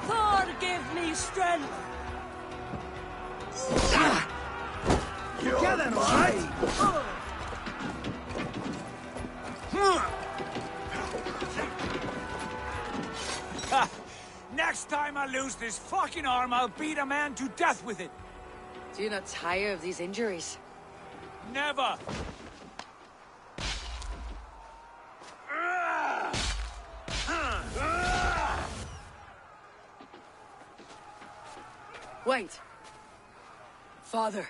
Speaker 22: Thor, give me strength.
Speaker 11: Get him, right? Next time I lose this fucking arm, I'll beat a man to death with it.
Speaker 1: Do you not tire of these injuries?
Speaker 11: Never!
Speaker 1: Wait! Father!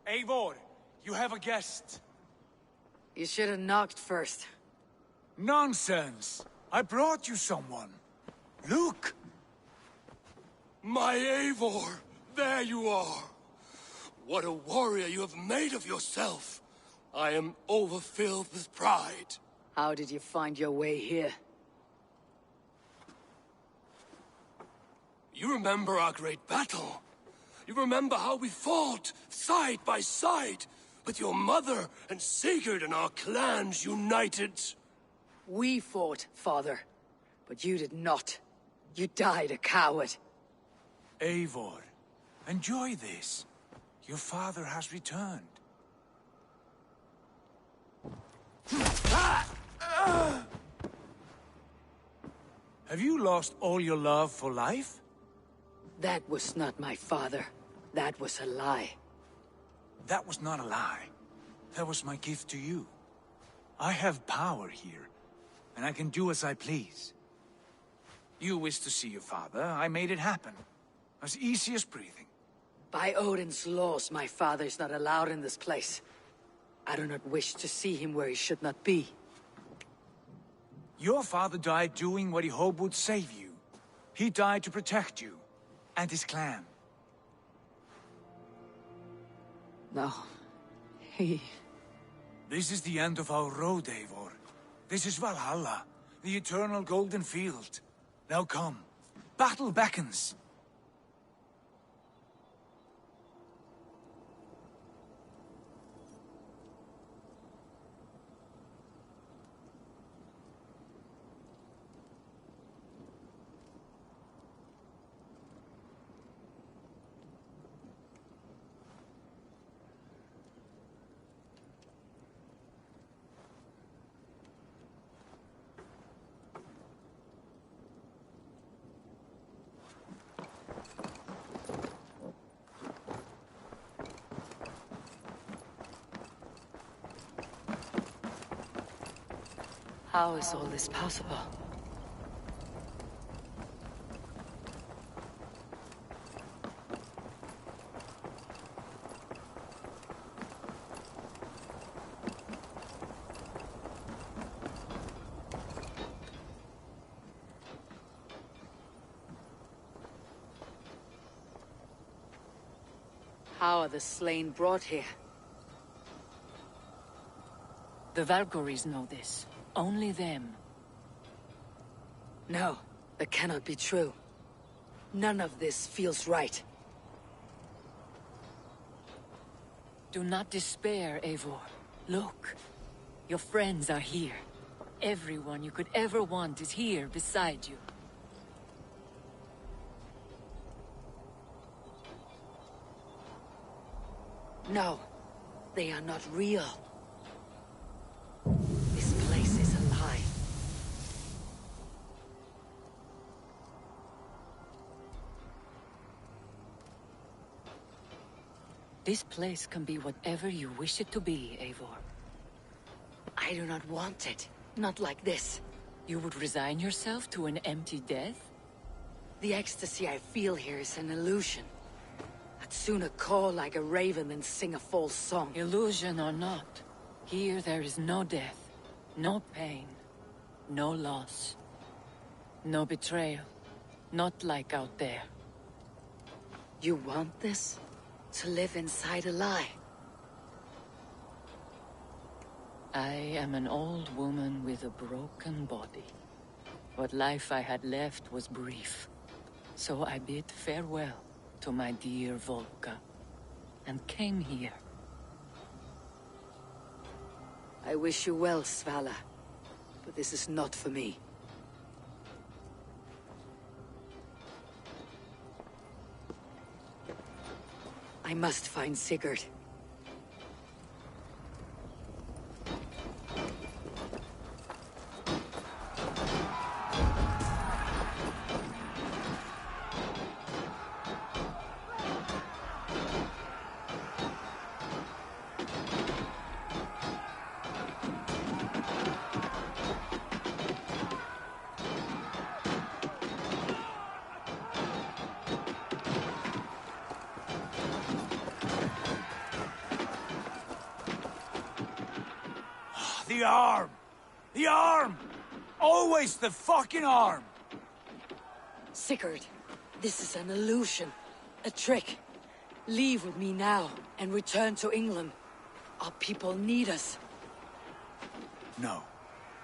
Speaker 11: Eivor, you have a guest.
Speaker 1: You should have knocked first.
Speaker 11: Nonsense! I brought you someone. Look!
Speaker 2: My Eivor! There you are! What a warrior you have made of yourself! I am overfilled with pride.
Speaker 1: How did you find your way here?
Speaker 2: You remember our great battle? You remember how we fought, side by side, with your mother and Sigurd and our clans united?
Speaker 1: We fought, father, but you did not. You died a coward.
Speaker 11: Eivor, enjoy this. Your father has returned. Have you lost all your love for life?
Speaker 1: That was not my father. That was a lie.
Speaker 11: That was not a lie. That was my gift to you. I have power here, and I can do as I please. You wish to see your father, I made it happen. As easy as breathing.
Speaker 1: By Odin's laws, my father is not allowed in this place. I do not wish to see him where he should not be.
Speaker 11: Your father died doing what he hoped would save you. He died to protect you, and his clan.
Speaker 1: No, he...
Speaker 11: This is the end of our road, Eivor. This is Valhalla, the eternal golden field. Now come, battle beckons.
Speaker 1: How is all this possible? How are the slain brought here?
Speaker 22: The Valkyries know this. Only them.
Speaker 1: No, that cannot be true. None of this feels right.
Speaker 22: Do not despair, Eivor. Look. Your friends are here. Everyone you could ever want is here beside you.
Speaker 1: No, they are not real. This place is a lie.
Speaker 22: This place can be whatever you wish it to be, Eivor.
Speaker 1: I do not want it. Not like this.
Speaker 22: You would resign yourself to an empty death?
Speaker 1: The ecstasy I feel here is an illusion. I'd sooner call like a raven than sing a false song.
Speaker 22: Illusion or not, here there is no death, no pain, no loss, no betrayal, not like out there.
Speaker 1: You want this? To live inside a lie?
Speaker 22: I am an old woman with a broken body. What life I had left was brief, so I bid farewell to my dear Volka, and came here.
Speaker 1: I wish you well, Svala, but this is not for me. I must find Sigurd.
Speaker 11: The arm! The arm! Always the fucking arm!
Speaker 1: Sigurd, this is an illusion. A trick. Leave with me now and return to England. Our people need us.
Speaker 11: No.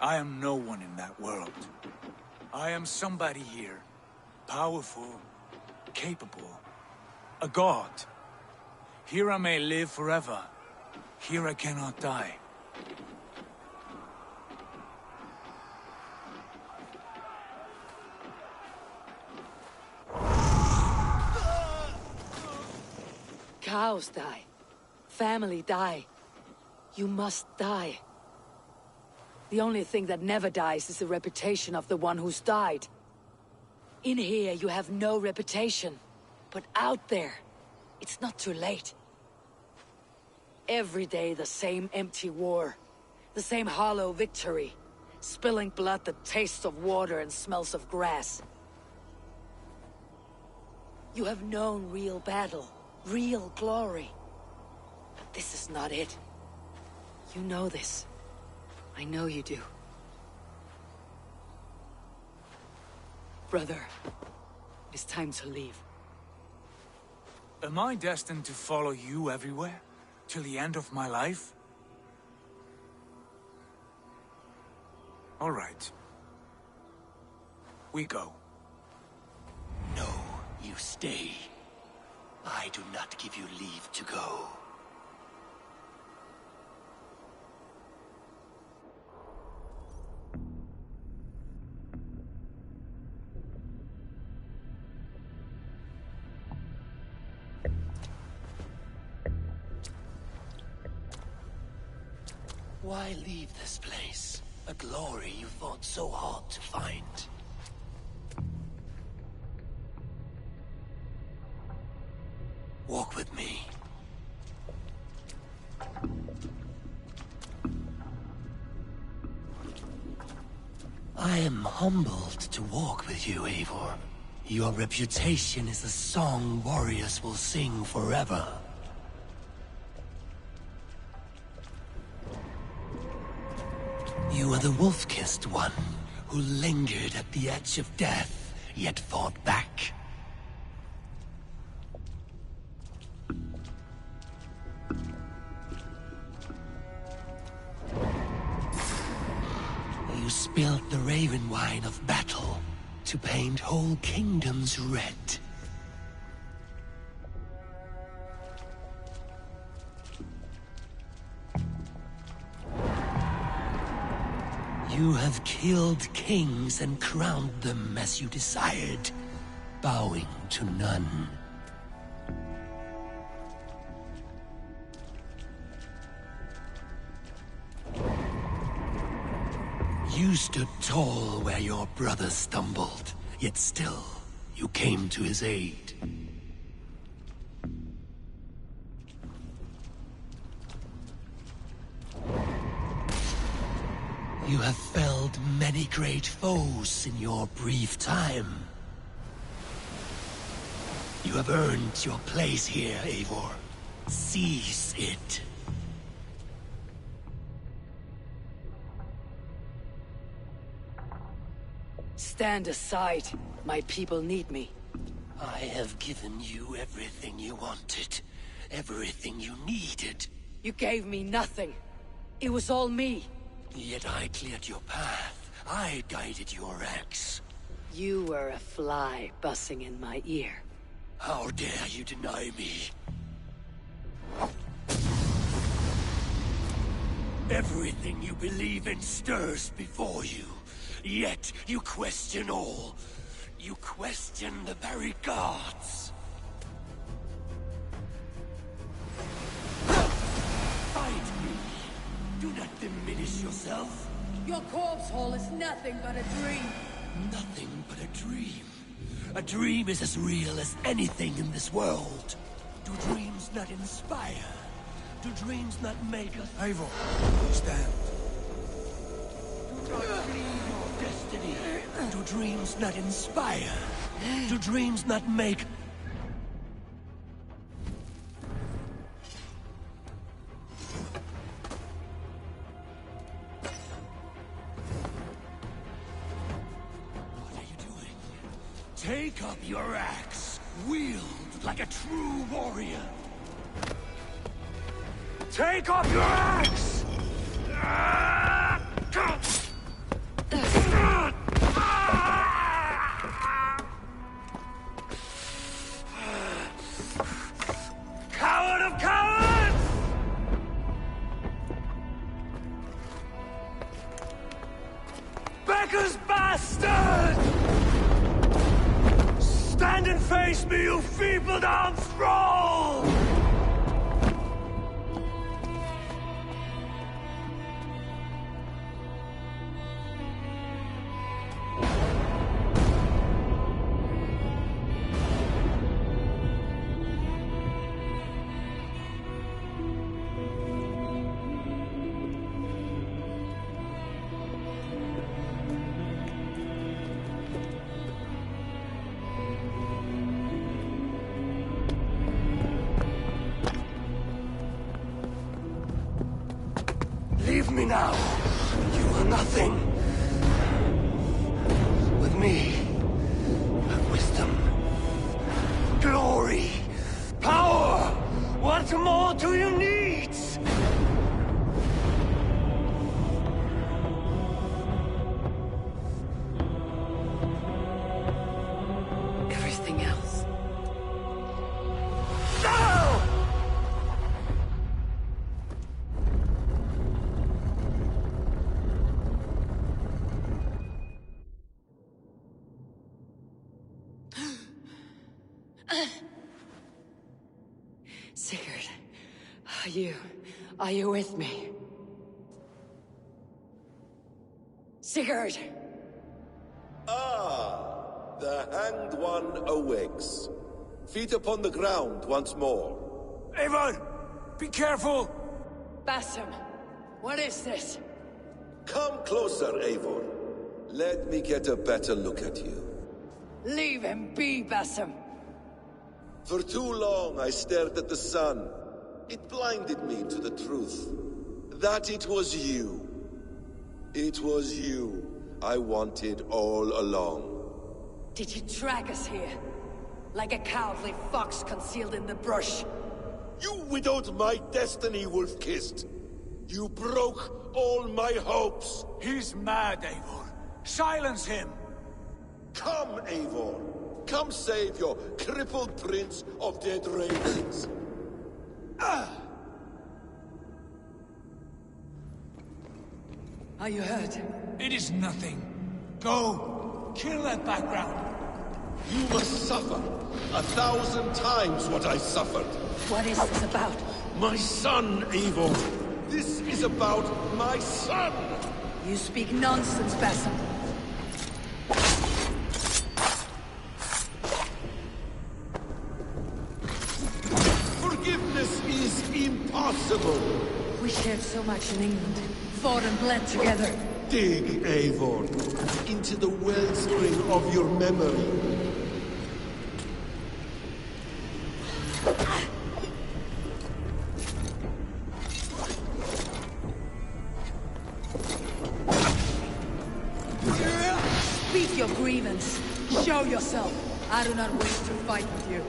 Speaker 11: I am no one in that world. I am somebody here. Powerful. Capable. A god. Here I may live forever. Here I cannot die.
Speaker 1: Cows die. Family die. You must die. The only thing that never dies is the reputation of the one who's died. In here, you have no reputation. But out there, it's not too late. Every day, the same empty war. The same hollow victory. Spilling blood that tastes of water and smells of grass. You have known real battle. Real glory. But this is not it. You know this. I know you do. Brother, it is time to leave.
Speaker 11: Am I destined to follow you everywhere? Till the end of my life? All right. We go.
Speaker 2: No, you stay. I do not give you leave to go. Why leave this place? A glory you fought so hard to find. Walk with me. I am humbled to walk with you, Eivor. Your reputation is a song warriors will sing forever. You are the wolf-kissed one, who lingered at the edge of death, yet fought back. You spilled the raven wine of battle to paint whole kingdoms red. You have killed kings and crowned them as you desired, bowing to none. You stood tall where your brother stumbled, yet still, you came to his aid. You have felled many great foes in your brief time. You have earned your place here, Eivor. Seize it.
Speaker 1: Stand aside. My people need me.
Speaker 2: I have given you everything you wanted. Everything you needed.
Speaker 1: You gave me nothing. It was all me.
Speaker 2: Yet I cleared your path. I guided your axe.
Speaker 1: You were a fly buzzing in my ear.
Speaker 2: How dare you deny me? Everything you believe in stirs before you. Yet you question all. You question the very gods. Fight me. Do not diminish yourself.
Speaker 1: Your corpse hole is nothing but a dream.
Speaker 2: Nothing but a dream. A dream is as real as anything in this world. Do dreams not inspire? Do dreams not make us...
Speaker 11: Eivor, stand.
Speaker 2: Do not dream your destiny. Do dreams not inspire? Do dreams not make... Take up your axe, wield like a true warrior. Take up your axe! Coward of cowards! Becker's bastard! Stand and face me, you feeble-down thrall! Leave me now. You are nothing. With me, have wisdom, glory, power. What more do you need?
Speaker 1: Everything else.
Speaker 2: No!
Speaker 1: Sigurd, are you with me? Sigurd!
Speaker 19: Ah, the Hanged One awakes. Feet upon the ground once more.
Speaker 11: Eivor! Be careful!
Speaker 1: Basim, what is this?
Speaker 19: Come closer, Eivor. Let me get a better look at you.
Speaker 1: Leave him be, Basim.
Speaker 19: For too long I stared at the sun. It blinded me to the truth. That it was you. It was you I wanted all along.
Speaker 1: Did you drag us here? Like a cowardly fox concealed in the brush?
Speaker 19: You widowed my destiny, wolf-kissed. You broke all my hopes.
Speaker 11: He's mad, Eivor. Silence him!
Speaker 19: Come, Eivor. Come save your crippled prince of dead ravens.
Speaker 1: Are you hurt?
Speaker 11: It is nothing. Go. Kill that background.
Speaker 19: You must suffer 1,000 times what I suffered.
Speaker 1: What is this about?
Speaker 19: My son, Eivor. This is about my son.
Speaker 1: You speak nonsense, Basim.
Speaker 19: Forgiveness is impossible.
Speaker 1: We shared so much in England. Fought and bled together.
Speaker 19: Dig, Eivor, into the wellspring of your memory.
Speaker 1: Speak your grievance. Show yourself. I do not wish to fight with you.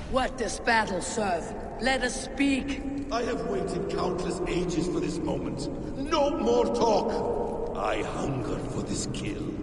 Speaker 1: What does battle serve? Let us speak.
Speaker 19: I have waited countless ages for this moment. No more talk. I hunger for this kill.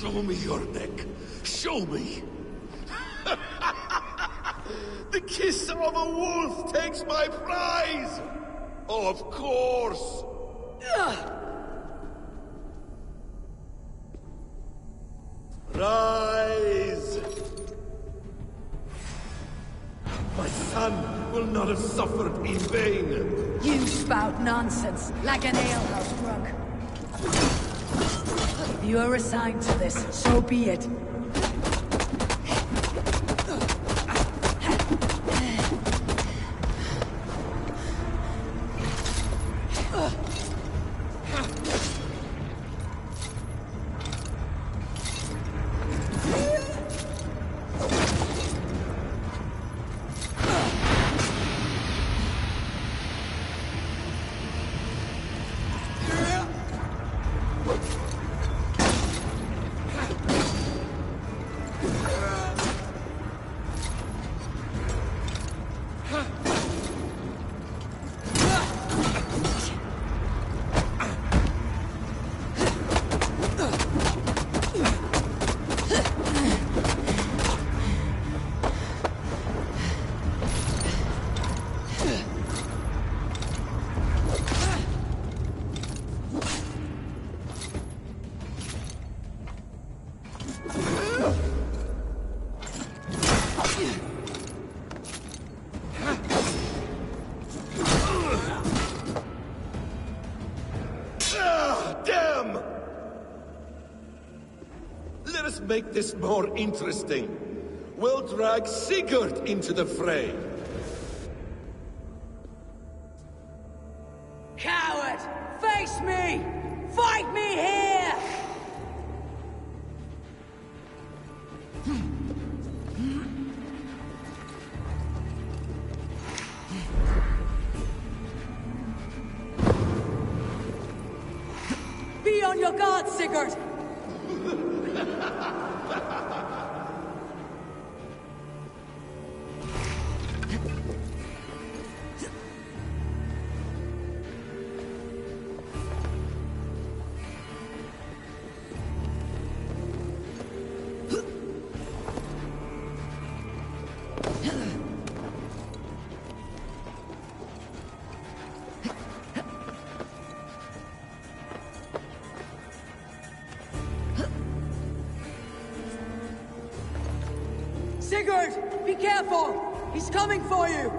Speaker 19: Show me your neck. Show me. The kiss of a wolf takes my prize! Of course! Rise! My son will not have suffered in vain!
Speaker 1: You spout nonsense, like an alehouse drunk. If you are assigned to this, so be it.
Speaker 19: Make this more interesting. We'll drag Sigurd into the fray.
Speaker 1: Coward! Face me! Fight me here! Be on your guard, Sigurd! Sigurd! Be careful! He's coming for you!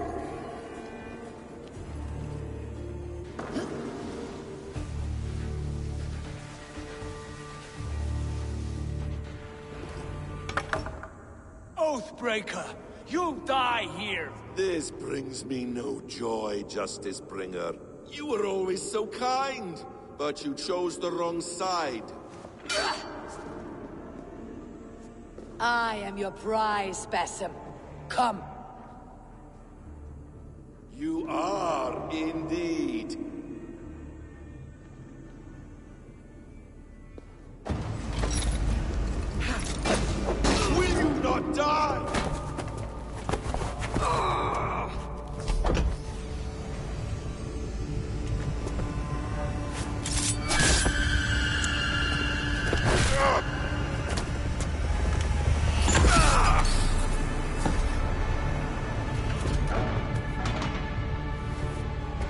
Speaker 16: Oathbreaker! You'll die here!
Speaker 19: This brings me no joy, Justice Bringer. You were always so kind, but you chose the wrong side.
Speaker 1: I am your prize, Basim. Come.
Speaker 19: You are indeed. Will you not die?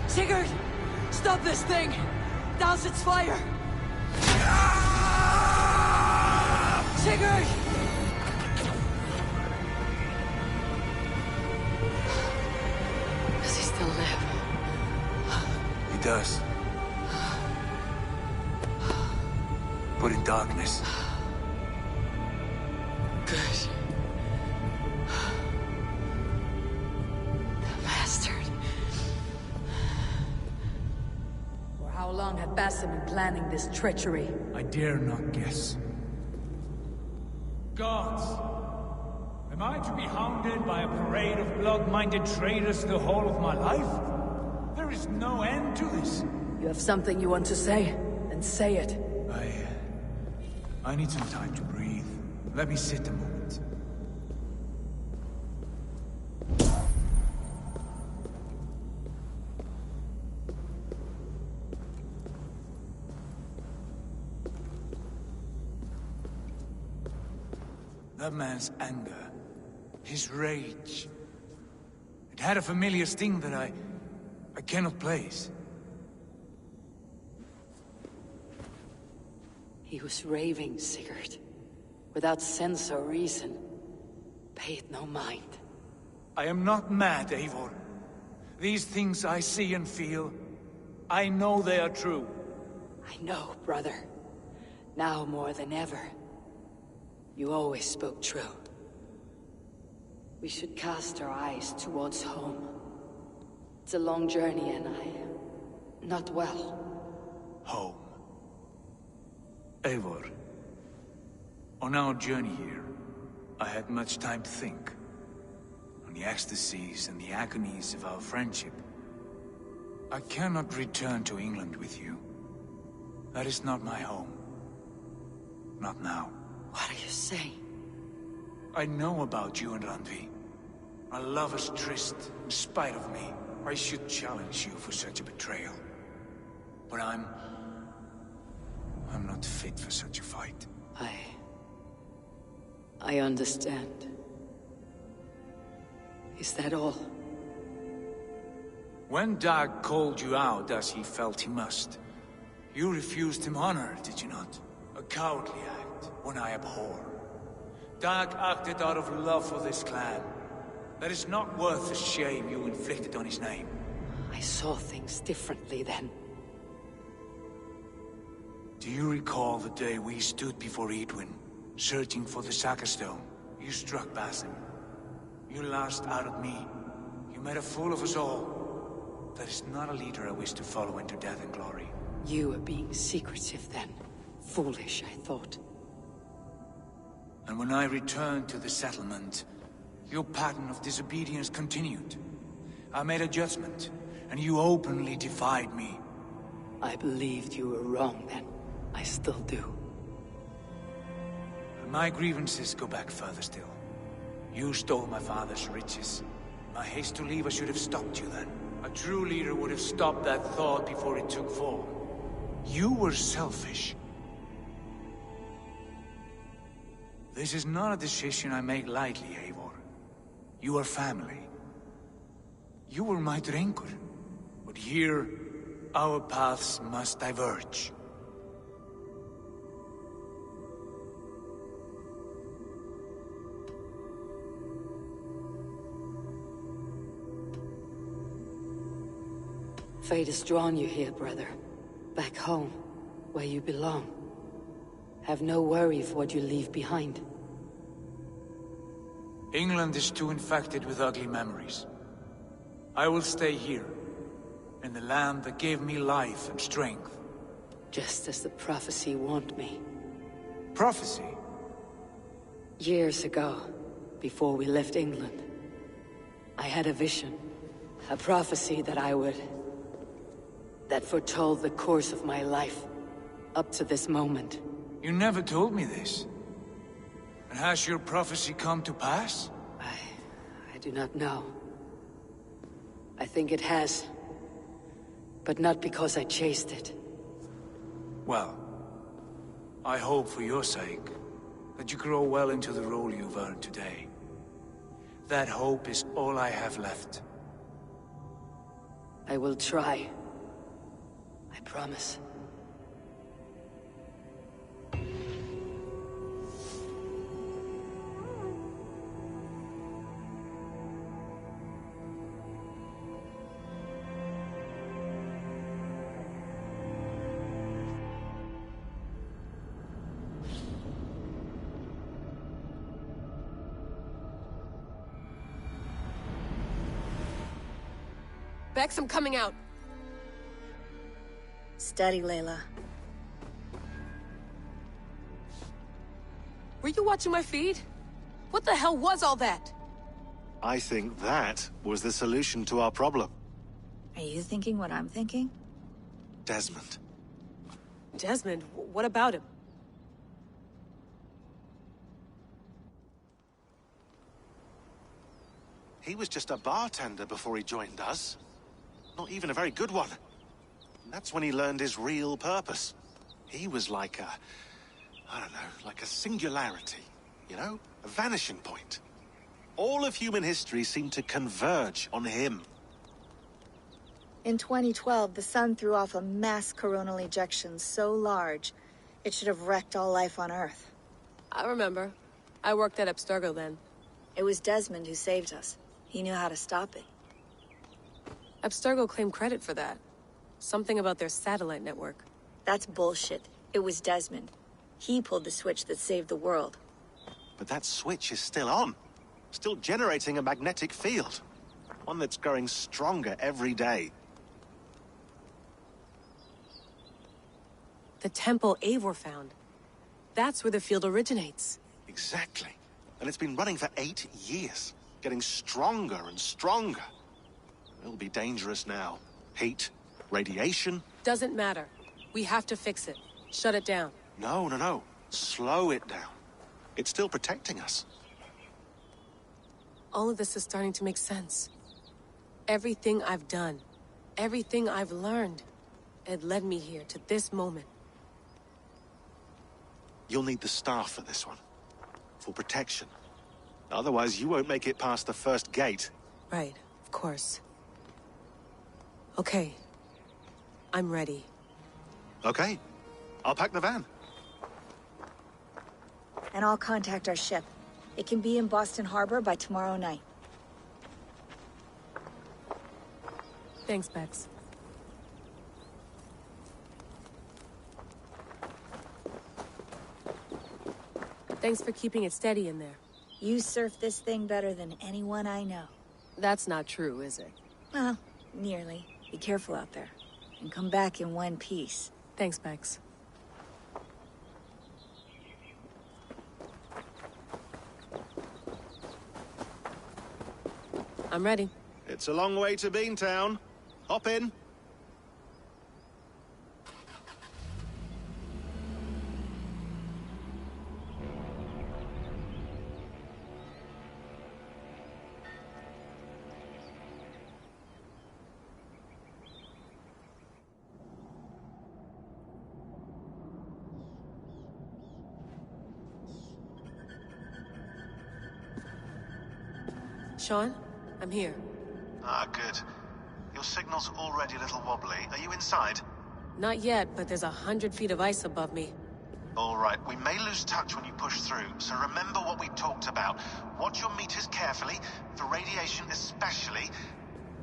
Speaker 1: Sigurd! Stop this thing! Douse its fire! Sigurd! Does he still live?
Speaker 11: He does. But in darkness.
Speaker 1: Good. The bastard. For how long had Basim been planning this treachery?
Speaker 11: I dare not guess.
Speaker 9: Gods! Am I to be hounded by a parade of blood-minded traitors the whole of my life? There is no end to this.
Speaker 1: You have something you want to say? Then say it.
Speaker 11: I need some time to breathe. Let me sit a moment. That man's anger, his rage. It had a familiar sting that I cannot place.
Speaker 1: He was raving, Sigurd. Without sense or reason. Pay it no mind.
Speaker 11: I am not mad, Eivor. These things I see and feel, I know they are true.
Speaker 1: I know, brother. Now more than ever. You always spoke true. We should cast our eyes towards home. It's a long journey and I am not well.
Speaker 11: Home. Eivor. On our journey here, I had much time to think. On the ecstasies and the agonies of our friendship. I cannot return to England with you. That is not my home. Not now.
Speaker 1: What are you saying?
Speaker 11: I know about you and Randvi. Our lovers tryst, in spite of me. I should challenge you for such a betrayal. But I'm not fit for such a fight.
Speaker 1: I understand. Is that all?
Speaker 11: When Dag called you out as he felt he must, you refused him honor, did you not? A cowardly act, one I abhor. Dag acted out of love for this clan. That is not worth the shame you inflicted on his name.
Speaker 1: I saw things differently then.
Speaker 11: Do you recall the day we stood before Edwin, searching for the Saga Stone? You struck Basim. You lashed out at me. You made a fool of us all. That is not a leader I wish to follow into death and glory.
Speaker 1: You were being secretive then. Foolish, I thought.
Speaker 11: And when I returned to the settlement, your pattern of disobedience continued. I made a judgment, and you openly defied me.
Speaker 1: I believed you were wrong then. I still do.
Speaker 11: And my grievances go back further still. You stole my father's riches. My haste to leave, I should have stopped you then. A true leader would have stopped that thought before it took form. You were selfish. This is not a decision I make lightly, Eivor. You are family. You were my drinker. But here, our paths must diverge.
Speaker 1: Fate has drawn you here, brother. Back home, where you belong. Have no worry for what you leave behind.
Speaker 11: England is too infected with ugly memories. I will stay here, in the land that gave me life and strength.
Speaker 1: Just as the prophecy warned me.
Speaker 11: Prophecy?
Speaker 1: Years ago, before we left England, I had a vision. A prophecy that that foretold the course of my life, up to this moment.
Speaker 11: You never told me this. And has your prophecy come to pass?
Speaker 1: I do not know. I think it has. But not because I chased it.
Speaker 11: Well, I hope for your sake that you grow well into the role you've earned today. That hope is all I have left.
Speaker 1: I will try. I promise.
Speaker 15: Bex, I'm coming out.
Speaker 20: Steady, Layla.
Speaker 15: Were you watching my feed? What the hell was all that?
Speaker 6: I think that was the solution to our problem.
Speaker 20: Are you thinking what I'm thinking?
Speaker 6: Desmond.
Speaker 15: Desmond? What about him?
Speaker 6: He was just a bartender before he joined us. Not even a very good one. And that's when he learned his real purpose. He was like a... I don't know, like a singularity. You know, a vanishing point. All of human history seemed to converge on him.
Speaker 20: In 2012, the sun threw off a mass coronal ejection so large, it should have wrecked all life on Earth.
Speaker 15: I remember. I worked at Abstergo then.
Speaker 20: It was Desmond who saved us. He knew how to stop it.
Speaker 15: Abstergo claimed credit for that. Something about their satellite network.
Speaker 20: That's bullshit. It was Desmond. He pulled the switch that saved the world.
Speaker 6: But that switch is still on. Still generating a magnetic field. One that's growing stronger every day.
Speaker 15: The temple Eivor found. That's where the field originates.
Speaker 6: Exactly. And it's been running for 8 years. Getting stronger and stronger. It'll be dangerous now. Heat, radiation.
Speaker 15: Doesn't matter. We have to fix it. Shut it down.
Speaker 6: No. Slow it down. It's still protecting us.
Speaker 15: All of this is starting to make sense. Everything I've done, everything I've learned, it led me here to this moment.
Speaker 6: You'll need the staff for this one. For protection. Otherwise, you won't make it past the first gate.
Speaker 15: Right, of course. Okay. I'm ready.
Speaker 6: Okay. I'll pack the van.
Speaker 20: And I'll contact our ship. It can be in Boston Harbor by tomorrow night.
Speaker 15: Thanks, Bex. Thanks for keeping it steady in there.
Speaker 20: You surf this thing better than anyone I know.
Speaker 15: That's not true, is it?
Speaker 20: Well, nearly. Be careful out there. And come back in one piece.
Speaker 15: Thanks, Bex. I'm ready.
Speaker 6: It's a long way to Beantown. Hop in.
Speaker 15: Sean, I'm here.
Speaker 6: Ah, good. Your signal's already a little wobbly. Are you inside?
Speaker 15: Not yet, but there's 100 feet of ice above me.
Speaker 6: All right, we may lose touch when you push through, so remember what we talked about. Watch your meters carefully, for radiation especially,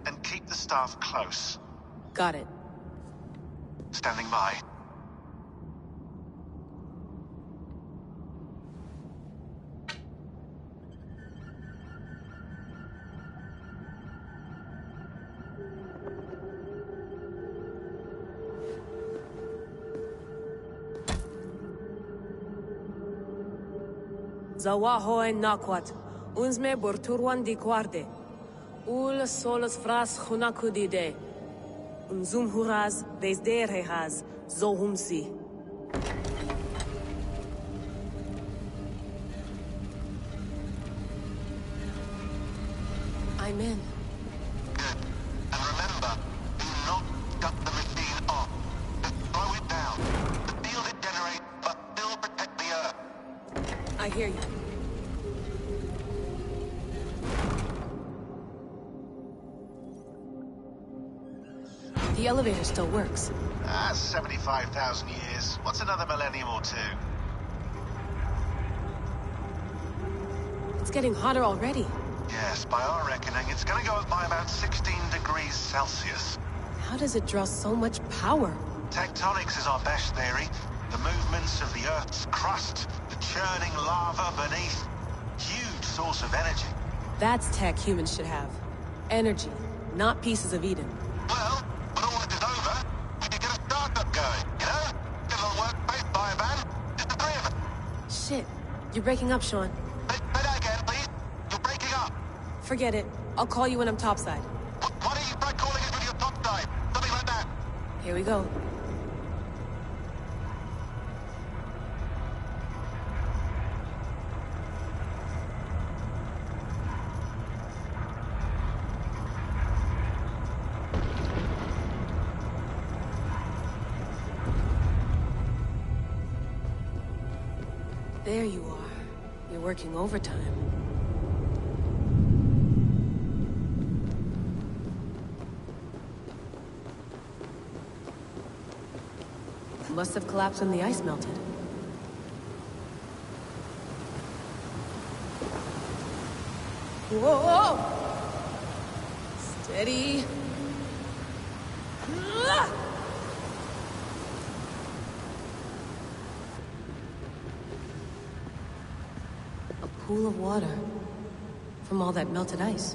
Speaker 6: and keep the staff close.
Speaker 15: Got it.
Speaker 6: Standing by.
Speaker 15: Zawaho en nakwat, unsme borturwan di guarde. Ul solos fras hunakudide. Unzum huraz, desderehaz, zohumsi. I'm in.
Speaker 6: Good. And remember, do not shut the machine off. Just slow it down. The field it generates, but still protect the Earth.
Speaker 15: I hear you. The elevator still works.
Speaker 6: 75,000 years. What's another millennium or two?
Speaker 15: It's getting hotter already.
Speaker 6: Yes, by our reckoning, it's gonna go up by about 16 degrees Celsius.
Speaker 15: How does it draw so much power?
Speaker 6: Tectonics is our best theory. The movements of the Earth's crust, the churning lava beneath. Huge source of energy.
Speaker 15: That's tech humans should have. Energy, not pieces of Eden.
Speaker 6: Well, when all this is over, we could get a startup going, you know? Get a little workspace, buy a van, just the three of us.
Speaker 15: Shit, you're breaking up, Sean.
Speaker 6: Say that again, please. You're breaking up.
Speaker 15: Forget it. I'll call you when I'm topside.
Speaker 6: Why don't you try calling us when you're topside? Something like that.
Speaker 15: Here we go. There you are. You're working overtime. Must have collapsed when the ice melted. Whoa! Steady. A pool of water from all that melted ice.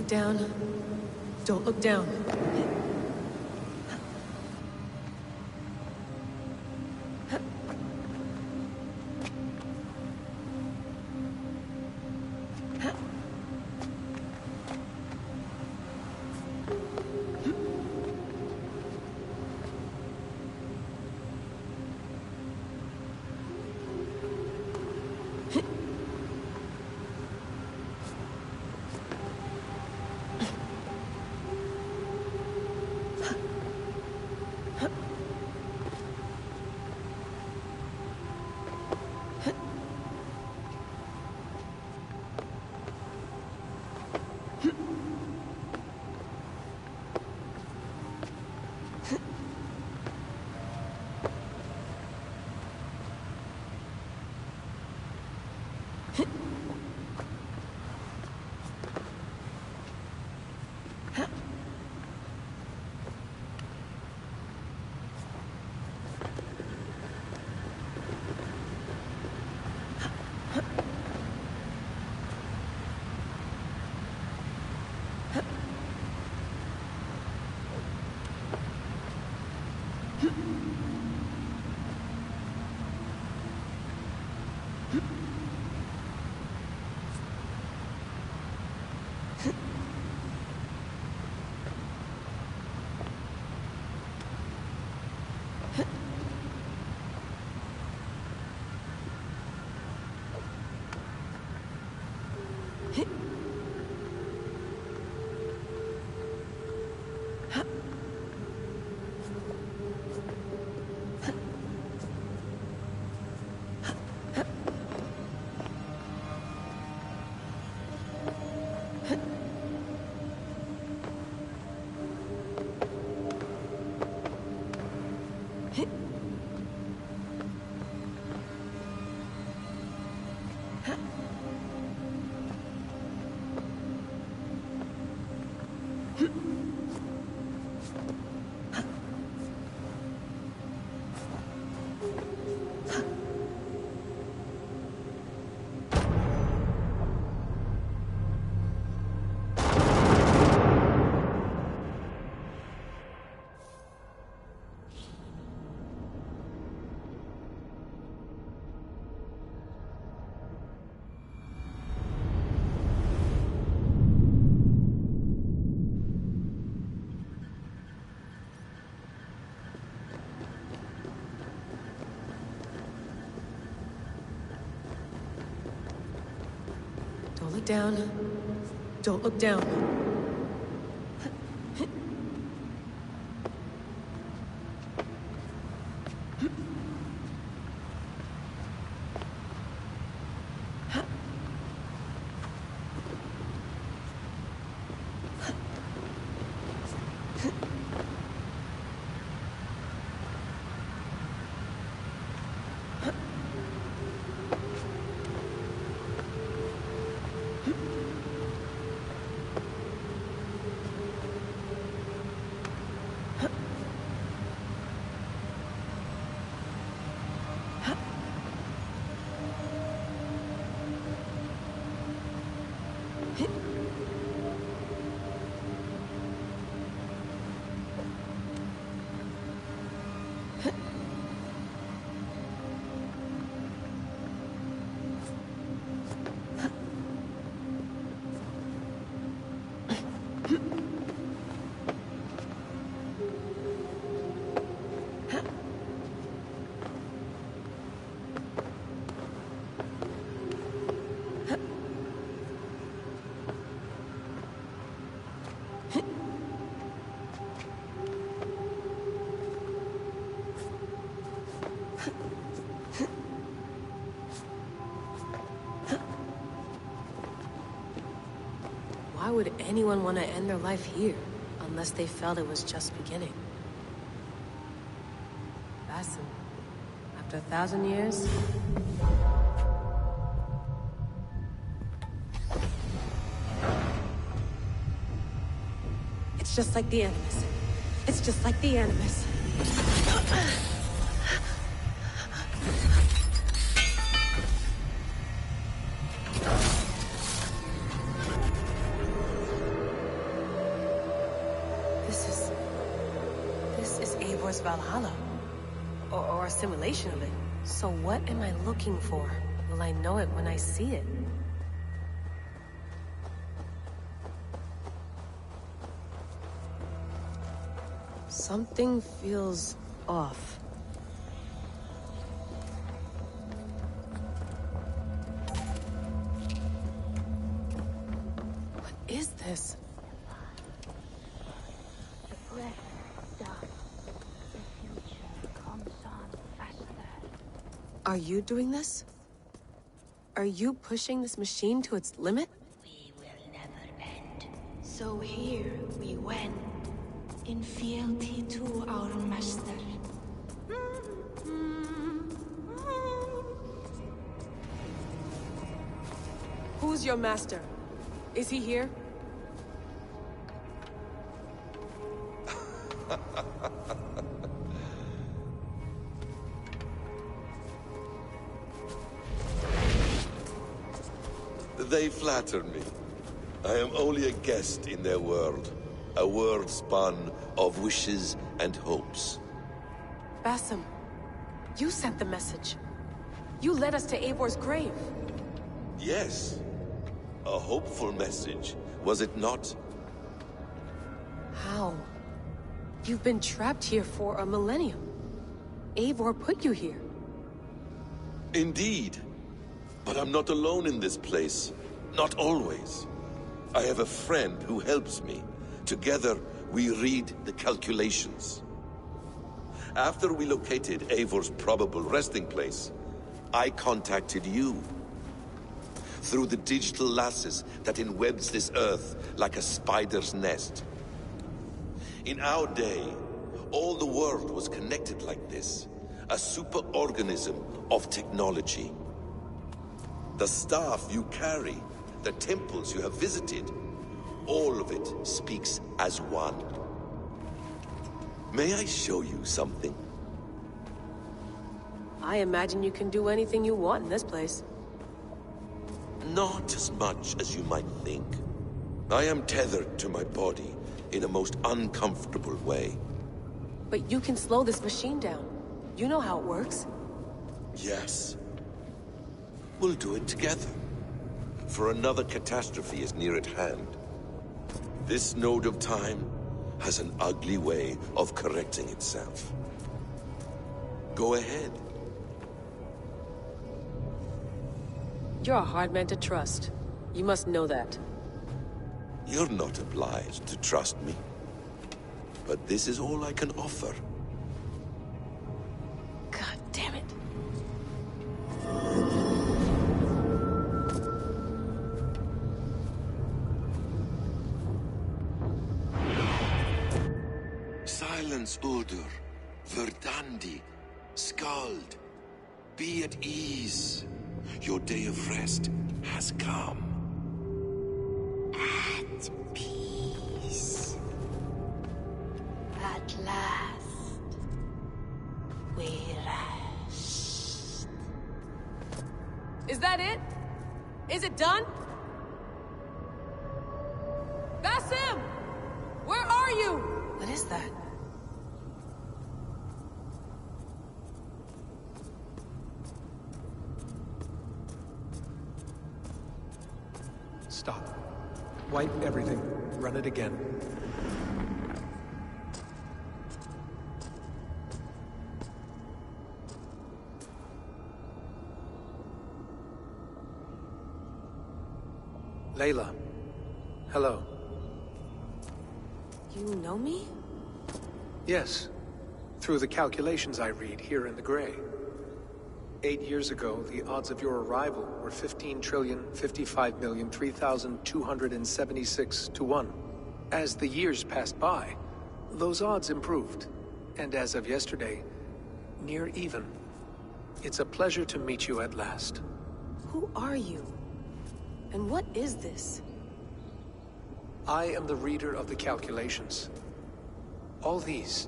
Speaker 15: Down. Don't look down. Don't look down. Don't look down. Why would anyone want to end their life here, unless they felt it was just beginning? Basim, after 1,000 years? It's just like the Animus. It's just like the Animus. This is Eivor's Valhalla. Or a simulation of it. So what am I looking for? Will I know it when I see it? Something feels off. What is this?
Speaker 18: The breath stops. The future comes on faster.
Speaker 15: Are you doing this? Are you pushing this machine to its limit?
Speaker 18: We will never end. So here we went, in fealty to our master.
Speaker 15: Who's your master? Is he here?
Speaker 19: They flatter me. I am only a guest in their world. A world spun of wishes and hopes.
Speaker 15: Basim, you sent the message. You led us to Eivor's grave.
Speaker 19: Yes. A hopeful message, was it not?
Speaker 15: How? You've been trapped here for a millennium. Eivor put you here.
Speaker 19: Indeed. But I'm not alone in this place. Not always. I have a friend who helps me. Together, we read the calculations. After we located Eivor's probable resting place, I contacted you. Through the digital lasses that enwebs this earth like a spider's nest. In our day, all the world was connected like this. A superorganism of technology. The staff you carry, the temples you have visited, all of it speaks as one. May I show you something?
Speaker 15: I imagine you can do anything you want in this place.
Speaker 19: Not as much as you might think. I am tethered to my body in a most uncomfortable way.
Speaker 15: But you can slow this machine down. You know how it works.
Speaker 19: Yes. We'll do it together. For another catastrophe is near at hand. This node of time has an ugly way of correcting itself. Go ahead.
Speaker 15: You're a hard man to trust. You must know that.
Speaker 19: You're not obliged to trust me. But this is all I can offer.
Speaker 15: God damn it.
Speaker 19: Silence, Udur. Verdandi. Skald. Be at ease. Your day of rest has come.
Speaker 18: At peace. At last, we rest.
Speaker 15: Is that it? Is it done? Basim! Where are you? What is that?
Speaker 4: Stop. Wipe everything. Run it again. Layla. Hello.
Speaker 15: You know me?
Speaker 4: Yes. Through the calculations I read here in the gray. 8 years ago, the odds of your arrival were 15,055,003,276 to 1. As the years passed by, those odds improved. And as of yesterday, near even. It's a pleasure to meet you at last.
Speaker 15: Who are you? And what is this?
Speaker 4: I am the reader of the calculations. All these,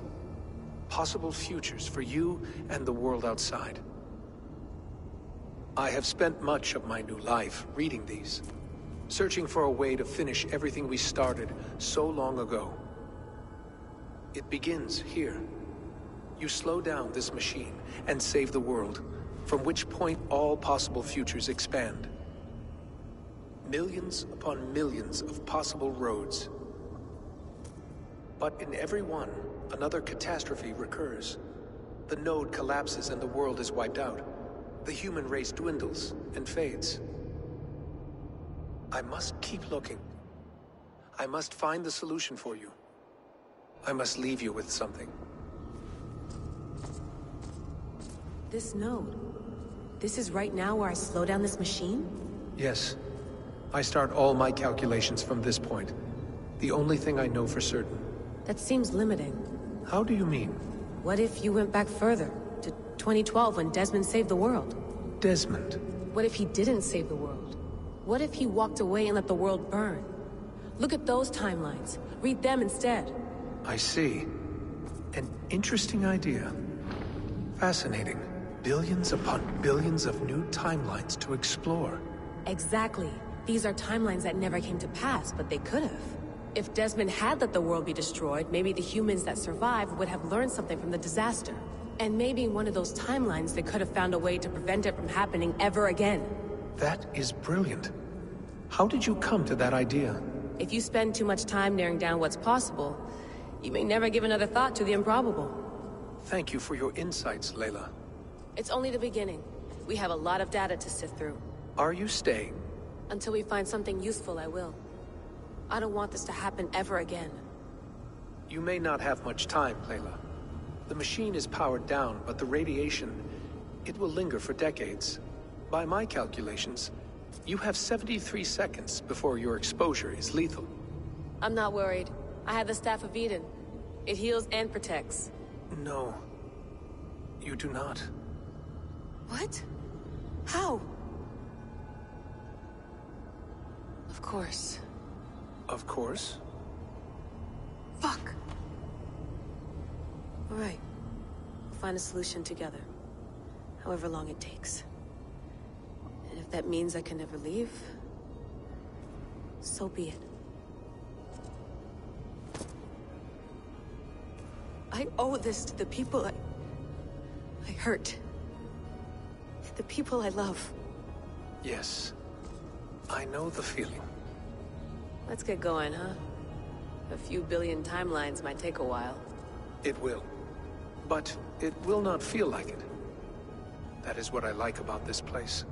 Speaker 4: possible futures for you and the world outside. I have spent much of my new life reading these, searching for a way to finish everything we started so long ago. It begins here. You slow down this machine and save the world, from which point all possible futures expand. Millions upon millions of possible roads. But in every one, another catastrophe recurs. The node collapses and the world is wiped out. The human race dwindles and fades. I must keep looking. I must find the solution for you. I must leave you with something.
Speaker 15: This node. This is right now where I slow down this machine?
Speaker 4: Yes. I start all my calculations from this point. The only thing I know for certain.
Speaker 15: That seems limiting.
Speaker 4: How do you mean?
Speaker 15: What if you went back further? To 2012 when Desmond saved the world?
Speaker 4: Desmond?
Speaker 15: What if he didn't save the world? What if he walked away and let the world burn? Look at those timelines. Read them instead.
Speaker 4: I see. An interesting idea. Fascinating. Billions upon billions of new timelines to explore.
Speaker 15: Exactly. These are timelines that never came to pass, but they could have. If Desmond had let the world be destroyed, maybe the humans that survived would have learned something from the disaster. And maybe in one of those timelines they could have found a way to prevent it from happening ever again.
Speaker 4: That is brilliant. How did you come to that idea?
Speaker 15: If you spend too much time narrowing down what's possible, you may never give another thought to the improbable.
Speaker 4: Thank you for your insights, Layla.
Speaker 15: It's only the beginning. We have a lot of data to sift through.
Speaker 4: Are you staying?
Speaker 15: Until we find something useful, I will. I don't want this to happen ever again.
Speaker 4: You may not have much time, Layla. The machine is powered down, but the radiation, it will linger for decades. By my calculations, you have 73 seconds before your exposure is lethal.
Speaker 15: I'm not worried. I have the Staff of Eden. It heals and protects.
Speaker 4: No. You do not.
Speaker 15: What? How? Of course.
Speaker 4: Of course?
Speaker 15: Fuck! All right. We'll find a solution together. However long it takes. And if that means I can never leave, so be it. I owe this to the people I hurt. The people I love.
Speaker 4: Yes. I know the feeling.
Speaker 15: Let's get going, huh? A few billion timelines might take a while.
Speaker 4: It will. But it will not feel like it. That is what I like about this place.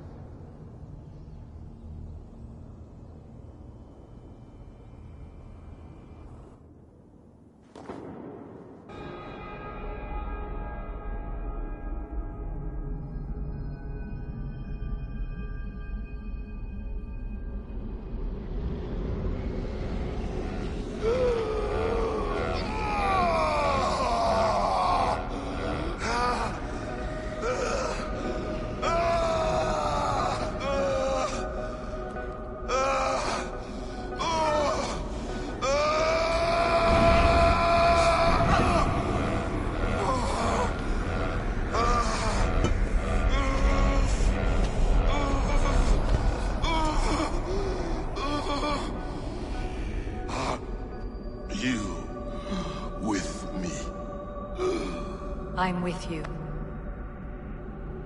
Speaker 12: I'm with you.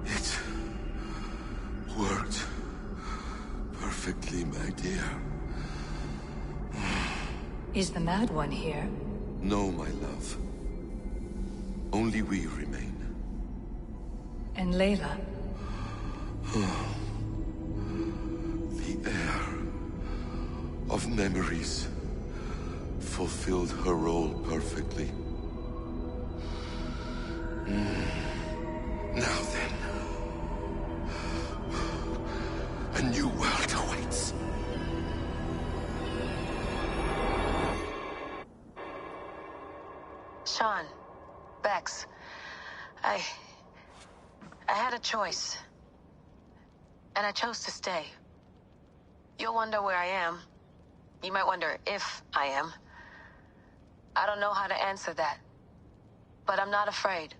Speaker 19: It worked perfectly, my dear.
Speaker 7: Is the Mad One here?
Speaker 19: No, my love. Only we remain.
Speaker 7: And Layla?
Speaker 19: The air of memories fulfilled her role perfectly. Now then, a new world awaits.
Speaker 12: Sean, Bex, I had a choice. And I chose to stay. You'll wonder where I am. You might wonder if I am. I don't know how to answer that. But I'm not afraid.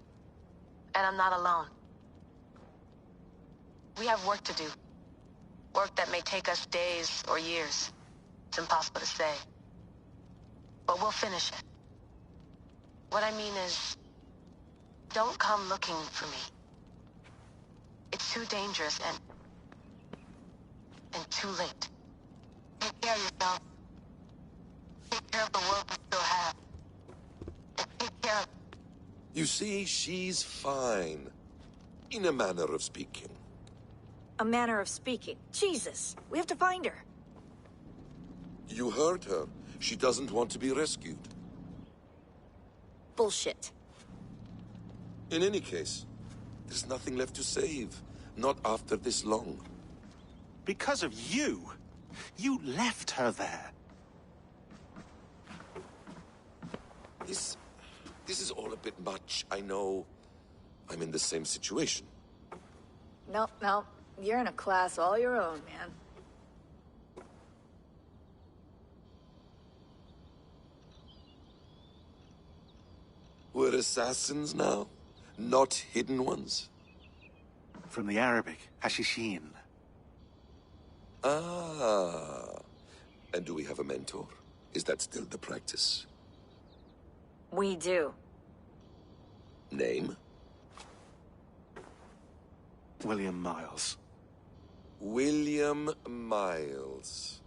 Speaker 12: And I'm not alone. We have work to do. Work that may take us days or years. It's impossible to say. But we'll finish it. What I mean is, don't come looking for me. It's too dangerous and too late. Take care of yourself. Take care of the world we still have. And take care of...
Speaker 19: You see, she's fine. In a manner of speaking.
Speaker 20: A manner of speaking. Jesus, we have to find her.
Speaker 19: You heard her. She doesn't want to be rescued.
Speaker 20: Bullshit.
Speaker 19: In any case, there's nothing left to save. Not after this long.
Speaker 6: Because of you. You left her there.
Speaker 19: This is all a bit much. I know. I'm in the same situation.
Speaker 20: No. You're in a class all your own, man.
Speaker 19: We're assassins now? Not hidden ones?
Speaker 6: From the Arabic, Hashishin.
Speaker 19: Ah. And do we have a mentor? Is that still the practice?
Speaker 20: We do.
Speaker 19: Name?
Speaker 6: William Miles.
Speaker 19: William Miles.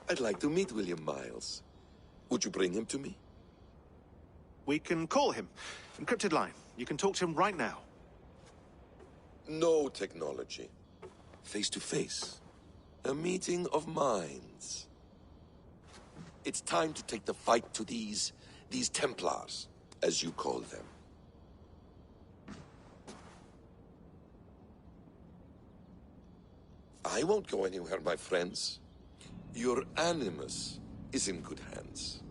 Speaker 19: I'd like to meet William Miles. Would you bring him to me?
Speaker 6: We can call him. Encrypted line. You can talk to him right now.
Speaker 19: No technology. Face to face. A meeting of minds. It's time to take the fight to these Templars, as you call them. I won't go anywhere, my friends. Your animus is in good hands.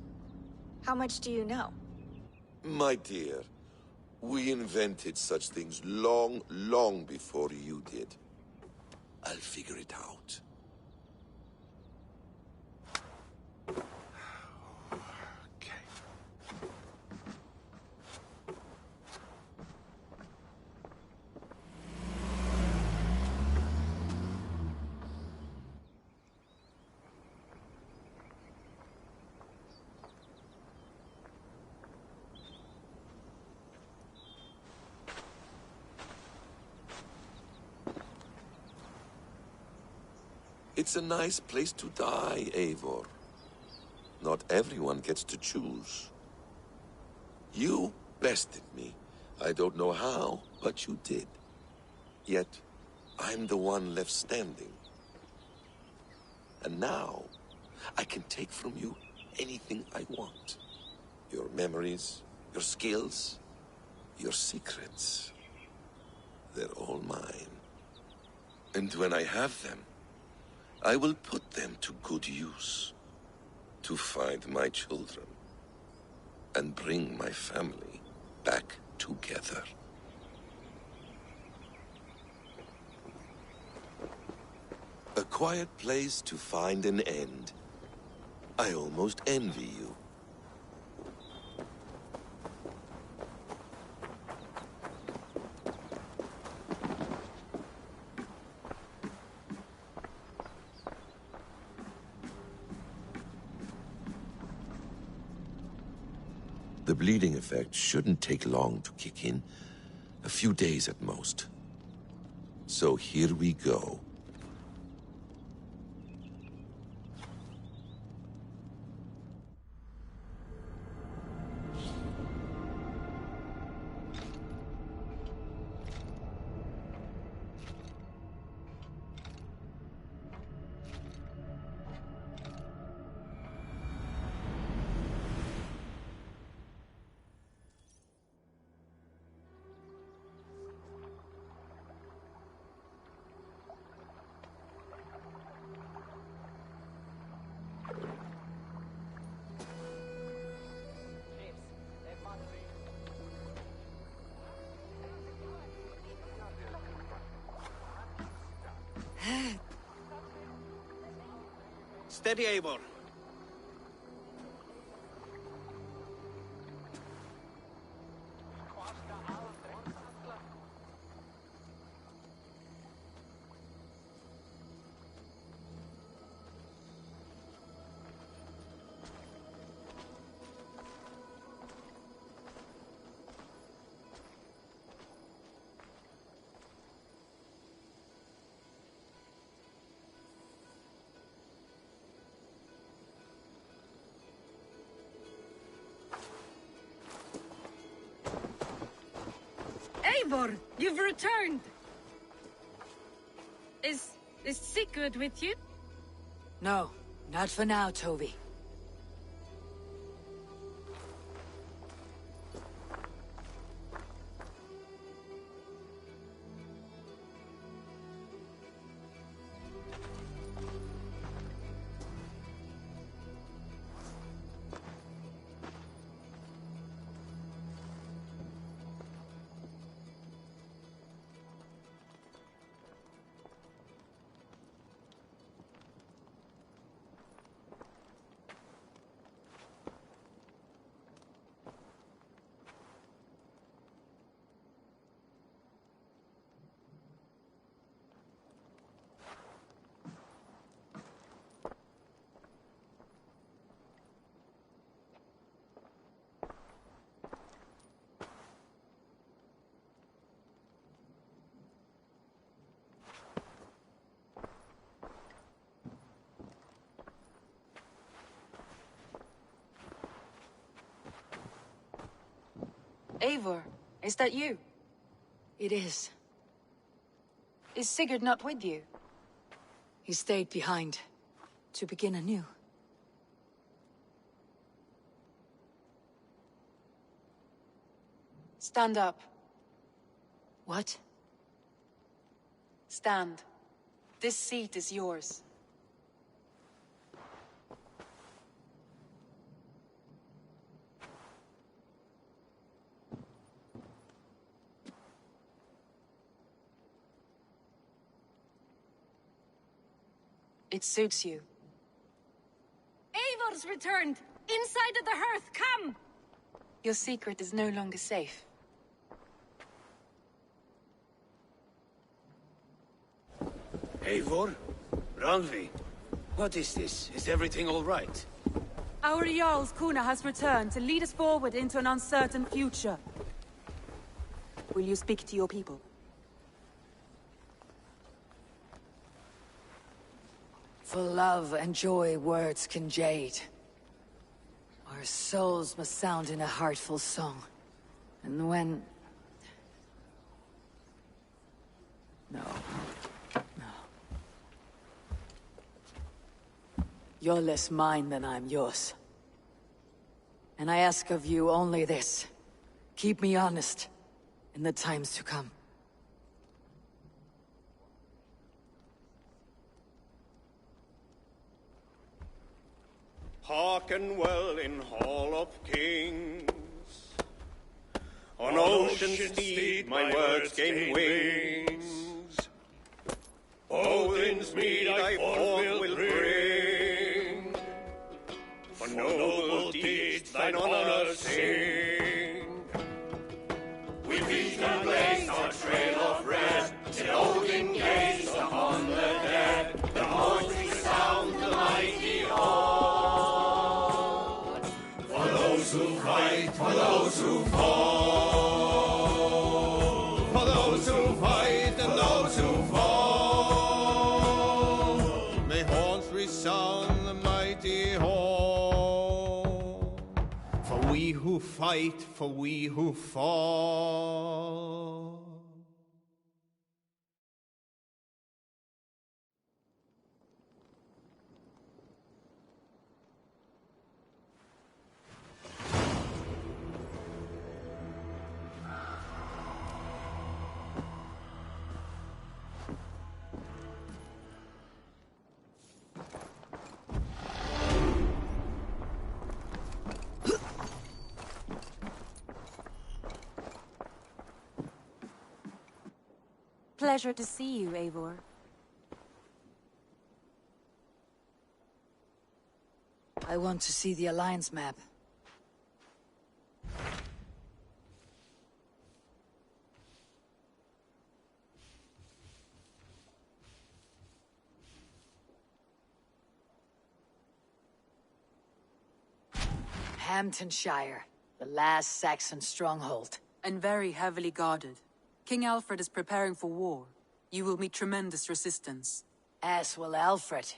Speaker 20: How much do you know?
Speaker 19: My dear, we invented such things long, long before you did. I'll figure it out. It's a nice place to die, Eivor. Not everyone gets to choose. You bested me. I don't know how, but you did. Yet, I'm the one left standing. And now, I can take from you anything I want. Your memories, your skills, your secrets. They're all mine. And when I have them, I will put them to good use. To find my children. And bring my family back together. A quiet place to find an end. I almost envy you. The bleeding effect shouldn't take long to kick in. A few days at most. So here we go.
Speaker 21: Steady, Eivor.
Speaker 10: Eivor, you've returned! Is Sigurd with you?
Speaker 1: No, not for now, Toby.
Speaker 10: Eivor, is that you?
Speaker 1: It is.
Speaker 10: Is Sigurd not with you?
Speaker 1: He stayed behind, to begin anew.
Speaker 10: Stand up.
Speaker 1: What?
Speaker 10: Stand. This seat is yours. It suits you. Eivor's returned! Inside of the hearth, come! Your secret is no longer safe.
Speaker 3: Eivor? Randvi? What is this? Is everything all right?
Speaker 13: Our Jarl's Kuna has returned to lead us forward into an uncertain future. Will you speak to your people?
Speaker 1: For love and joy words can jade. Our souls must sound in a heartful song. And when... No. No. You're less mine than I'm yours. And I ask of you only this. Keep me honest in the times to come.
Speaker 21: Hearken well in Hall of Kings. On ocean's steed my words gain wings. Odin's mead I forth will bring. For noble deeds thine honor sing. We beat and blaze our trail of red, till Odin gazed upon the dead. The voices sound the mighty horn. For those who fight, for those who fall. For those who fight and those who fall. May horns resound the mighty horn. For we who fight, for we who fall.
Speaker 13: Pleasure to see you, Eivor.
Speaker 1: I want to see the Alliance map. Hamptonshire, the last Saxon stronghold.
Speaker 13: And very heavily guarded. King Alfred is preparing for war. You will meet tremendous resistance.
Speaker 1: As will Alfred.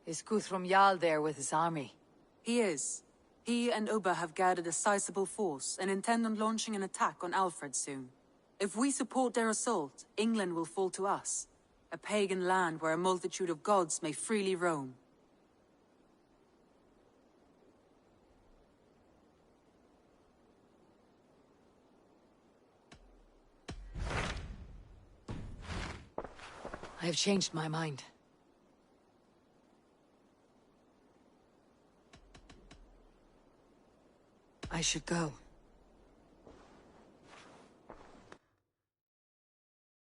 Speaker 1: Is Guthrum Jarl there with his army?
Speaker 13: He is. He and Ubba have gathered a sizable force and intend on launching an attack on Alfred soon. If we support their assault, England will fall to us. A pagan land where a multitude of gods may freely roam.
Speaker 1: I have changed my mind. I should go.